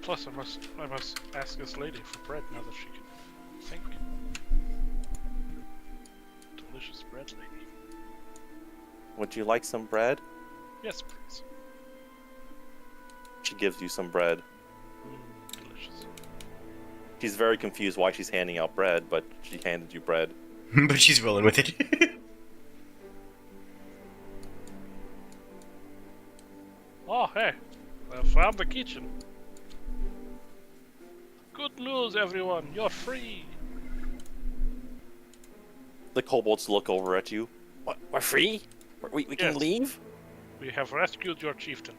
Plus, I must ask this lady for bread now that she can think. Delicious bread, lady. Would you like some bread? Yes, please. She gives you some bread. Delicious. She's very confused why she's handing out bread, but she handed you bread. But she's rolling with it. Oh, hey. I found the kitchen. Good news, everyone. You're free. The kobolds look over at you. What? We're free? We can Yes. leave? We have rescued your chieftain.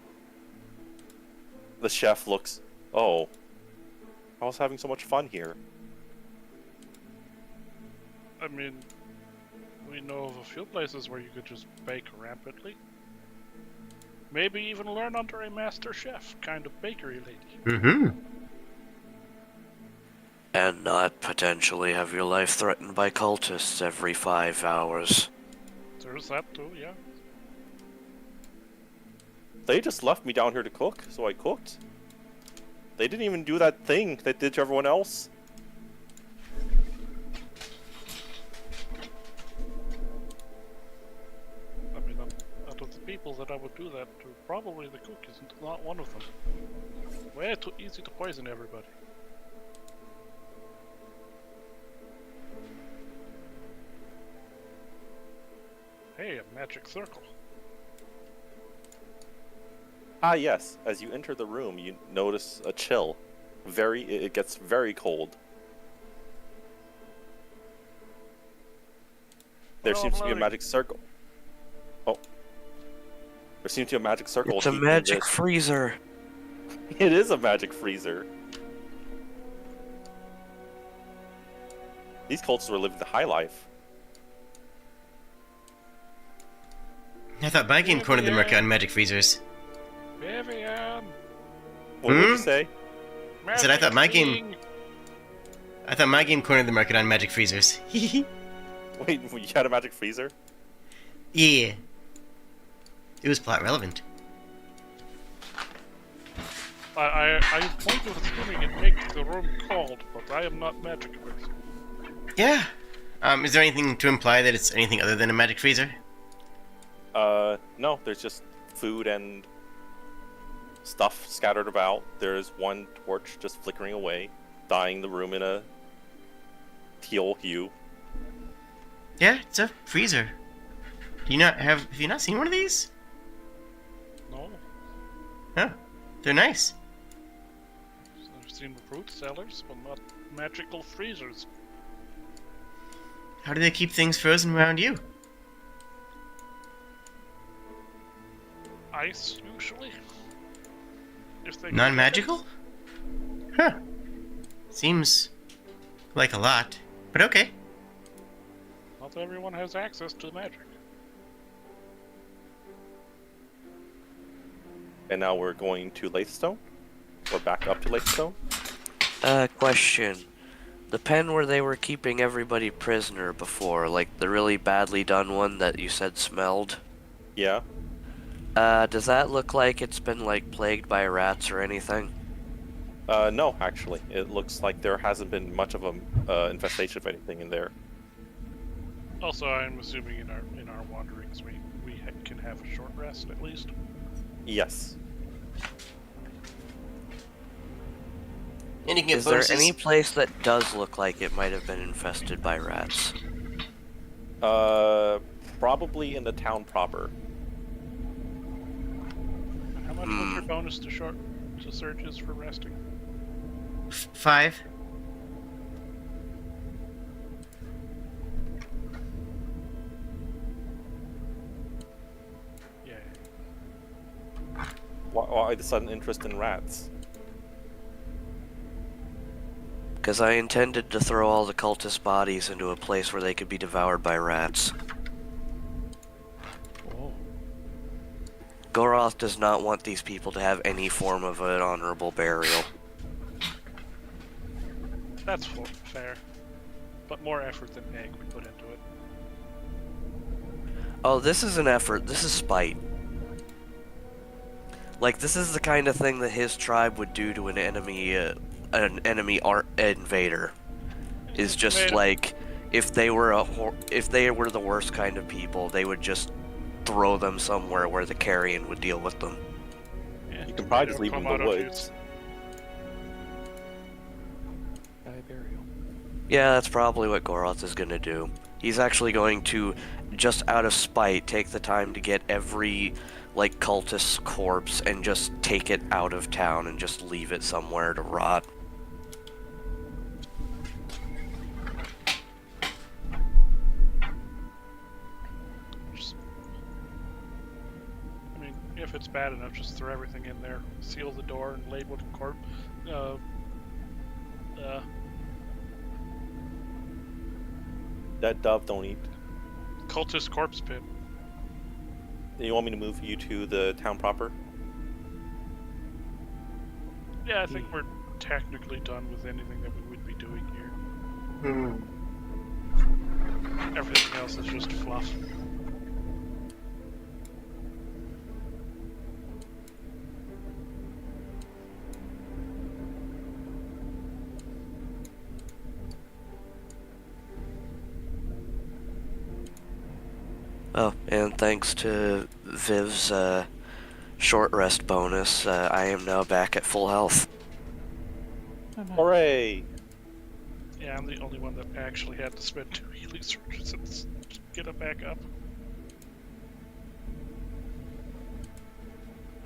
The chef looks. Oh, I was having so much fun here. I mean, we know of a few places where you could just bake rampantly. Maybe even learn under a master chef kind of bakery lady. Mm-hmm. And not potentially have your life threatened by cultists every 5 hours. There's that too, yeah. They just left me down here to cook, so I cooked. They didn't even do that thing they did to everyone else. I mean, out of the people that I would do that to, probably the cook is not one of them. Way too easy to poison everybody. Hey, a magic circle. Ah, yes. As you enter the room, you notice a chill. It gets very cold. There Oh, seems to be a loading. magic circle. Oh. There seems to be a magic circle. It's a keeping magic this- freezer. It is a magic freezer. These cultists were living the high life. I thought my game cornered the market on magic freezers. Vivian! What would you Hmm? say? I said I thought my game- Magic I thought my game cornered the market on magic freezers. Wait, you had a magic freezer? Yeah. It was plot relevant. I am going to assuming it makes the room cold, but I am not magic person. Yeah. Is there anything to imply that it's anything other than a magic freezer? No, there's just food and stuff scattered about. There's one torch just flickering away, dyeing the room in a teal hue. Yeah, it's a freezer. Have you not seen one of these? No. Huh. They're nice. I've seen fruit cellars, but not magical freezers. How do they keep things frozen around you? Ice, usually. If they can Non-magical? Huh. Seems like a lot, but okay. Not everyone has access to magic. And now we're going to Latestone? Or back up to Latestone? Question. The pen where they were keeping everybody prisoner before, like the really badly done one that you said smelled, Yeah. does that look like it's been, like, plagued by rats or anything? No, actually. It looks like there hasn't been much of a infestation of anything in there. Also, I'm assuming in our wanderings we can have a short rest at least. Yes. And you can get Is there bonuses. any place that does look like it might have been infested by rats? Probably in the town proper. How much was your bonus to surges for resting? 5. Yeah. Why the sudden interest in rats? Because I intended to throw all the cultist bodies into a place where they could be devoured by rats. Oh. Goroth does not want these people to have any form of an honorable burial. That's fair. But more effort than Egg would put into it. Oh, this is an effort. This is spite. Like, this is the kind of thing that his tribe would do to an enemy invader. Is just like, if they were the worst kind of people, they would just throw them somewhere where the carrion would deal with them. Yeah, You can probably just leave them in the tomato woods. juice. By burial. Yeah, that's probably what Goroth is gonna do. He's actually going to, just out of spite, take the time to get every, like, cultist's corpse and just take it out of town and just leave it somewhere to rot. I mean, if it's bad enough, just throw everything in there, seal the door, and label it That dove don't eat. cultist corpse pit. You want me to move you to the town proper? Yeah, I think we're technically done with anything that we would be doing here. Everything else is just fluff. Oh, and thanks to Viv's short rest bonus, I am now back at full health. Oh, nice. Hooray! Yeah, I'm the only one that actually had to spend 2 healing surges and get it back up.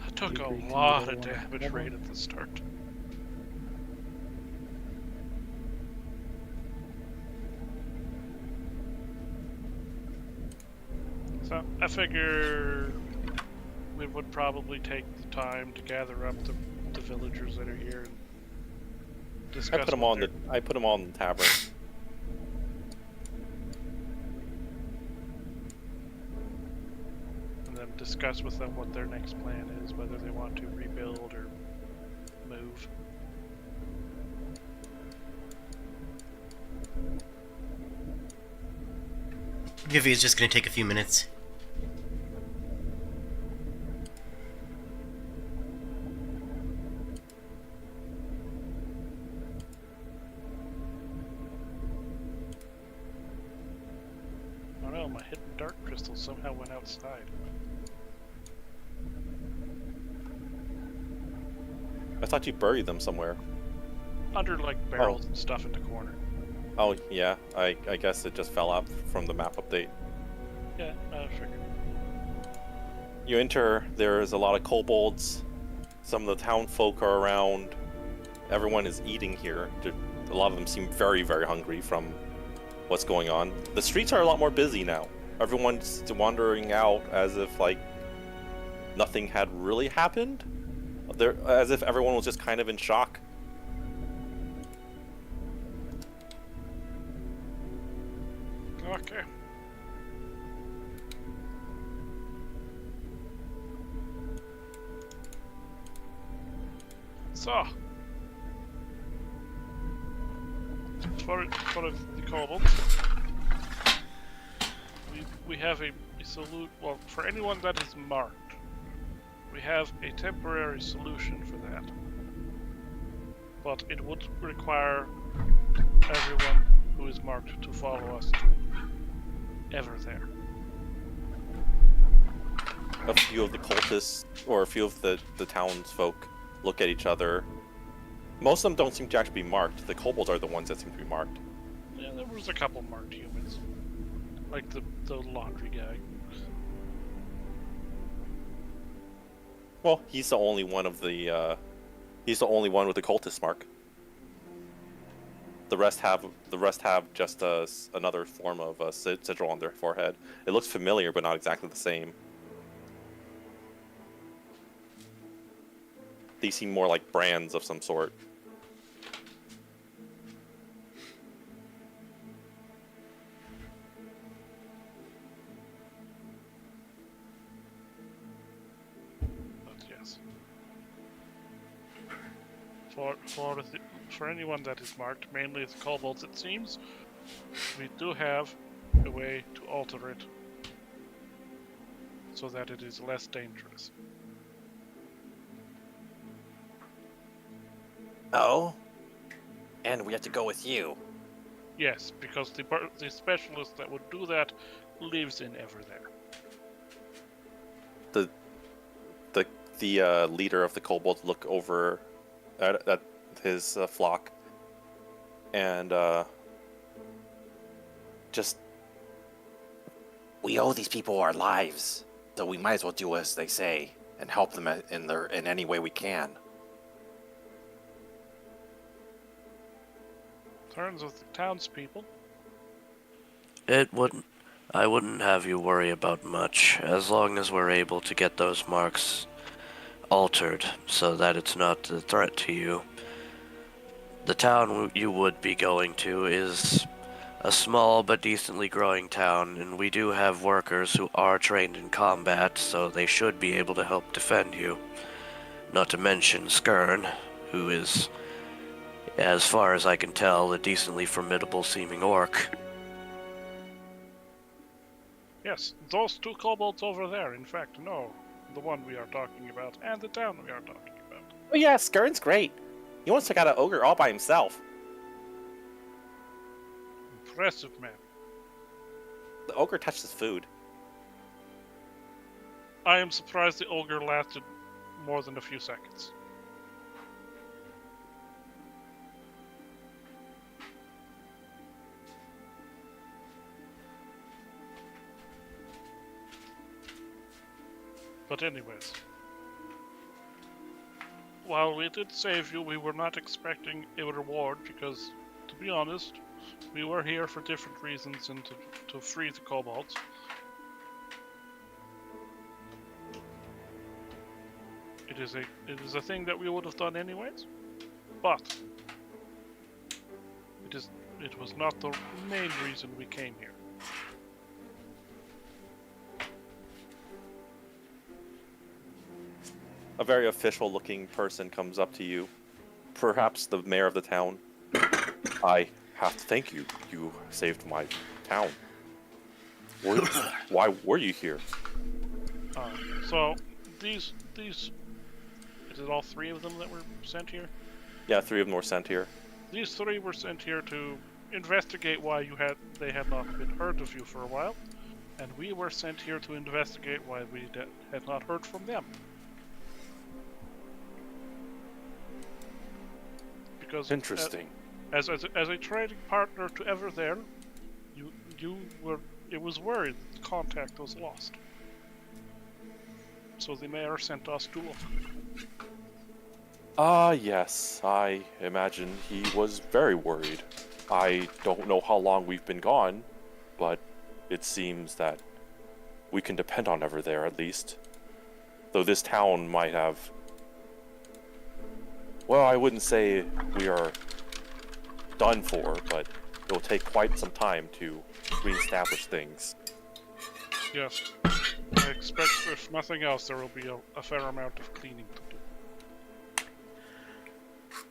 I took a agreed to lot move of everyone up damage level. right at the start. So, I figure we would probably take the time to gather up the villagers that are here and discuss I put them what on the. I put them on the tavern. and then discuss with them what their next plan is, whether they want to rebuild or move. Vivi is just going to take a few minutes. no, my hidden dark crystal somehow went outside. I thought you buried them somewhere. Under, like, barrels and stuff in the corner. Oh, yeah. I guess it just fell out from the map update. Yeah, I figured. You enter, there's a lot of kobolds. Some of the town folk are around. Everyone is eating here. A lot of them seem very, very hungry from what's going on. The streets are a lot more busy now. Everyone's wandering out as if, like, nothing had really happened. As if everyone was just kind of in shock. Okay. So, for the kobolds, we have a salute. Well, for anyone that is marked, we have a temporary solution for that. But it would require everyone who is marked to follow us to ever there. A few of the cultists, or a few of the townsfolk, look at each other. Most of them don't seem to actually be marked. The kobolds are the ones that seem to be marked. Yeah, there was a couple marked humans. Like the laundry guy. Well, he's the only one of the, he's the only one with the cultist mark. The rest have just another form of a sigil on their forehead. It looks familiar, but not exactly the same. These seem more like brands of some sort. But yes. For anyone that is marked, mainly the kobolds it seems, we do have a way to alter it so that it is less dangerous. Oh? And we have to go with you. Yes, because the specialist that would do that lives in ever there. The leader of the kobolds look over at his flock and just, We owe these people our lives, so we might as well do as they say and help them in any way we can. Turns of the townspeople. I wouldn't have you worry about much, as long as we're able to get those marks altered so that it's not a threat to you. The town you would be going to is a small but decently growing town, and we do have workers who are trained in combat, so they should be able to help defend you. Not to mention Skern, who is, as far as I can tell, a decently formidable seeming orc. Yes, those two kobolds over there, in fact, no. The one we are talking about, and the town we are talking about. Oh yeah, Skern's great. He once took out an ogre all by himself. Impressive, man. The ogre touched his food. I am surprised the ogre lasted more than a few seconds. But anyways, while we did save you, we were not expecting a reward because, to be honest, we were here for different reasons and to free the kobolds. It is a thing that we would have done anyways, but it was not the main reason we came here. a very official-looking person comes up to you. Perhaps the mayor of the town. I have to thank you. You saved my town. Why were you here? So these is it all three of them that were sent here? Yeah, 3 of them were sent here. These 3 were sent here to investigate why they had not been heard of you for a while, And we were sent here to investigate why we had not heard from them. Because Interesting. as a trading partner to Ever There, it was worried that contact was lost. So the mayor sent us to look. Yes, I imagine he was very worried. I don't know how long we've been gone, but it seems that we can depend on Ever There at least. Though this town might have... Well, I wouldn't say we are done for, but it will take quite some time to reestablish things. Yes. I expect, if nothing else, there will be a fair amount of cleaning to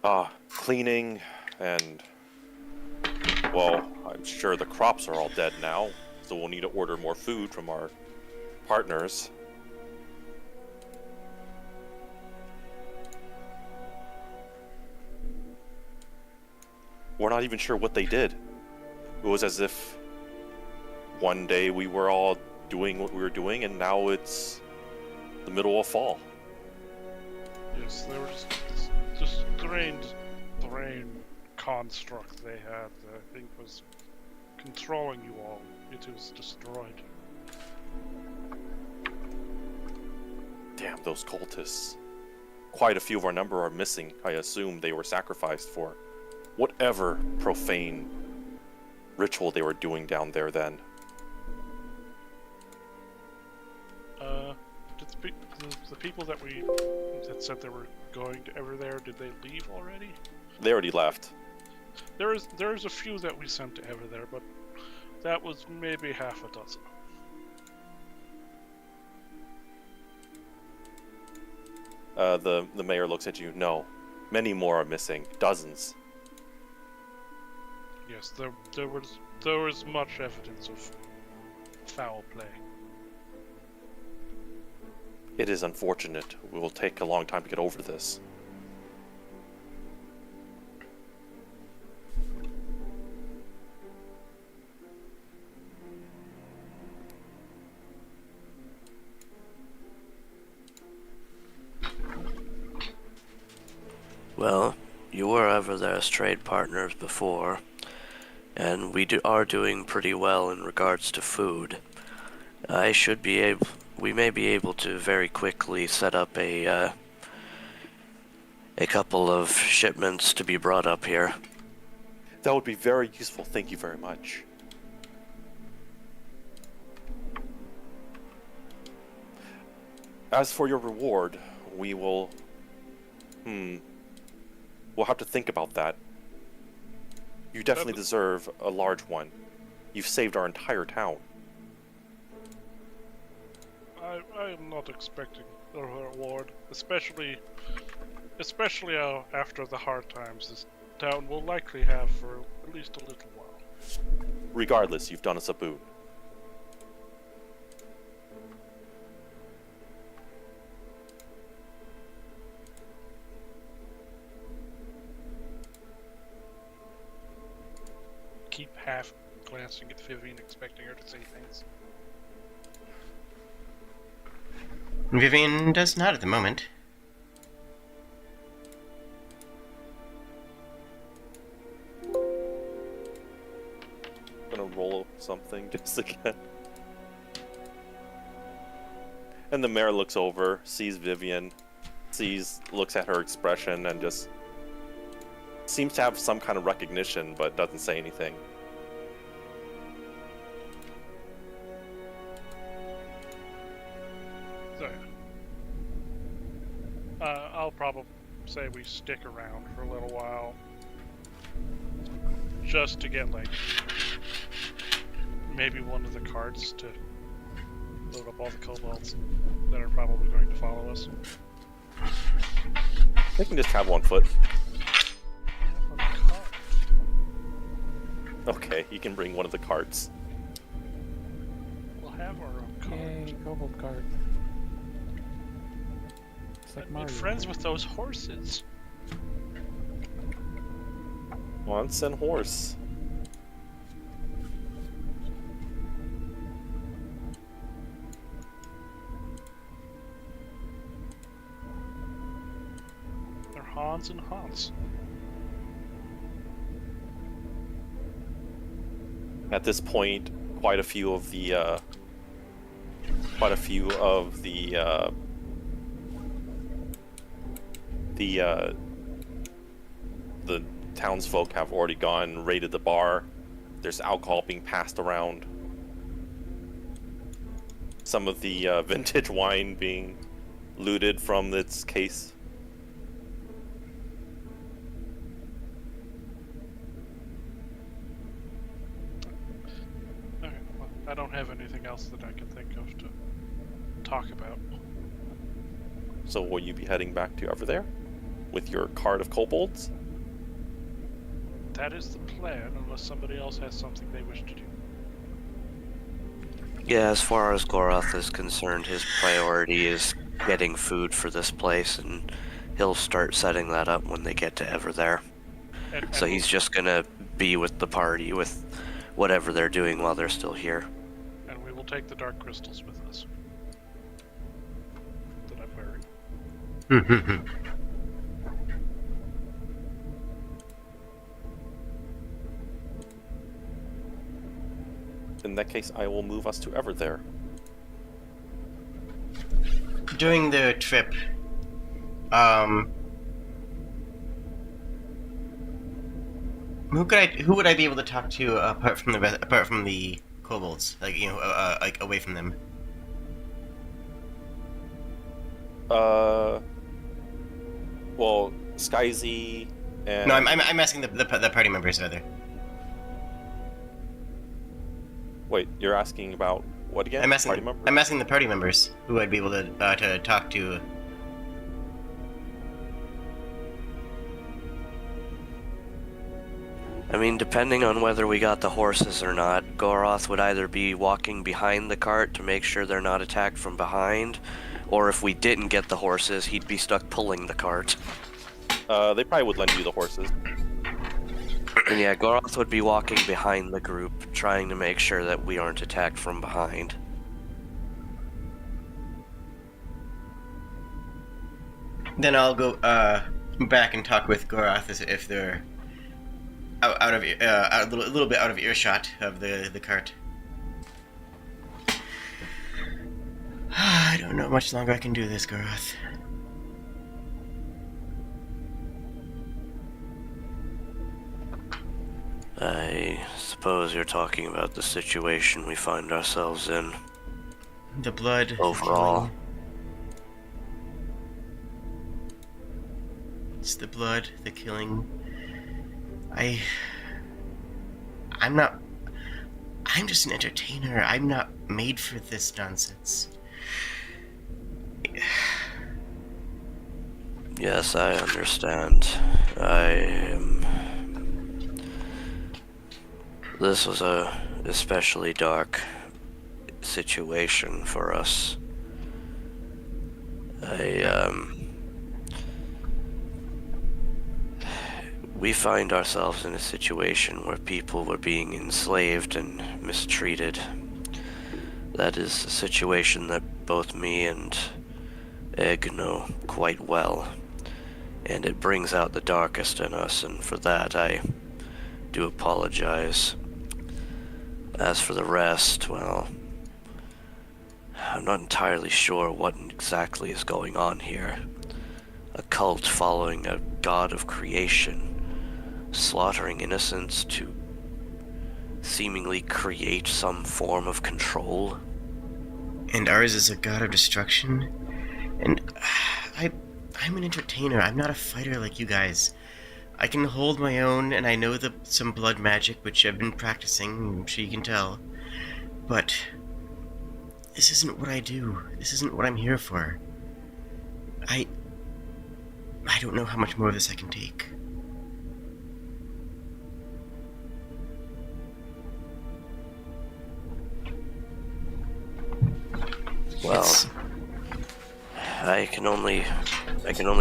do. Cleaning and... Well, I'm sure the crops are all dead now, so we'll need to order more food from our partners. We're not even sure what they did. It was as if one day we were all doing what we were doing, and now it's the middle of fall. Yes, there was this strange brain construct they had that I think was controlling you all. It was destroyed. Damn, those cultists. Quite a few of our number are missing. I assume they were sacrificed for whatever profane ritual they were doing down there then. Did the people that said they were going to Ever There, did they leave already? They already left. There's a few that we sent to Ever There, but that was maybe half a dozen. The mayor looks at you. No, many more are missing. Dozens. Yes, there was much evidence of foul play. It is unfortunate. We will take a long time to get over this. Well, you were Ever There's trade partners before, and are doing pretty well in regards to food. We may be able to very quickly set up a couple of shipments to be brought up here. That would be very useful. Thank you very much. As for your reward, we will... We'll have to think about that. You definitely deserve a large one. You've saved our entire town. I am not expecting a reward, especially after the hard times this town will likely have for at least a little while. Regardless, you've done us a boon. Keep half glancing at Vivian, expecting her to say things. Vivian does not at the moment. I'm gonna roll something just again. And the mayor looks over, sees Vivian, looks at her expression, and just seems to have some kind of recognition, but doesn't say anything. So, I'll probably say we stick around for a little while, just to get like maybe one of the carts to load up all the kobolds that are probably going to follow us. They can just travel on foot. On the cart. Okay, you can bring one of the carts. We'll have our own cart. Yay, Kobold card. It's like I Mario. made friends with those horses. Once and horse. Hans and Hans. At this point, quite a few of the the townsfolk have already gone and raided the bar. There's alcohol being passed around. Some of the vintage wine being looted from its case. Okay, well, I don't have anything else that I can think of to talk about. So will you be heading back to over there with your cart of kobolds? That is the plan, unless somebody else has something they wish to do. Yeah, as far as Goroth is concerned, his priority is getting food for this place, and he'll start setting that up when they get to ever there. So he's just gonna be with the party with whatever they're doing while they're still here. And we will take the dark crystals with us. That I'm wearing. In that case, I will move us to ever there. During the trip, who would I be able to talk to apart from the kobolds? Like, you know, like away from them. Well, Skyzy and... No, I'm asking the party members rather. Wait, you're asking about what again? I'm asking Party members? I'm asking the party members who I'd be able to talk to. I mean, depending on whether we got the horses or not, Goroth would either be walking behind the cart to make sure they're not attacked from behind, or if we didn't get the horses, he'd be stuck pulling the cart. They probably would lend you the horses. And yeah, Goroth would be walking behind the group, trying to make sure that we aren't attacked from behind. Then I'll go back and talk with Goroth as if they're out of a little bit out of earshot of the cart. I don't know how much longer I can do this, Goroth. I suppose you're talking about the situation we find ourselves in. The blood. Overall. It's the blood, the killing. I'm just an entertainer. I'm not made for this nonsense. Yes, I understand. This was a especially dark situation for us. We find ourselves in a situation where people were being enslaved and mistreated. That is a situation that both me and Egg know quite well, and it brings out the darkest in us, and for that I do apologize. As for the rest, well, I'm not entirely sure what exactly is going on here. A cult following a god of creation, slaughtering innocents to seemingly create some form of control. And ours is a god of destruction. And I'm an entertainer. I'm not a fighter like you guys. I can hold my own, and I know some blood magic, which I've been practicing, I'm sure you can tell. But this isn't what I do. This isn't what I'm here for. I don't know how much more of this I can take. Well, I can only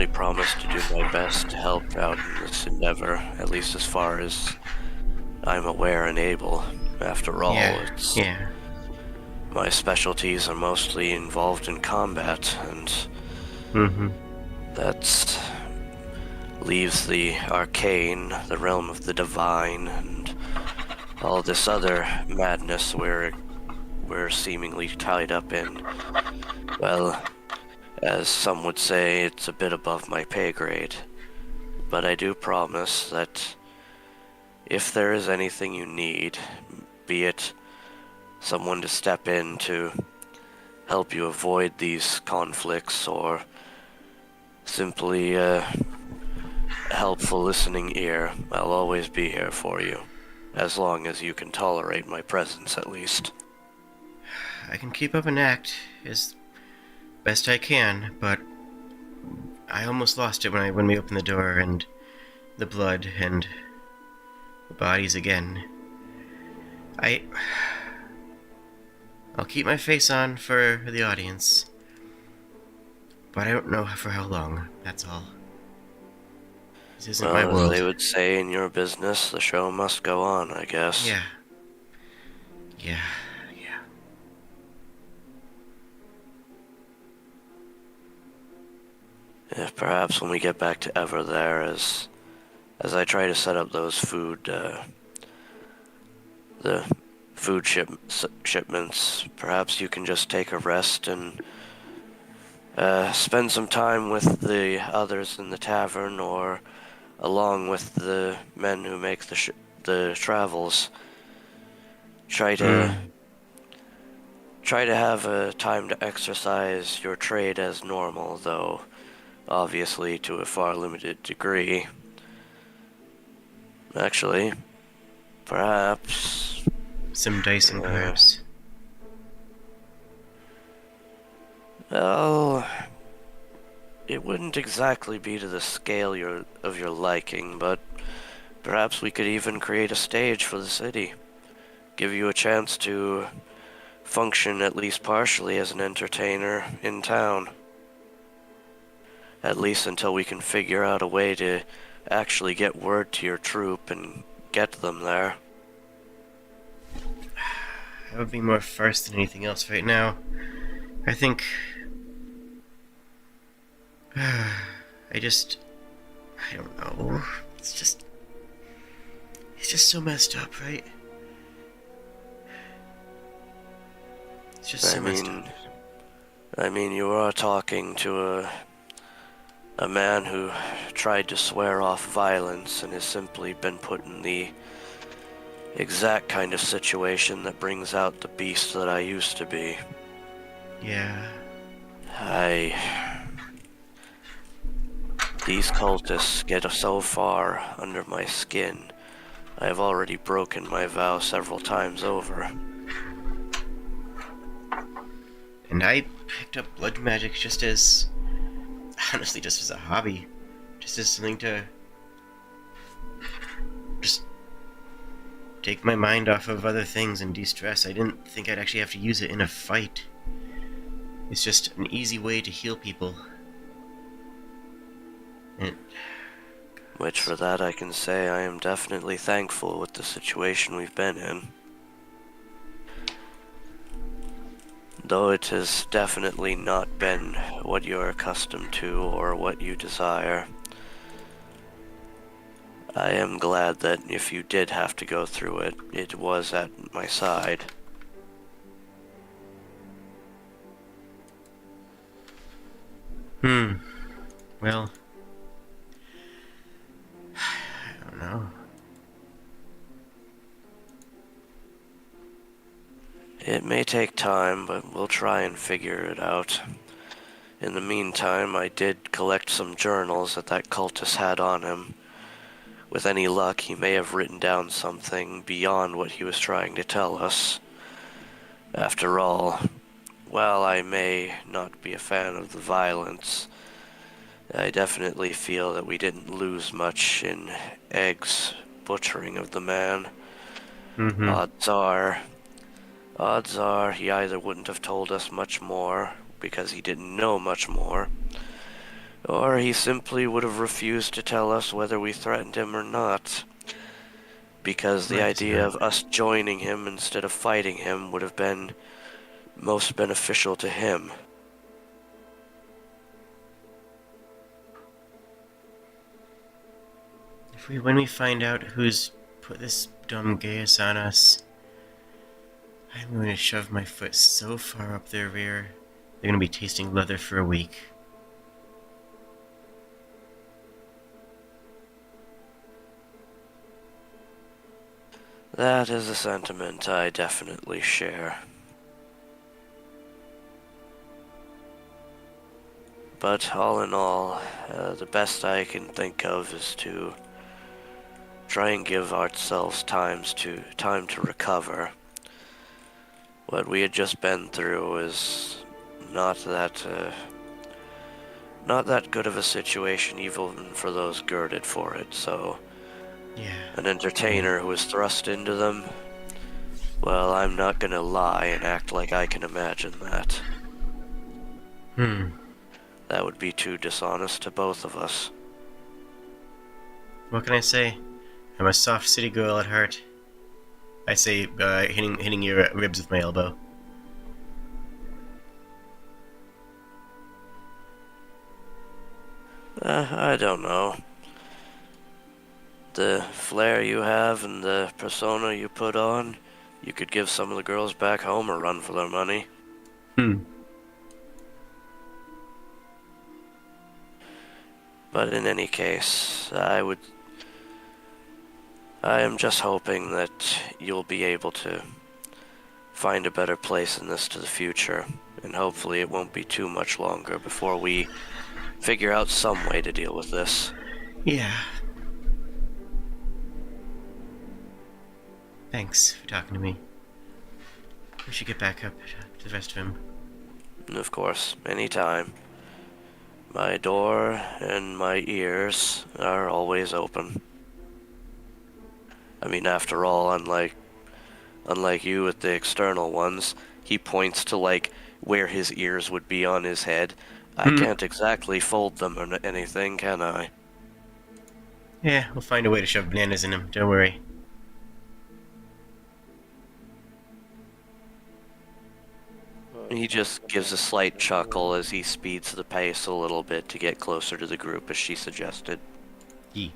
promise to do my best to help out in this endeavor, at least as far as I'm aware and able. After all, Yeah. My specialties are mostly involved in combat, and that's leaves the arcane, the realm of the divine, and all this other madness we're seemingly tied up in. Well, as some would say, it's a bit above my pay grade. But I do promise that if there is anything you need, be it someone to step in to help you avoid these conflicts, or simply a helpful listening ear, I'll always be here for you. As long as you can tolerate my presence, at least. I can keep up an act as best I can, but I almost lost it when we opened the door and the blood and the bodies again. I'll keep my face on for the audience, but I don't know for how long, that's all. This isn't my Well, world. as they would say in your business, the show must go on, I guess. Yeah. If perhaps when we get back to Ever there, as I try to set up those the food shipments, perhaps you can just take a rest and spend some time with the others in the tavern, or along with the men who make the travels. Try to have a time to exercise your trade as normal, though obviously to a far limited degree. Actually, perhaps Some dicing, perhaps. well, it wouldn't exactly be to the scale of your liking, but perhaps we could even create a stage for the city. Give you a chance to function at least partially as an entertainer in town. At least until we can figure out a way to actually get word to your troop and get them there. That would be more farce than anything else right now. I think... I don't know. It's just so messed up, right? It's just so messed up. I mean, you are talking to a man who tried to swear off violence and has simply been put in the exact kind of situation that brings out the beast that I used to be. Yeah. These cultists get so far under my skin. I have already broken my vow several times over. And I picked up blood magic honestly, just as a hobby. Just as something to just take my mind off of other things and de-stress. I didn't think I'd actually have to use it in a fight. It's just an easy way to heal people. Which, for that, I can say I am definitely thankful with the situation we've been in. Though it has definitely not been what you're accustomed to or what you desire. I am glad that if you did have to go through it, it was at my side. Well... I don't know. It may take time, but we'll try and figure it out. In the meantime, I did collect some journals that cultist had on him. With any luck, he may have written down something beyond what he was trying to tell us. After all, while I may not be a fan of the violence, I definitely feel that we didn't lose much in Egg's butchering of the man. Odds are he either wouldn't have told us much more because he didn't know much more, or he simply would have refused to tell us whether we threatened him or not, because the idea of us joining him instead of fighting him would have been most beneficial to him. when we find out who's put this dumb geas on us, I'm going to shove my foot so far up their rear, they're going to be tasting leather for a week. That is a sentiment I definitely share. But all in all, the best I can think of is to try and give ourselves time to recover. What we had just been through is not that good of a situation, even for those girded for it. So, Yeah. an entertainer who is thrust into them. Well, I'm not gonna lie and act like I can imagine that. That would be too dishonest to both of us. What can I say? I'm a soft city girl at heart. I say, hitting your ribs with my elbow. I don't know. The flair you have and the persona you put on, you could give some of the girls back home a run for their money. But in any case, I am just hoping that you'll be able to find a better place in this to the future, and hopefully it won't be too much longer before we figure out some way to deal with this. Yeah. Thanks for talking to me. We should get back up to the rest of him. And of course, anytime. My door and my ears are always open. I mean, after all, unlike you with the external ones, he points to, like, where his ears would be on his head. I can't exactly fold them or anything, can I? Yeah, we'll find a way to shove bananas in him, don't worry. He just gives a slight chuckle as he speeds the pace a little bit to get closer to the group, as she suggested. Yee.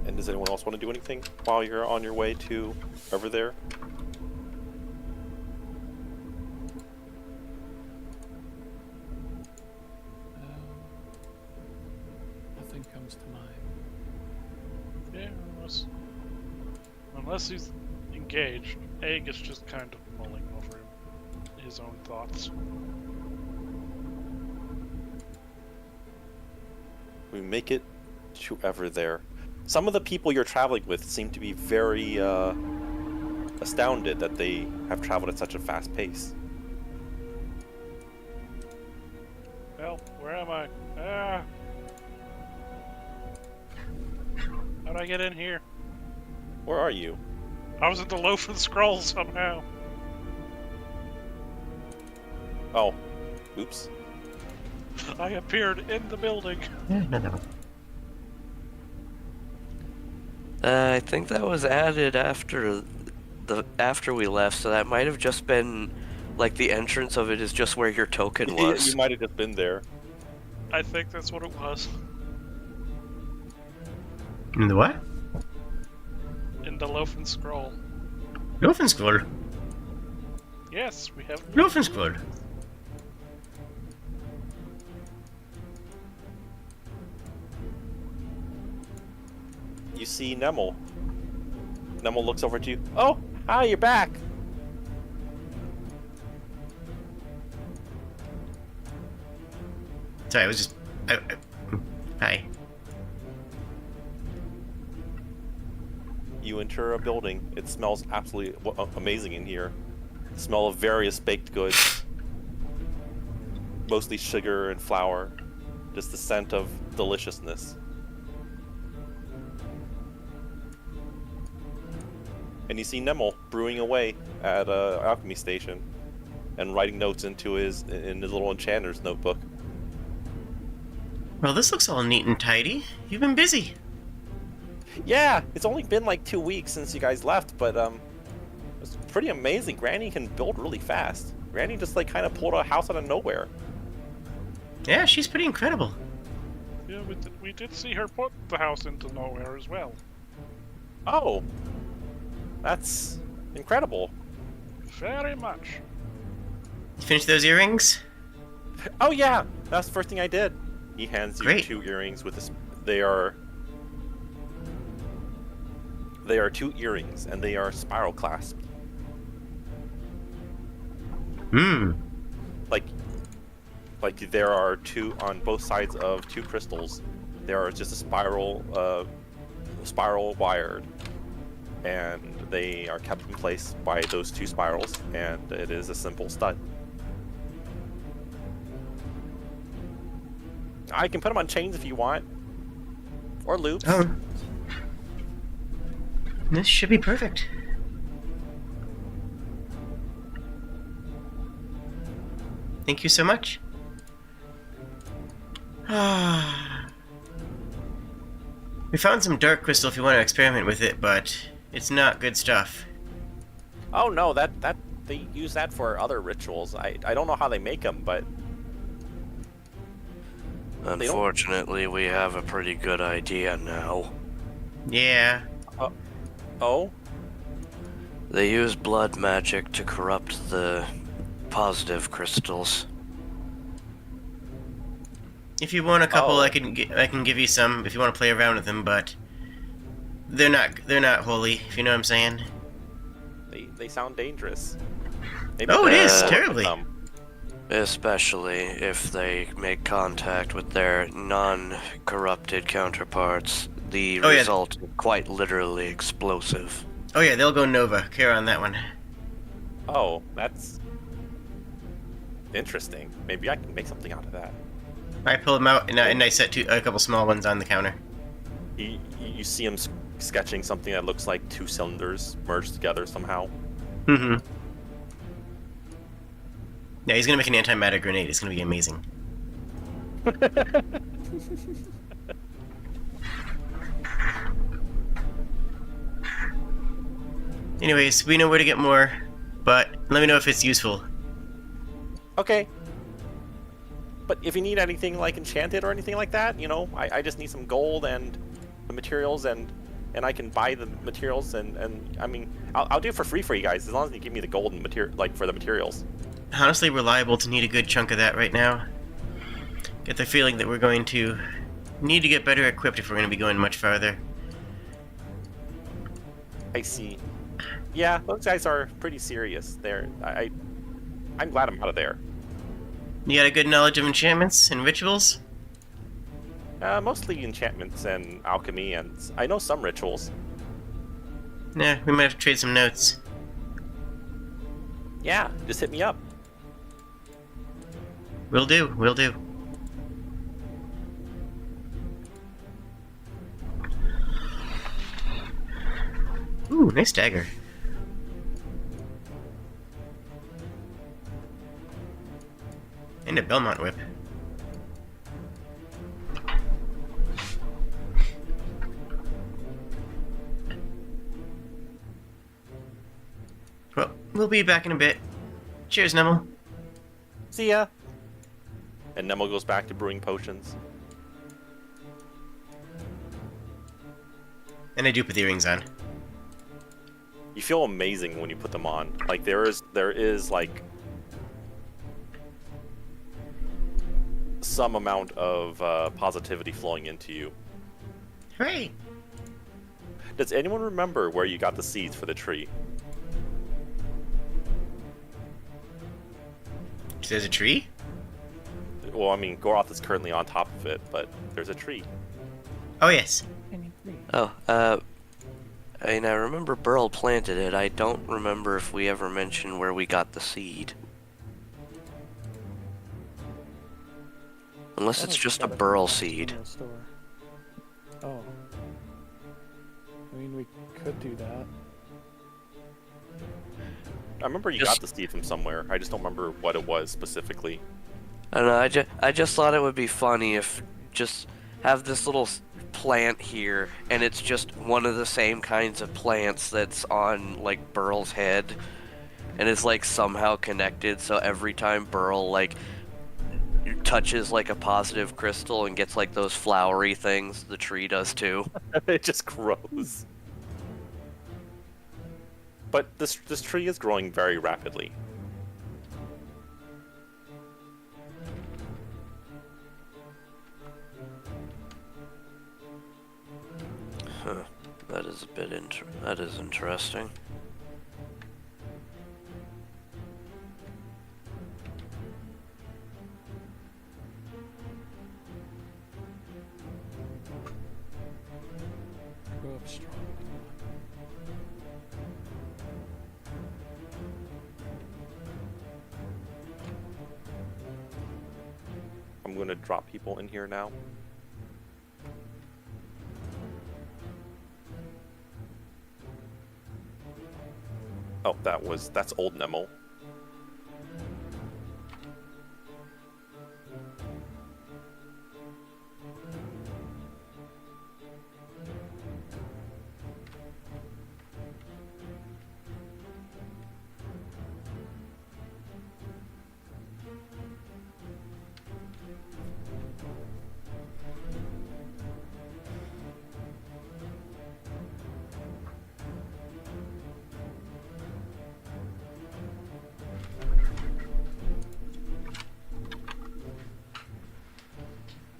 And does anyone else want to do anything while you're on your way to over there? Nothing comes to mind. Yeah, unless he's engaged, Egg is just kind of mulling over his own thoughts. We make it to ever there. Some of the people you're traveling with seem to be very astounded that they have traveled at such a fast pace. Well, where am I? Ah! How'd I get in here? Where are you? I was at the Loaf and Scroll somehow. Oh, oops. I appeared in the building. I think that was added after we left, so that might have just been, like, the entrance of it is just where your token was. You might have just been there. I think that's what it was. In the what? In the Loaf and Scroll. Scroll. Yes, we have. Scroll. You see Nemel. Nemel looks over at you. Oh, hi, you're back. Sorry, I was just... Hi. You enter a building. It smells absolutely amazing in here. The smell of various baked goods. Mostly sugar and flour. Just the scent of deliciousness. And you see Nemel brewing away at a alchemy station and writing notes in his little enchanter's notebook. Well, this looks all neat and tidy. You've been busy. Yeah, it's only been like 2 weeks since you guys left, but it's pretty amazing. Granny can build really fast. Granny just like kind of pulled a house out of nowhere. Yeah, she's pretty incredible. Yeah, we did see her put the house into nowhere as well. Oh, that's incredible. Very much. You finished those earrings? Oh yeah, that's the first thing I did. He hands you Great. 2 earrings with this. They are 2 earrings, and they are spiral clasped. Hmm. Like there are 2 on both sides of 2 crystals. There are just a spiral wired, and they are kept in place by those 2 spirals, and it is a simple stud. I can put them on chains if you want, or loops. Oh. This should be perfect. Thank you so much. We found some dark crystal if you want to experiment with it, but it's not good stuff. Oh no, that they use that for other rituals. I don't know how they make them, but Unfortunately, we have a pretty good idea now. Yeah. oh, They use blood magic to corrupt the positive crystals. If you want a couple, Oh. I can give you some if you want to play around with them, but they're not holy, if you know what I'm saying. they sound dangerous. Maybe Oh, it they're is working terribly. them. Especially if they make contact with their non-corrupted counterparts. The Oh, yeah. result is quite literally explosive. Oh yeah, they'll go Nova. Care on that one. Oh, that's interesting. Maybe I can make something out of that. I pull them out and I set a couple small ones on the counter. You see him sketching something that looks like 2 cylinders merged together somehow. Mm-hmm. Yeah, he's gonna make an antimatter grenade. It's gonna be amazing. Anyways, we know where to get more, but let me know if it's useful. Okay. But if you need anything like enchanted or anything like that, you know, I just need some gold and the materials, and I can buy the materials, and I mean, I'll do it for free for you guys as long as you give me the gold and material, like for the materials. Honestly, we're liable to need a good chunk of that right now. Get the feeling that we're going to need to get better equipped if we're going to be going much farther. I see. Yeah, those guys are pretty serious. I'm glad I'm out of there. You got a good knowledge of enchantments and rituals? Mostly enchantments and alchemy, and I know some rituals. Nah, we might have to trade some notes. Yeah, just hit me up. Will do, will do. Ooh, nice dagger. And a Belmont whip. Well, we'll be back in a bit. Cheers, Nemmel. See ya. And Nemo goes back to brewing potions. And I do put the earrings on. You feel amazing when you put them on. Like there is like some amount of positivity flowing into you. Hooray! Does anyone remember where you got the seeds for the tree? There's a tree? Well, I mean, Goroth is currently on top of it, but there's a tree. Oh, yes. Oh, I remember Burl planted it. I don't remember if we ever mentioned where we got the seed. Unless it's just a Burl seed. Oh. I mean, we could do that. I remember you got the seed from somewhere. I just don't remember what it was specifically. I don't know, I just thought it would be funny if just have this little plant here, and it's just one of the same kinds of plants that's on like Burl's head, and is like somehow connected. So every time Burl like touches like a positive crystal and gets like those flowery things, the tree does too. It just grows. But this tree is growing very rapidly. Huh. That is a bit that is interesting. Grow up strong. I'm going to drop people in here now. Oh, that's old Nemo.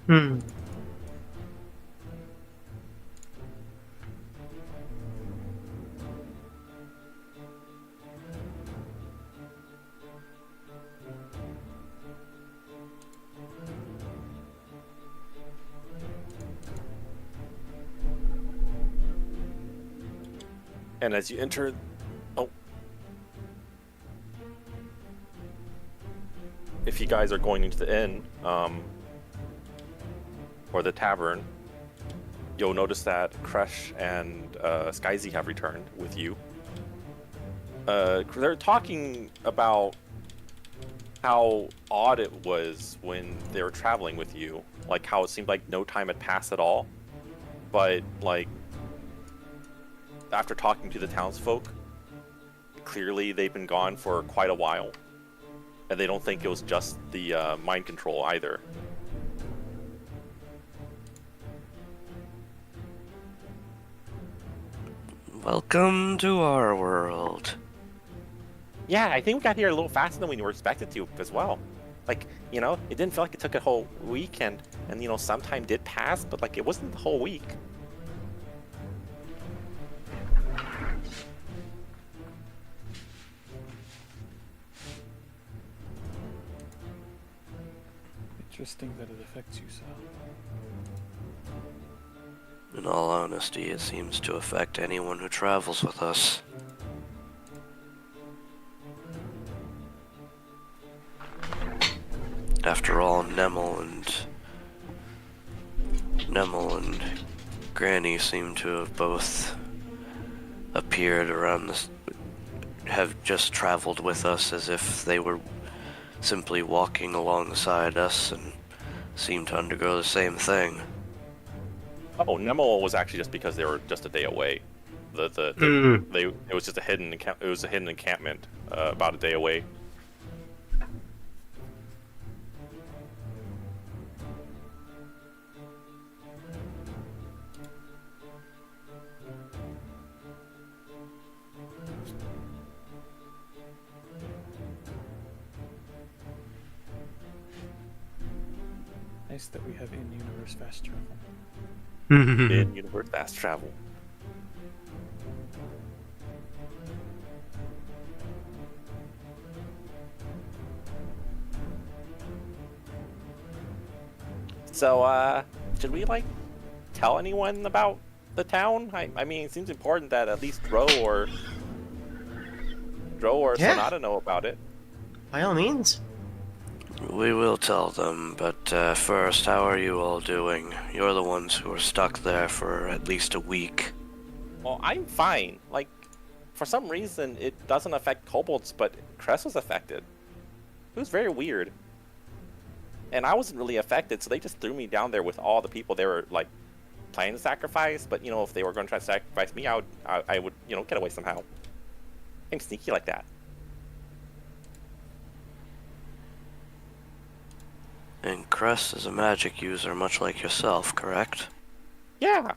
Hmm. And as you enter... Oh. If you guys are going into the inn, or the tavern, you'll notice that Kresh and Skyzy have returned with you. They're talking about how odd it was when they were traveling with you. Like, how it seemed like no time had passed at all. But, like, after talking to the townsfolk, clearly they've been gone for quite a while. And they don't think it was just the mind control either. Welcome to our world. Yeah, I think we got here a little faster than we were expected to as well. Like, you know, it didn't feel like it took a whole week, and you know, some time did pass, but like, it wasn't the whole week. Interesting that it affects you so. In all honesty, it seems to affect anyone who travels with us. After all, Nemel and Granny seem to have both appeared around this, have just traveled with us as if they were simply walking alongside us and seemed to undergo the same thing. Oh, Nemo was actually just because they were just a day away. It was just a hidden encampment about a day away. Nice that we have in-universe fast travel. In universe fast travel. So, should we, like, tell anyone about the town? I mean, it seems important that at least Dro or Yeah. Sonata know about it. By all means. We will tell them, but first, how are you all doing? You're the ones who were stuck there for at least a week. Well, I'm fine. Like, for some reason, it doesn't affect kobolds, but Cress was affected. It was very weird. And I wasn't really affected, so they just threw me down there with all the people they were, like, planning to sacrifice, but you know, if they were going to try to sacrifice me, I would, you know, get away somehow. I'm sneaky like that. And Crest is a magic user, much like yourself, correct? Yeah.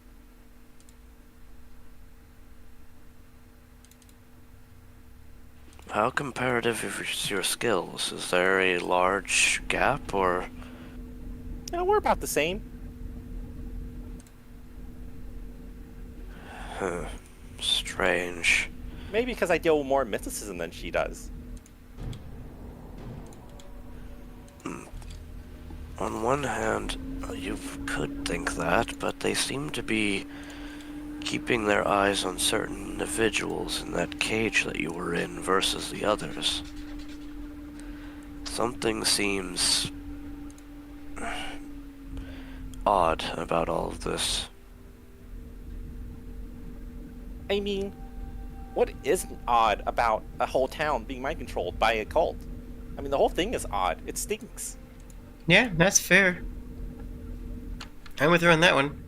How comparative is your skills? Is there a large gap, or... You know, we're about the same. Huh. Strange. Maybe because I deal with more mysticism than she does. On one hand, you could think that, but they seem to be keeping their eyes on certain individuals in that cage that you were in versus the others. Something seems odd about all of this. I mean, what isn't odd about a whole town being mind controlled by a cult? I mean, the whole thing is odd. It stinks. Yeah, that's fair. I'm with her on that one.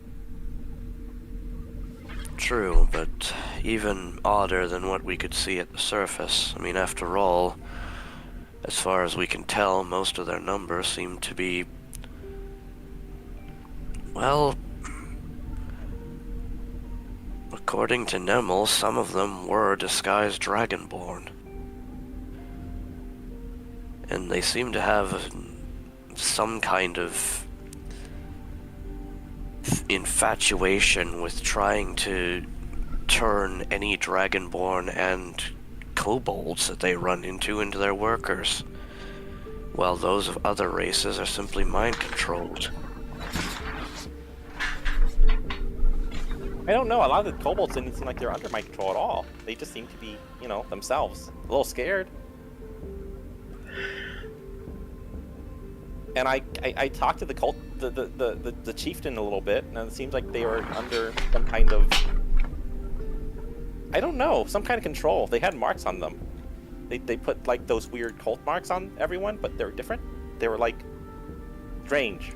True, but even odder than what we could see at the surface. I mean, after all, as far as we can tell, most of their numbers seem to be, well, according to Nemel, some of them were disguised Dragonborn. And they seem to have some kind of infatuation with trying to turn any Dragonborn and Kobolds that they run into their workers, while those of other races are simply mind-controlled. I don't know. A lot of the kobolds didn't seem like they're under my control at all. They just seem to be, you know, themselves. A little scared. And I talked to the cult, the chieftain a little bit, and it seems like they were under some kind of, I don't know, some kind of control. They had marks on them. They put like those weird cult marks on everyone, but they were different. They were like strange.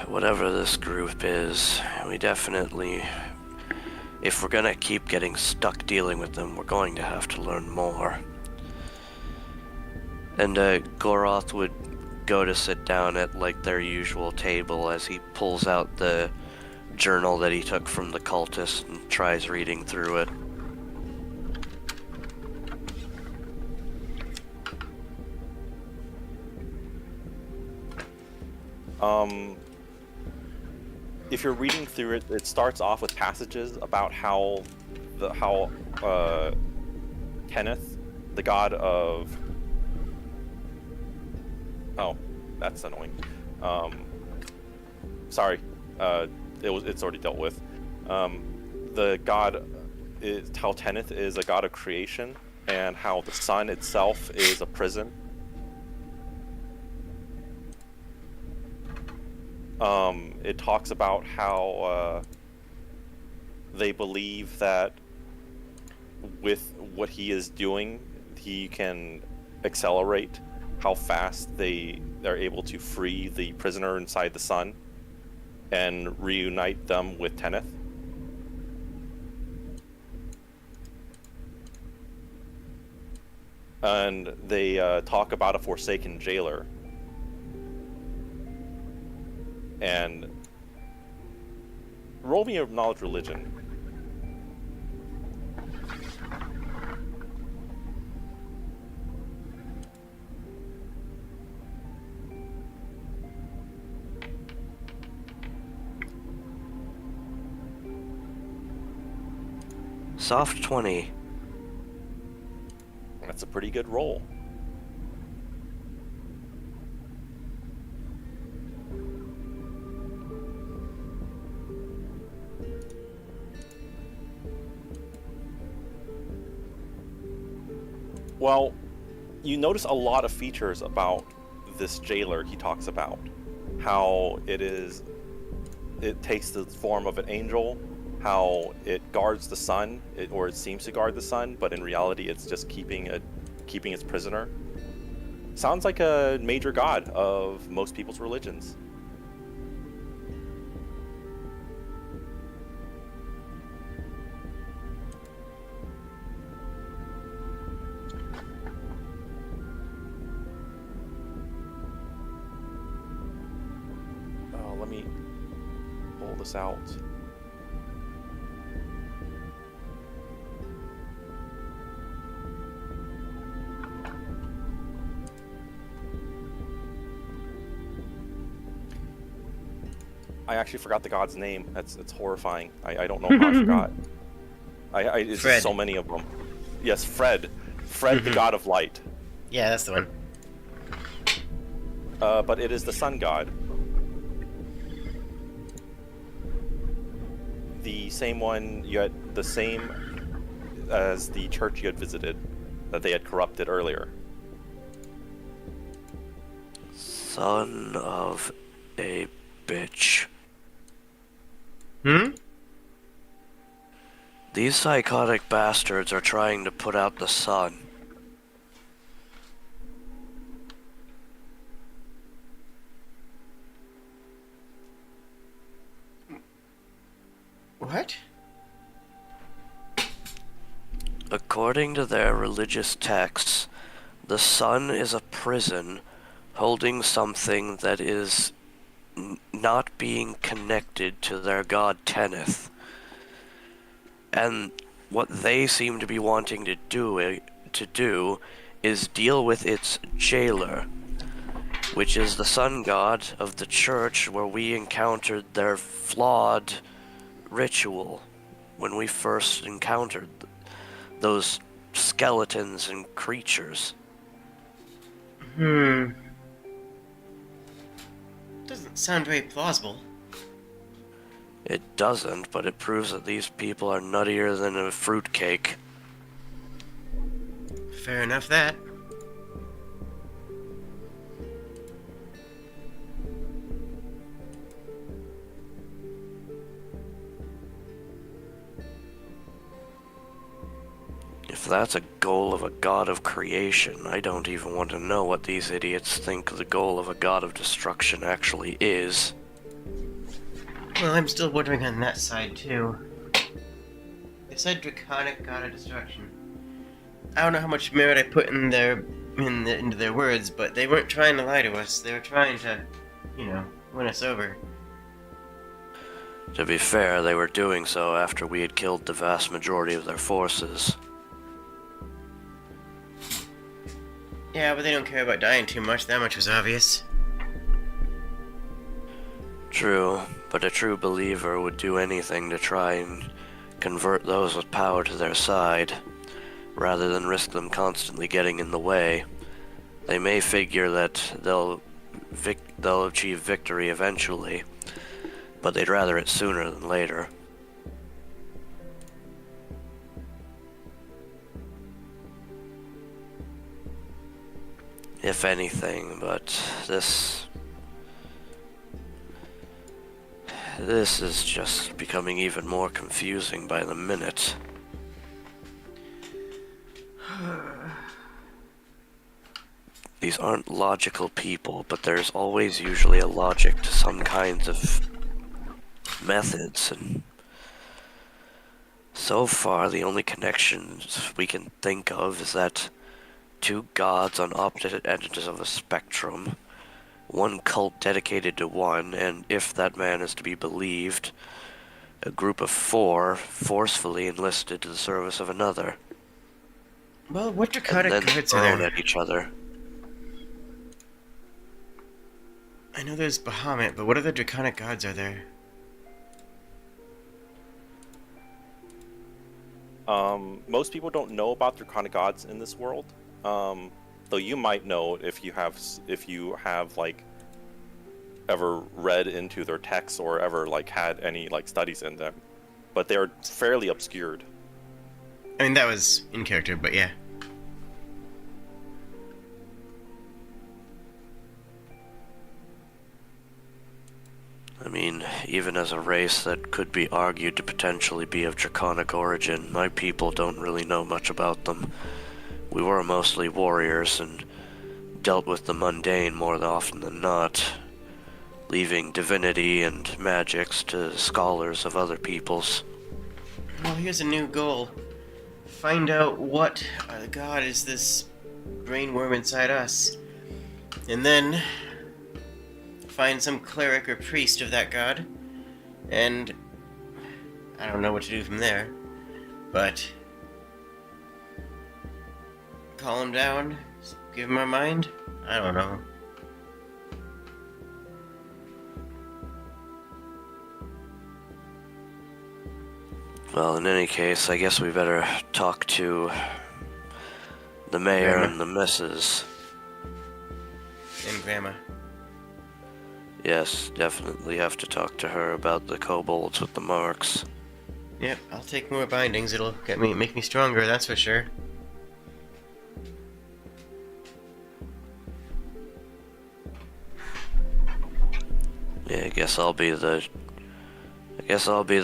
Whatever this group is, we definitely, if we're gonna keep getting stuck dealing with them, we're going to have to learn more. And Goroth would go to sit down at like their usual table as he pulls out the journal that he took from the cultist and tries reading through it. If you're reading through it, it starts off with passages about how Kenneth, the god of... Oh, that's annoying. Sorry, it's already dealt with. The god is how Kenneth is a god of creation, and how the sun itself is a prison. It talks about how they believe that with what he is doing, he can accelerate how fast they are able to free the prisoner inside the sun and reunite them with Tenneth. And they talk about a forsaken jailer. And roll me a knowledge religion. Soft 20. That's a pretty good roll. Well, you notice a lot of features about this jailer he talks about. How it takes the form of an angel, how it guards the sun, or it seems to guard the sun, but in reality it's just keeping its prisoner. Sounds like a major god of most people's religions. Oh, let me pull this out. I actually forgot the god's name. It's horrifying. I don't know how I forgot. It's Fred. just so many of them. Yes, Fred. Fred, the god of light. Yeah, that's the one. But it is the sun god. The same one you had, the same as the church you had visited that they had corrupted earlier. Son of a bitch. Hmm? These psychotic bastards are trying to put out the sun. What? According to their religious texts, the sun is a prison holding something that is not being connected to their god Teneth. And what they seem to be wanting to do is deal with its jailer, which is the sun god of the church where we encountered their flawed ritual when we first encountered those skeletons and creatures. Doesn't sound very plausible. It doesn't, but it proves that these people are nuttier than a fruitcake. Fair enough, that. If that's a goal of a god of creation, I don't even want to know what these idiots think the goal of a god of destruction actually is. Well, I'm still wondering on that side, too. They said draconic god of destruction. I don't know how much merit I put in into their words, but they weren't trying to lie to us. They were trying to, win us over. To be fair, they were doing so after we had killed the vast majority of their forces. Yeah, but they don't care about dying too much. That much was obvious. True, but a true believer would do anything to try and convert those with power to their side, rather than risk them constantly getting in the way. They may figure that they'll achieve victory eventually, but they'd rather it sooner than later. If anything, but this is just becoming even more confusing by the minute. These aren't logical people, but there's always usually a logic to some kinds of methods, and so far the only connections we can think of is that two gods on opposite ends of a spectrum, one cult dedicated to one, and if that man is to be believed, a group of four forcefully enlisted to the service of another. Well, what draconic and then gods are thrown there? at each other. I know there's Bahamut, but what other draconic gods are there? Most people don't know about draconic gods in this world. Though you might know if you have like ever read into their texts or ever like had any like studies in them, but they are fairly obscured. I mean, that was in character, but yeah. I mean, even as a race that could be argued to potentially be of draconic origin, my people don't really know much about them. We were mostly warriors, and dealt with the mundane more often than not, leaving divinity and magics to scholars of other peoples. Well, here's a new goal. Find out what god is this brain worm inside us. And then find some cleric or priest of that god. And I don't know what to do from there. But call him down, give him our mind? I don't know. Well, in any case, I guess we better talk to the mayor Grandma. and the missus. And Grandma. Yes, definitely have to talk to her about the kobolds with the marks. Yep, I'll take more bindings. It'll make me stronger, that's for sure. Yeah, I guess I'll be the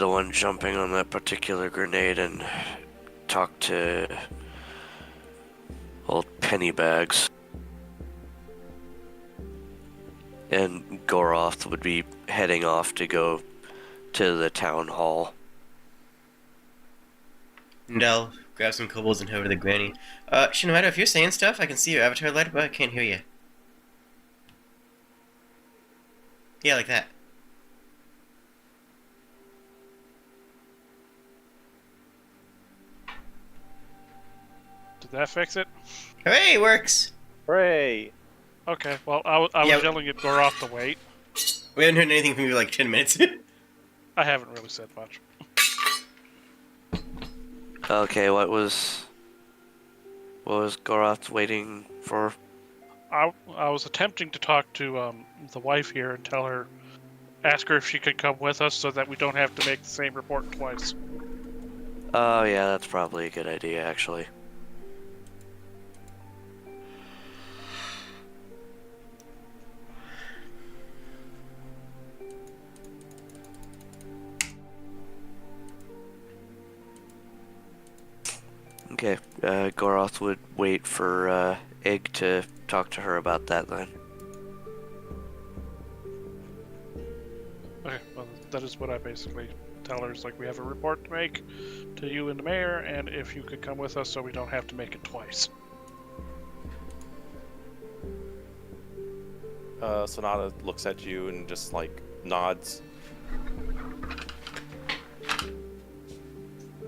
one jumping on that particular grenade and talk to old Pennybags. And Goroth would be heading off to go to the town hall. And I'll grab some kobolds and head over to the granny. Shinohara, if you're saying stuff, I can see your avatar light, but I can't hear you. Yeah, like that. Did that fix it? Hooray, works! Hooray! Okay, well, I was Yeah. yelling at Goroth to wait. We haven't heard anything from you for like 10 minutes. I haven't really said much. Okay, what was Goroth waiting for? I was attempting to talk to the wife here and ask her if she could come with us so that we don't have to make the same report twice. Oh yeah, that's probably a good idea, actually. Okay, Goroth would wait for Egg to talk to her about that then. Okay, well, that is what I basically tell her. It's like, we have a report to make to you and the mayor, and if you could come with us so we don't have to make it twice. Sonata looks at you and just like nods. And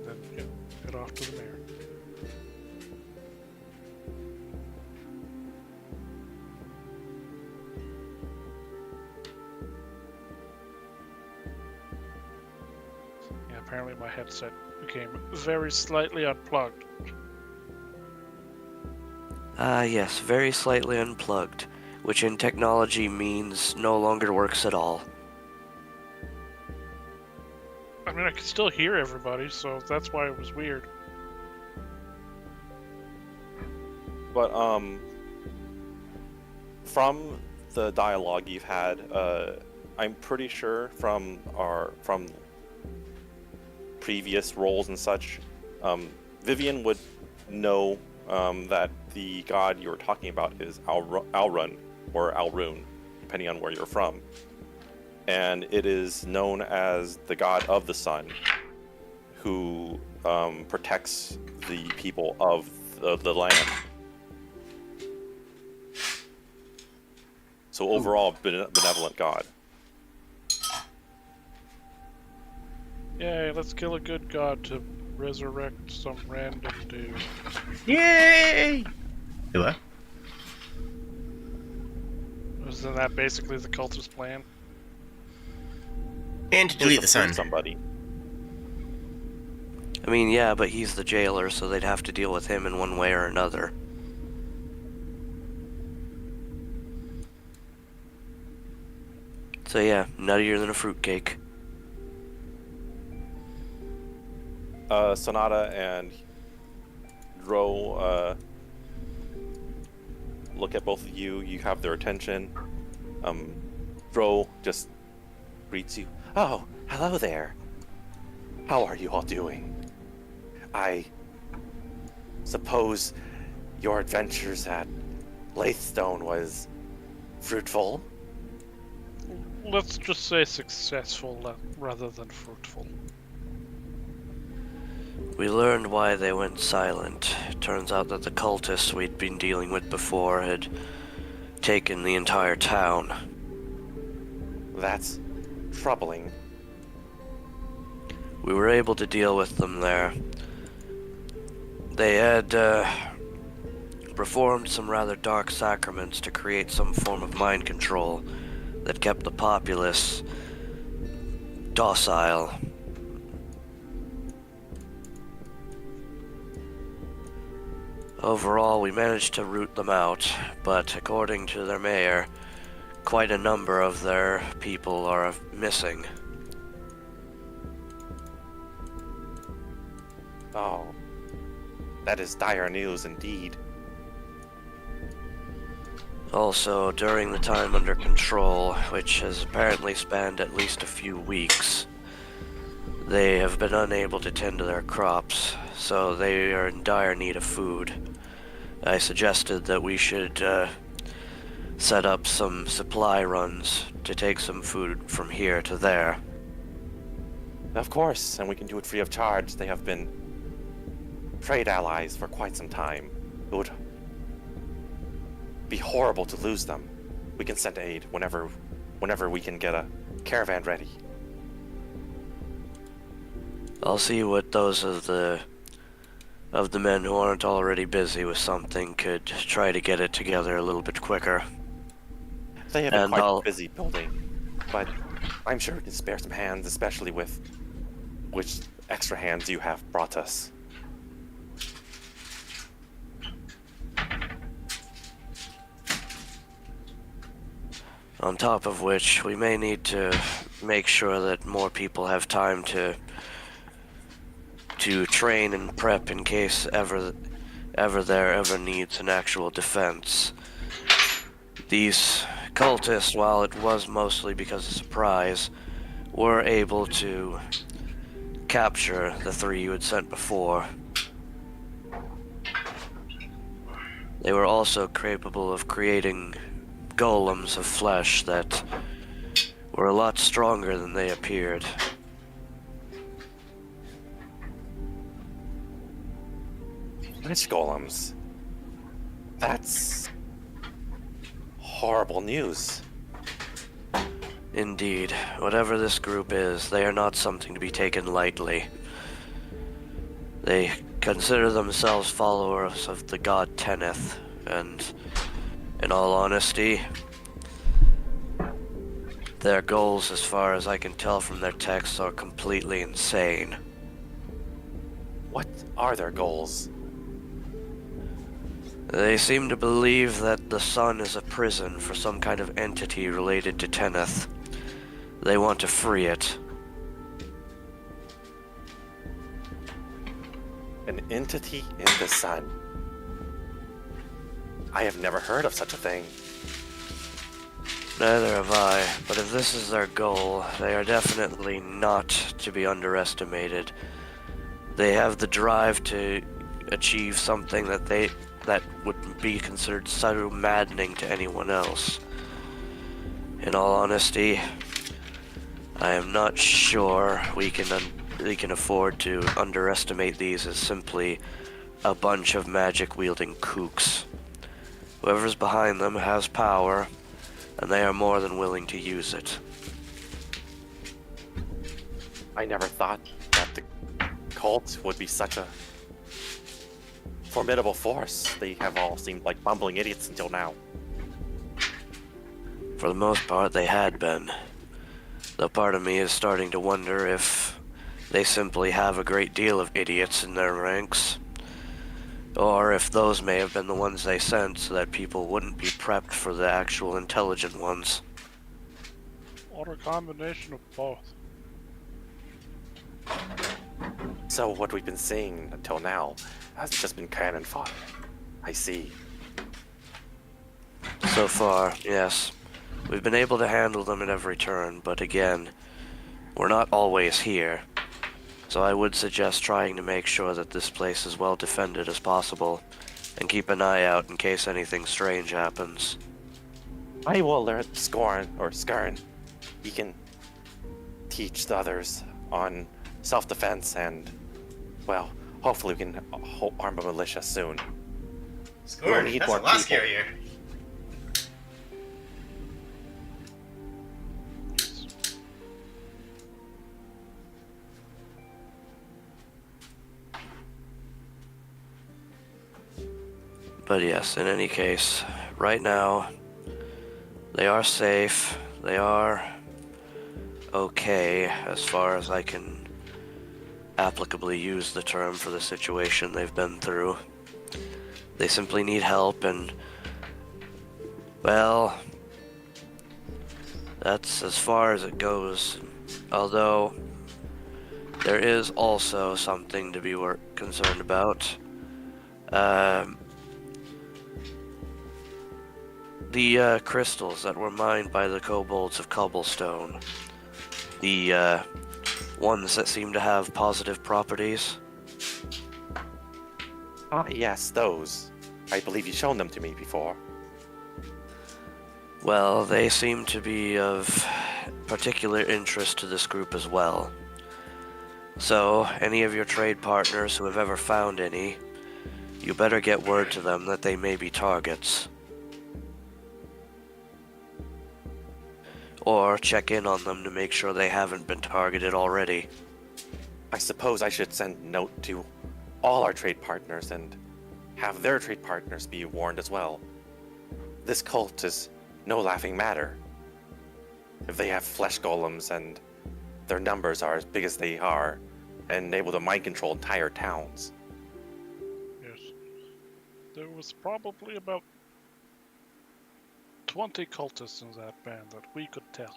then, yeah, head off to the mayor. Yeah, apparently my headset became very slightly unplugged. Yes, very slightly unplugged, which in technology means no longer works at all. I mean, I could still hear everybody, so that's why it was weird. But from the dialogue you've had, I'm pretty sure from previous roles and such, Vivian would know that the god you were talking about is Alrun or Alrune, depending on where you're from. And it is known as the god of the sun, who protects the people of the land. So overall, benevolent god. Yay, let's kill a good god to resurrect some random dude. Yay! Hello? Isn't that basically the cultist plan? And to delete the sun. Somebody. I mean, yeah, but he's the jailer, so they'd have to deal with him in one way or another. So yeah, nuttier than a fruitcake. Sonata and Dro look at both of you. You have their attention. Dro just greets you. Oh, hello there. How are you all doing? I suppose your adventures at Lathstone was fruitful. Let's just say successful rather than fruitful. We learned why they went silent. Turns out that the cultists we'd been dealing with before had taken the entire town. That's troubling. We were able to deal with them there. They had performed some rather dark sacraments to create some form of mind control that kept the populace docile. Overall, we managed to root them out, but according to their mayor, quite a number of their people are missing. Oh, that is dire news indeed. Also, during the time under control, which has apparently spanned at least a few weeks, they have been unable to tend to their crops, so they are in dire need of food. I suggested that we should set up some supply runs to take some food from here to there. Of course, and we can do it free of charge. They have been trade allies for quite some time. It would be horrible to lose them. We can send aid whenever we can get a caravan ready. I'll see what those of the men who aren't already busy with something could try to get it together a little bit quicker. They have been And quite busy building, but I'm sure we can spare some hands, especially with which extra hands you have brought us. On top of which, we may need to make sure that more people have time to train and prep in case ever needs an actual defense. These cultists, while it was mostly because of surprise, were able to capture the 3 you had sent before. They were also capable of creating golems of flesh that were a lot stronger than they appeared. Lich golems. That's horrible news. Indeed, whatever this group is, they are not something to be taken lightly. They consider themselves followers of the god Teneth, and in all honesty, their goals, as far as I can tell from their texts, are completely insane. What are their goals? They seem to believe that the sun is a prison for some kind of entity related to Teneth. They want to free it. An entity in the sun. I have never heard of such a thing. Neither have I, but if this is their goal, they are definitely not to be underestimated. They have the drive to achieve something that would be considered so maddening to anyone else. In all honesty, I am not sure we can afford to underestimate these as simply a bunch of magic-wielding kooks. Whoever's behind them has power, and they are more than willing to use it. I never thought that the cult would be such a formidable force. They have all seemed like bumbling idiots until now. For the most part, they had been. Though part of me is starting to wonder if they simply have a great deal of idiots in their ranks. Or if those may have been the ones they sent so that people wouldn't be prepped for the actual intelligent ones. Or a combination of both. So what we've been seeing until now has just been cannon fodder. I see. So far, yes. We've been able to handle them at every turn, but again, we're not always here. So I would suggest trying to make sure that this place is well defended as possible, And keep an eye out in case anything strange happens. I will alert Skarn. He can teach the others on self-defense and, well, hopefully we can arm a militia soon. Scorn, need that's a more lot people. scarier. But yes, in any case, right now, they are safe. They are okay as far as I can applicably use the term for the situation they've been through. They simply need help, and, well, that's as far as it goes. Although, there is also something to be concerned about. The crystals that were mined by the kobolds of cobblestone. The ones that seem to have positive properties. Ah, yes, those. I believe you've shown them to me before. Well, they seem to be of particular interest to this group as well. So, any of your trade partners who have ever found any, you better get word to them that they may be targets. Or check in on them to make sure they haven't been targeted already. I suppose I should send a note to all our trade partners and have their trade partners be warned as well. This cult is no laughing matter. If they have flesh golems and their numbers are as big as they are, and able to mind control entire towns. Yes. There was probably about 20 cultists in that band that we could tell.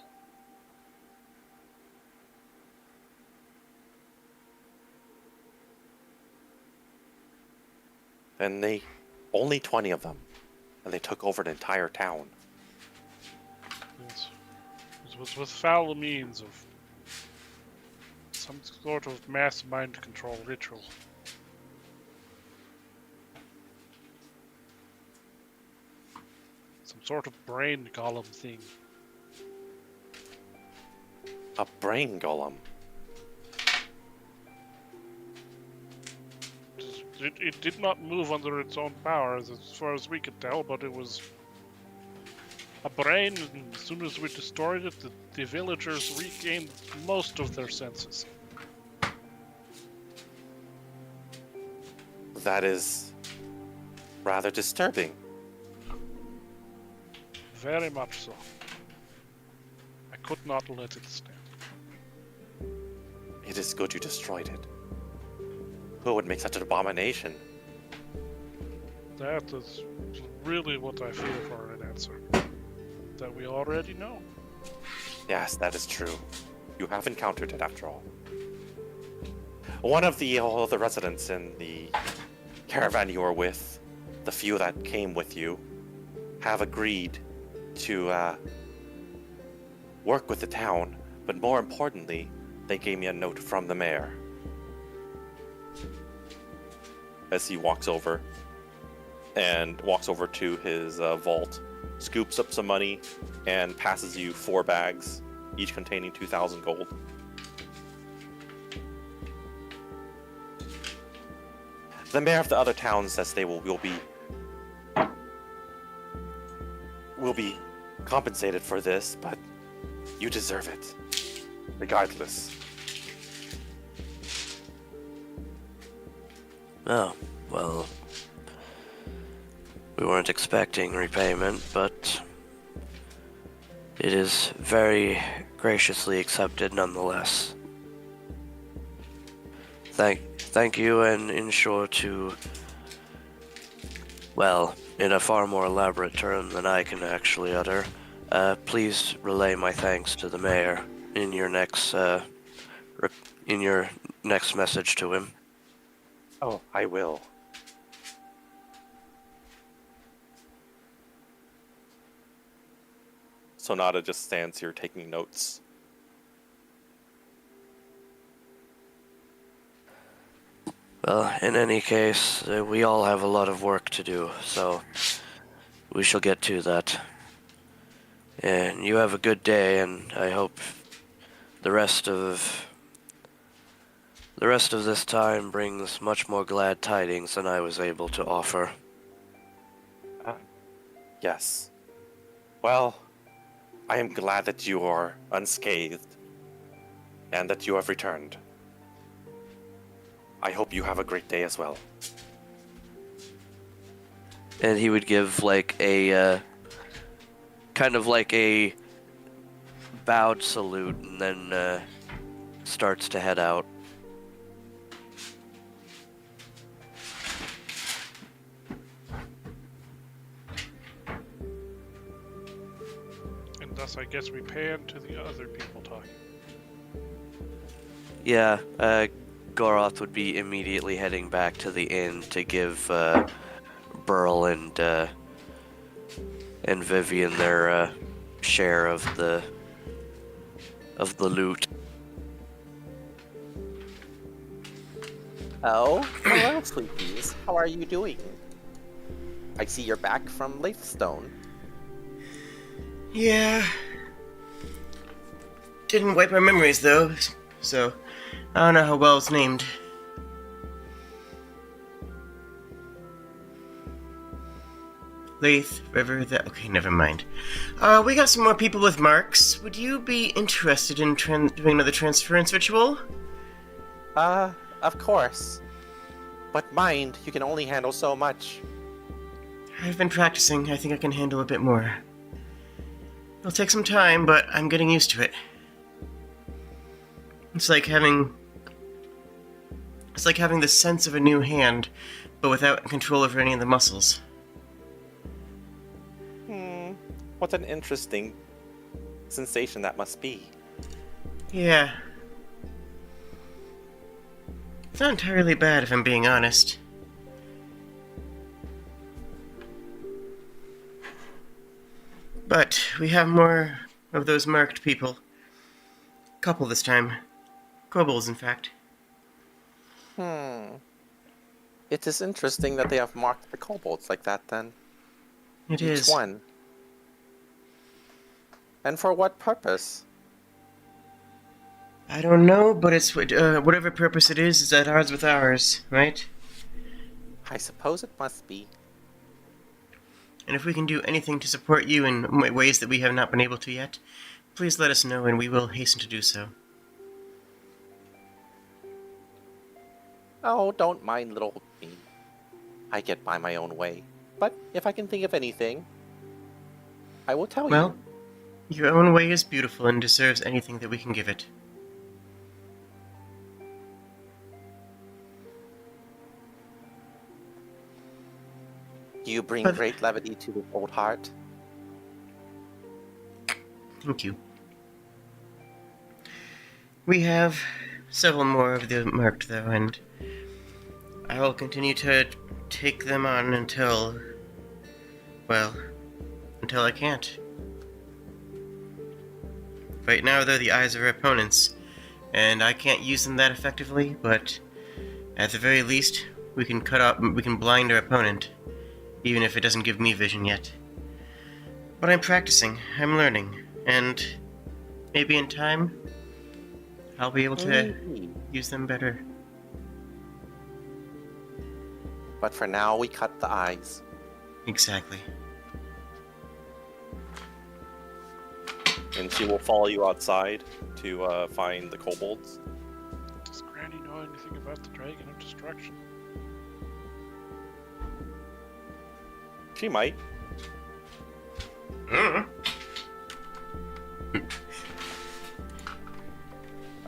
And only 20 of them, and they took over the entire town. Yes. It was with foul means of some sort of mass mind control ritual. Some sort of brain golem thing. A brain golem. It did not move under its own powers as far as we could tell, but it was a brain, and as soon as we destroyed it, the villagers regained most of their senses. That is rather disturbing. Very much so. I could not let it stand. It is good you destroyed it. Who would make such an abomination? That is really what I feel for an answer. That we already know. Yes, that is true. You have encountered it after all. One of all the residents in the caravan you were with, the few that came with you, have agreed to work with the town, but more importantly, they gave me a note from the mayor. As he walks over to his vault, scoops up some money, and passes you 4 bags, each containing 2,000 gold. The mayor of the other town says they will be compensated for this, but you deserve it, regardless. Oh, well, we weren't expecting repayment, but it is very graciously accepted nonetheless. Thank you, and ensure to, well, in a far more elaborate term than I can actually utter, please relay my thanks to the mayor in your next message to him. Oh, I will. Sonata just stands here taking notes. Well, in any case, we all have a lot of work to do, so we shall get to that. And you have a good day, and I hope the rest of this time brings much more glad tidings than I was able to offer. Yes. Well, I am glad that you are unscathed and that you have returned. I hope you have a great day as well. And he would give like a kind of like a bowed salute, and then starts to head out. And thus, I guess we pan to the other people talking. Yeah, Goroth would be immediately heading back to the inn to give Burl and Vivian their share of the loot. Oh, hello, sleepies. How are you doing? I see you're back from Lithestone. Yeah. Didn't wipe my memories though, so I don't know how well it's named. Leith, River, okay, never mind. We got some more people with marks. Would you be interested in doing another transference ritual? Of course. But mind, you can only handle so much. I've been practicing. I think I can handle a bit more. It'll take some time, but I'm getting used to it. It's like having the sense of a new hand, but without control over any of the muscles. What an interesting sensation that must be. Yeah. It's not entirely bad, if I'm being honest. But we have more of those marked people. Couple this time. Kobolds, in fact. It is interesting that they have marked the kobolds like that, then. It Each is. one. And for what purpose? I don't know, but it's whatever purpose it is at odds with ours, right? I suppose it must be. And if we can do anything to support you in ways that we have not been able to yet, please let us know and we will hasten to do so. Oh, don't mind little me. I get by my own way. But if I can think of anything, I will tell Well, your own way is beautiful and deserves anything that we can give it. you. You bring But- great levity to the old heart. Thank you. We have several more of the marked, though, and I will continue to take them on until I can't. Right now, they're the eyes of our opponents, and I can't use them that effectively, but at the very least, we can blind our opponent, even if it doesn't give me vision yet. But I'm practicing, I'm learning, and maybe in time, I'll be able to use them better. But for now, we cut the eyes. Exactly. And she will follow you outside to find the kobolds. Does Granny know anything about the Dragon of Destruction? She might.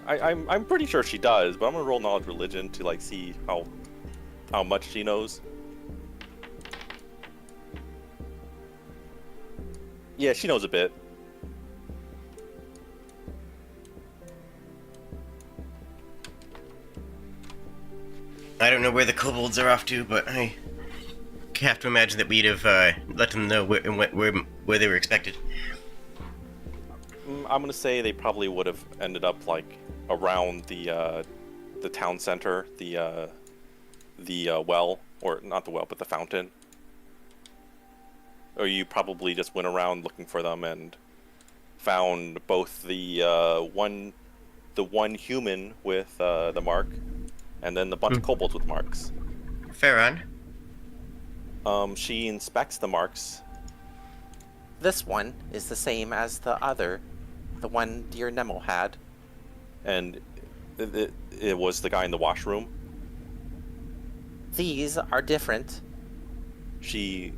I'm pretty sure she does, but I'm gonna roll knowledge religion to like see how much she knows. Yeah, she knows a bit. I don't know where the kobolds are off to, but I have to imagine that we'd have let them know where they were expected. I'm gonna say they probably would have ended up like around the town center, the the well, or not the well, but the fountain? Or you probably just went around looking for them and found both the one human with the mark, and then the bunch of kobolds with marks. Farron. She inspects the marks. This one is the same as the other, the one dear Nemo had. And it was the guy in the washroom. These are different. She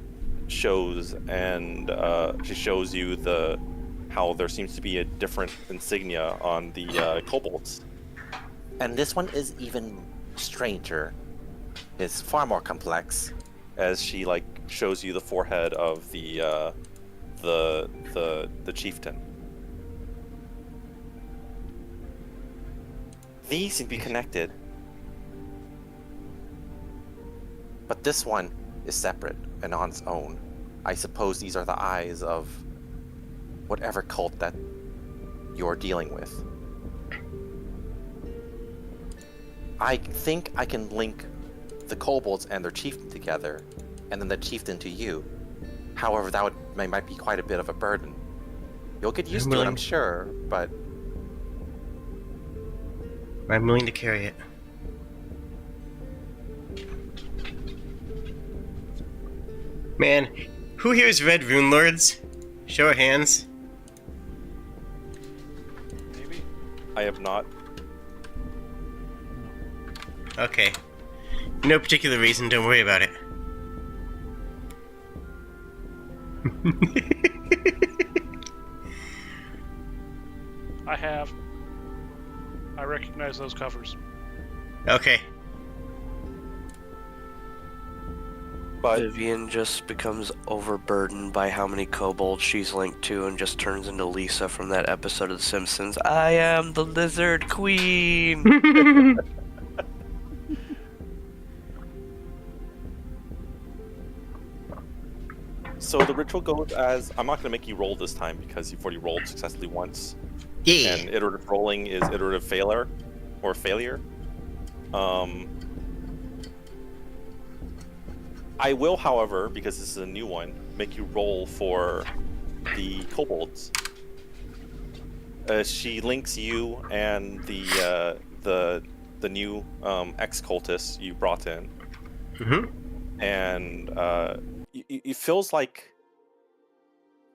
shows you how there seems to be a different insignia on the kobolds. And this one is even stranger. It's far more complex. As she shows you the forehead of the chieftain. These seem to be connected. But this one is separate and on its own. I suppose these are the eyes of whatever cult that you're dealing with. I think I can link the kobolds and their chieftain together, and then the chieftain to you. However, that might be quite a bit of a burden. You'll get used to it, I'm sure, but... I'm willing to carry it. Man, who here has read Rune Lords? Show of hands. Maybe. I have not. Okay. No particular reason, don't worry about it. I have. I recognize those covers. Okay. But Vivian just becomes overburdened by how many kobolds she's linked to and just turns into Lisa from that episode of The Simpsons. I am the Lizard Queen! so the ritual goes as, I'm not going to make you roll this time because you've already rolled successfully once. Yeah. And iterative rolling is iterative failure. I will, however, because this is a new one, make you roll for the kobolds. She links you and the new ex-cultist you brought in. Mm-hmm. And it feels like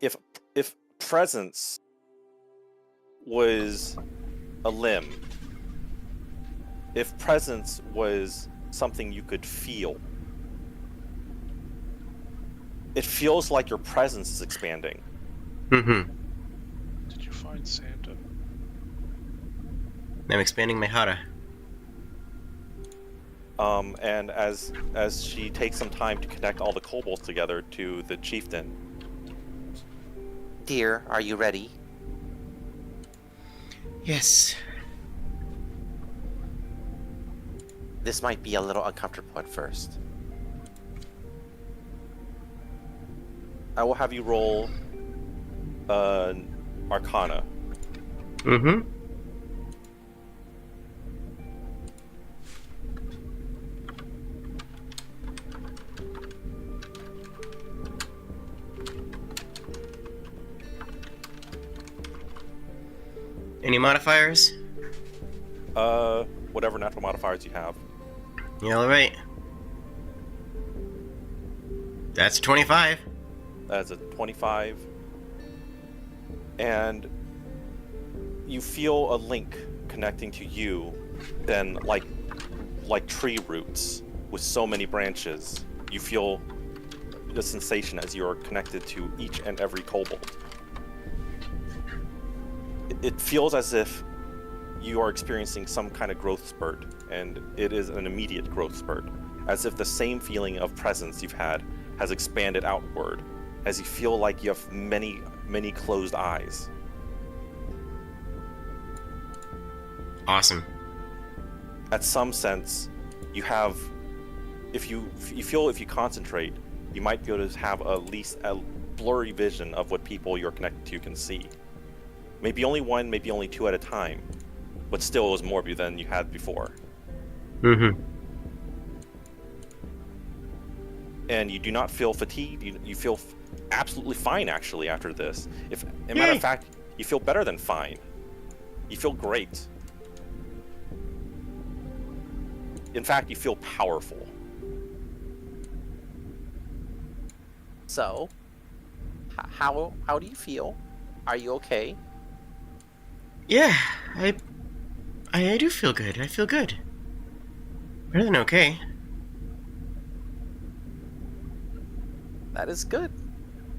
if presence was a limb, if presence was something you could feel, it feels like your presence is expanding. Mm-hmm. Did you find Santa? I'm expanding my hara. And as she takes some time to connect all the kobolds together to the chieftain. Dear, are you ready? Yes. This might be a little uncomfortable at first. I will have you roll Arcana. Mm-hmm. Any modifiers? Whatever natural modifiers you have. Yeah, all right. That's 25. That's a 25. And you feel a link connecting to you, then like tree roots with so many branches. You feel the sensation as you are connected to each and every kobold. It feels as if you are experiencing some kind of growth spurt, and it is an immediate growth spurt, as if the same feeling of presence you've had has expanded outward, as you feel like you have many, many closed eyes. Awesome. At some sense, you have, if you concentrate, you might be able to have at least a blurry vision of what people you're connected to can see. Maybe only one, maybe only two at a time, but still it was more than you had before. Mm-hmm. and you do not feel fatigued. You feel absolutely fine actually after this. If, as a matter Yay. of fact, you feel better than fine. You feel great. In fact, you feel powerful. So, how do you feel? Are you okay? Yeah, I do feel good. I feel good. Better than okay. That is good.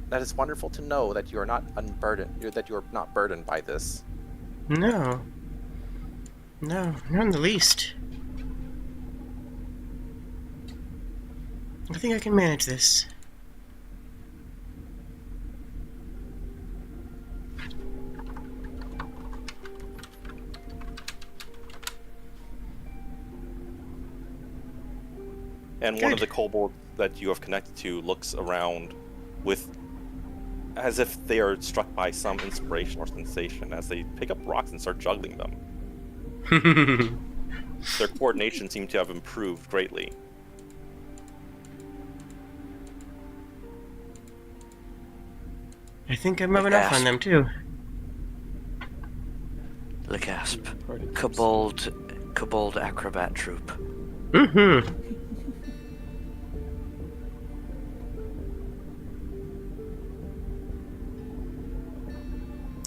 That is wonderful to know that you are not unburdened. That you are not burdened by this. No. No, not in the least. I think I can manage this. And one of Good. the kobolds that you have connected to looks around with as if they are struck by some inspiration or sensation as they pick up rocks and start juggling them. Their coordination seems to have improved greatly. I think I'm rubbing off on them too. Legasp. Party tips. Kobold acrobat troop. Mm-hmm.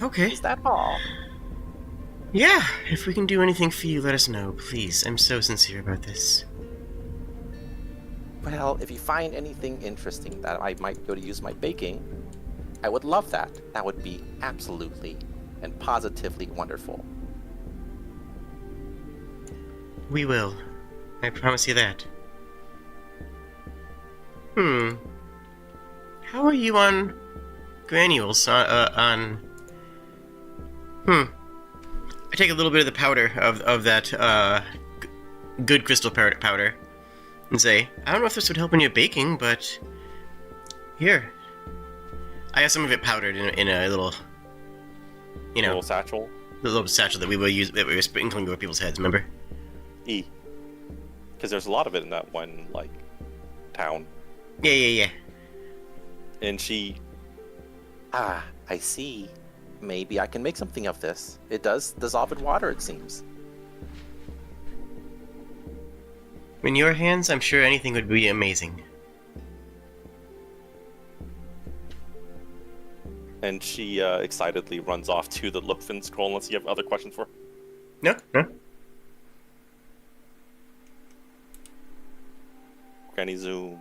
Okay. Is that all? Yeah, if we can do anything for you, let us know, please. I'm so sincere about this. Well, if you find anything interesting that I might go to use my baking, I would love that. That would be absolutely and positively wonderful. We will. I promise you that. How are you on granules? I take a little bit of the powder of that good crystal powder and say, I don't know if this would help in your baking, but here. I have some of it powdered in a little, Little satchel. the little satchel that we will use, that we were sprinkling over people's heads, remember? Because there's a lot of it in that one, town. Yeah. And she... Ah, I see. Maybe I can make something of this. It does dissolve in water, it seems. In your hands, I'm sure anything would be amazing. And she excitedly runs off to the Lookfin scroll unless you have other questions for her. No? Granny Zoom.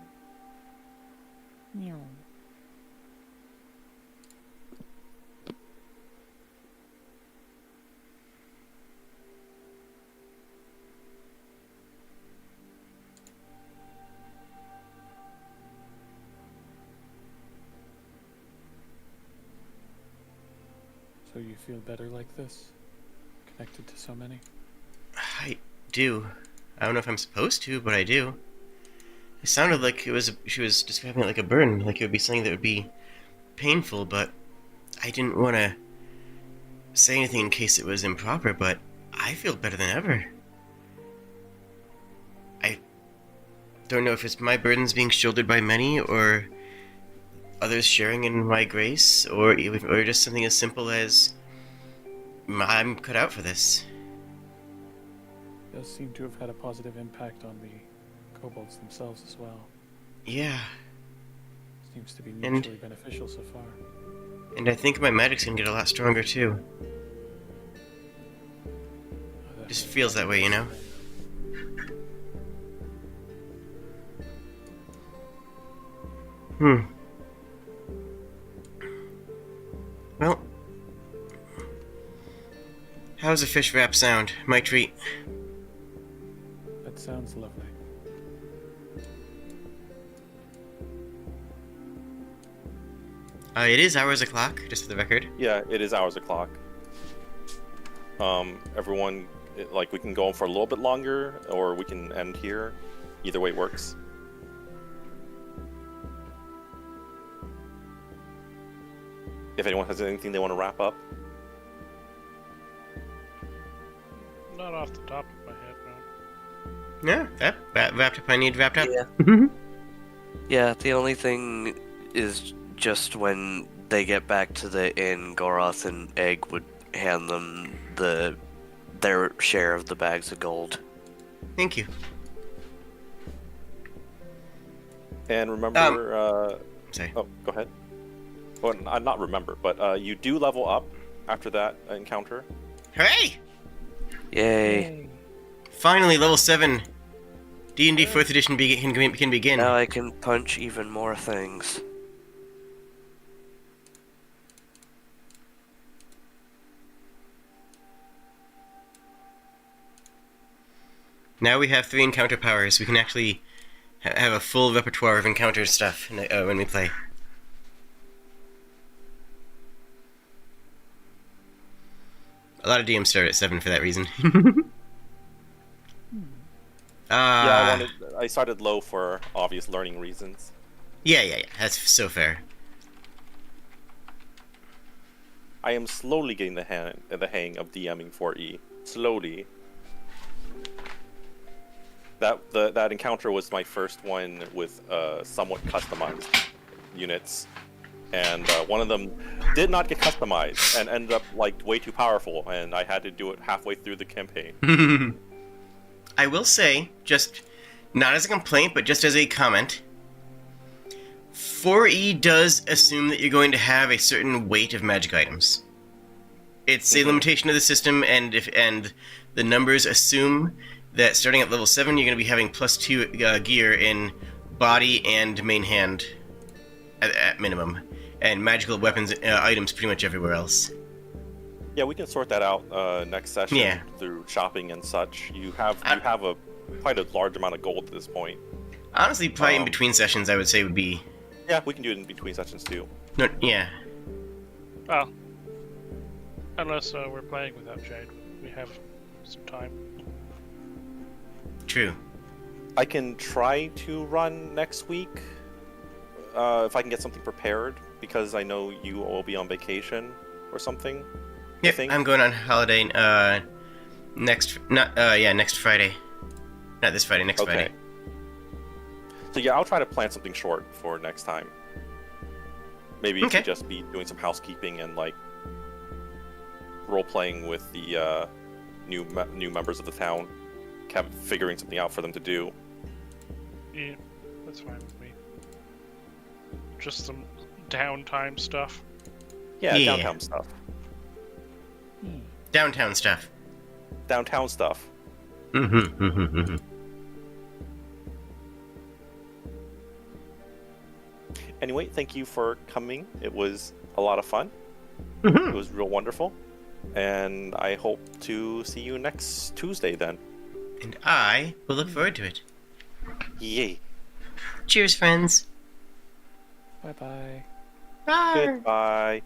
So you feel better like this? Connected to so many? I do. I don't know if I'm supposed to, but I do. It sounded like she was describing it like a burn, like it would be something that would be painful, but I didn't want to say anything in case it was improper, but I feel better than ever. I don't know if it's my burdens being shouldered by many, or others sharing in my grace, or just something as simple as I'm cut out for this. Does seem to have had a positive impact on the kobolds themselves as well. Yeah, Seems to be And- mutually beneficial so far. and I think my magic's gonna get a lot stronger too. Oh, that Just makes feels that way, you know? Well, how's a fish wrap sound? My treat. That sounds lovely. It is hours o'clock, just for the record. Yeah, it is hours o'clock. Everyone, we can go on for a little bit longer, or we can end here. Either way works. If anyone has anything they want to wrap up. Not off the top of my head, man. Yeah, that wrapped up. I need wrapped up. Yeah. Yeah, the only thing is just when they get back to the inn, Goroth and Egg would hand them their share of the bags of gold. Thank you. And remember, Sorry. oh, go ahead. Well, not remember, but you do level up after that encounter. Hooray! Yay! Finally, level 7. D&D 4th edition can begin. Now I can punch even more things. Now we have 3 encounter powers. We can actually have a full repertoire of encounter stuff when we play. A lot of DMs start at 7 for that reason. Yeah, I started low for obvious learning reasons. Yeah. That's so fair. I am slowly getting the hang of DMing 4E. Slowly. That encounter was my first one with somewhat customized units, and one of them did not get customized and ended up like way too powerful, and I had to do it halfway through the campaign. I will say, just not as a complaint, but just as a comment, 4E does assume that you're going to have a certain weight of magic items. It's a limitation of the system, and the numbers assume that starting at level 7, you're going to be having +2 gear in body and main hand at minimum, and magical weapons items pretty much everywhere else. Yeah, we can sort that out next session Yeah. through shopping and such. You have quite a large amount of gold at this point. Honestly, probably in between sessions, I would say would be... Yeah, we can do it in between sessions too. No, yeah. Well, unless we're playing without Jade, we have some time. True. I can try to run next week if I can get something prepared, because I know you will be on vacation or something. Yep, think? I'm going on holiday next Friday. Not this Friday, next Okay. Friday. So yeah, I'll try to plan something short for next time. Maybe it Okay. could just be doing some housekeeping and like role playing with the new members of the town, figuring something out for them to do. Yeah, that's fine with me. Just some downtime stuff. Yeah, Yeah. downtown stuff. Downtown stuff. Downtown stuff. Mm-hmm. Anyway, thank you for coming. It was a lot of fun. Mm-hmm. It was real wonderful. And I hope to see you next Tuesday then. And I will look forward to it. Yay. Cheers, friends. Bye bye. Bye. Goodbye.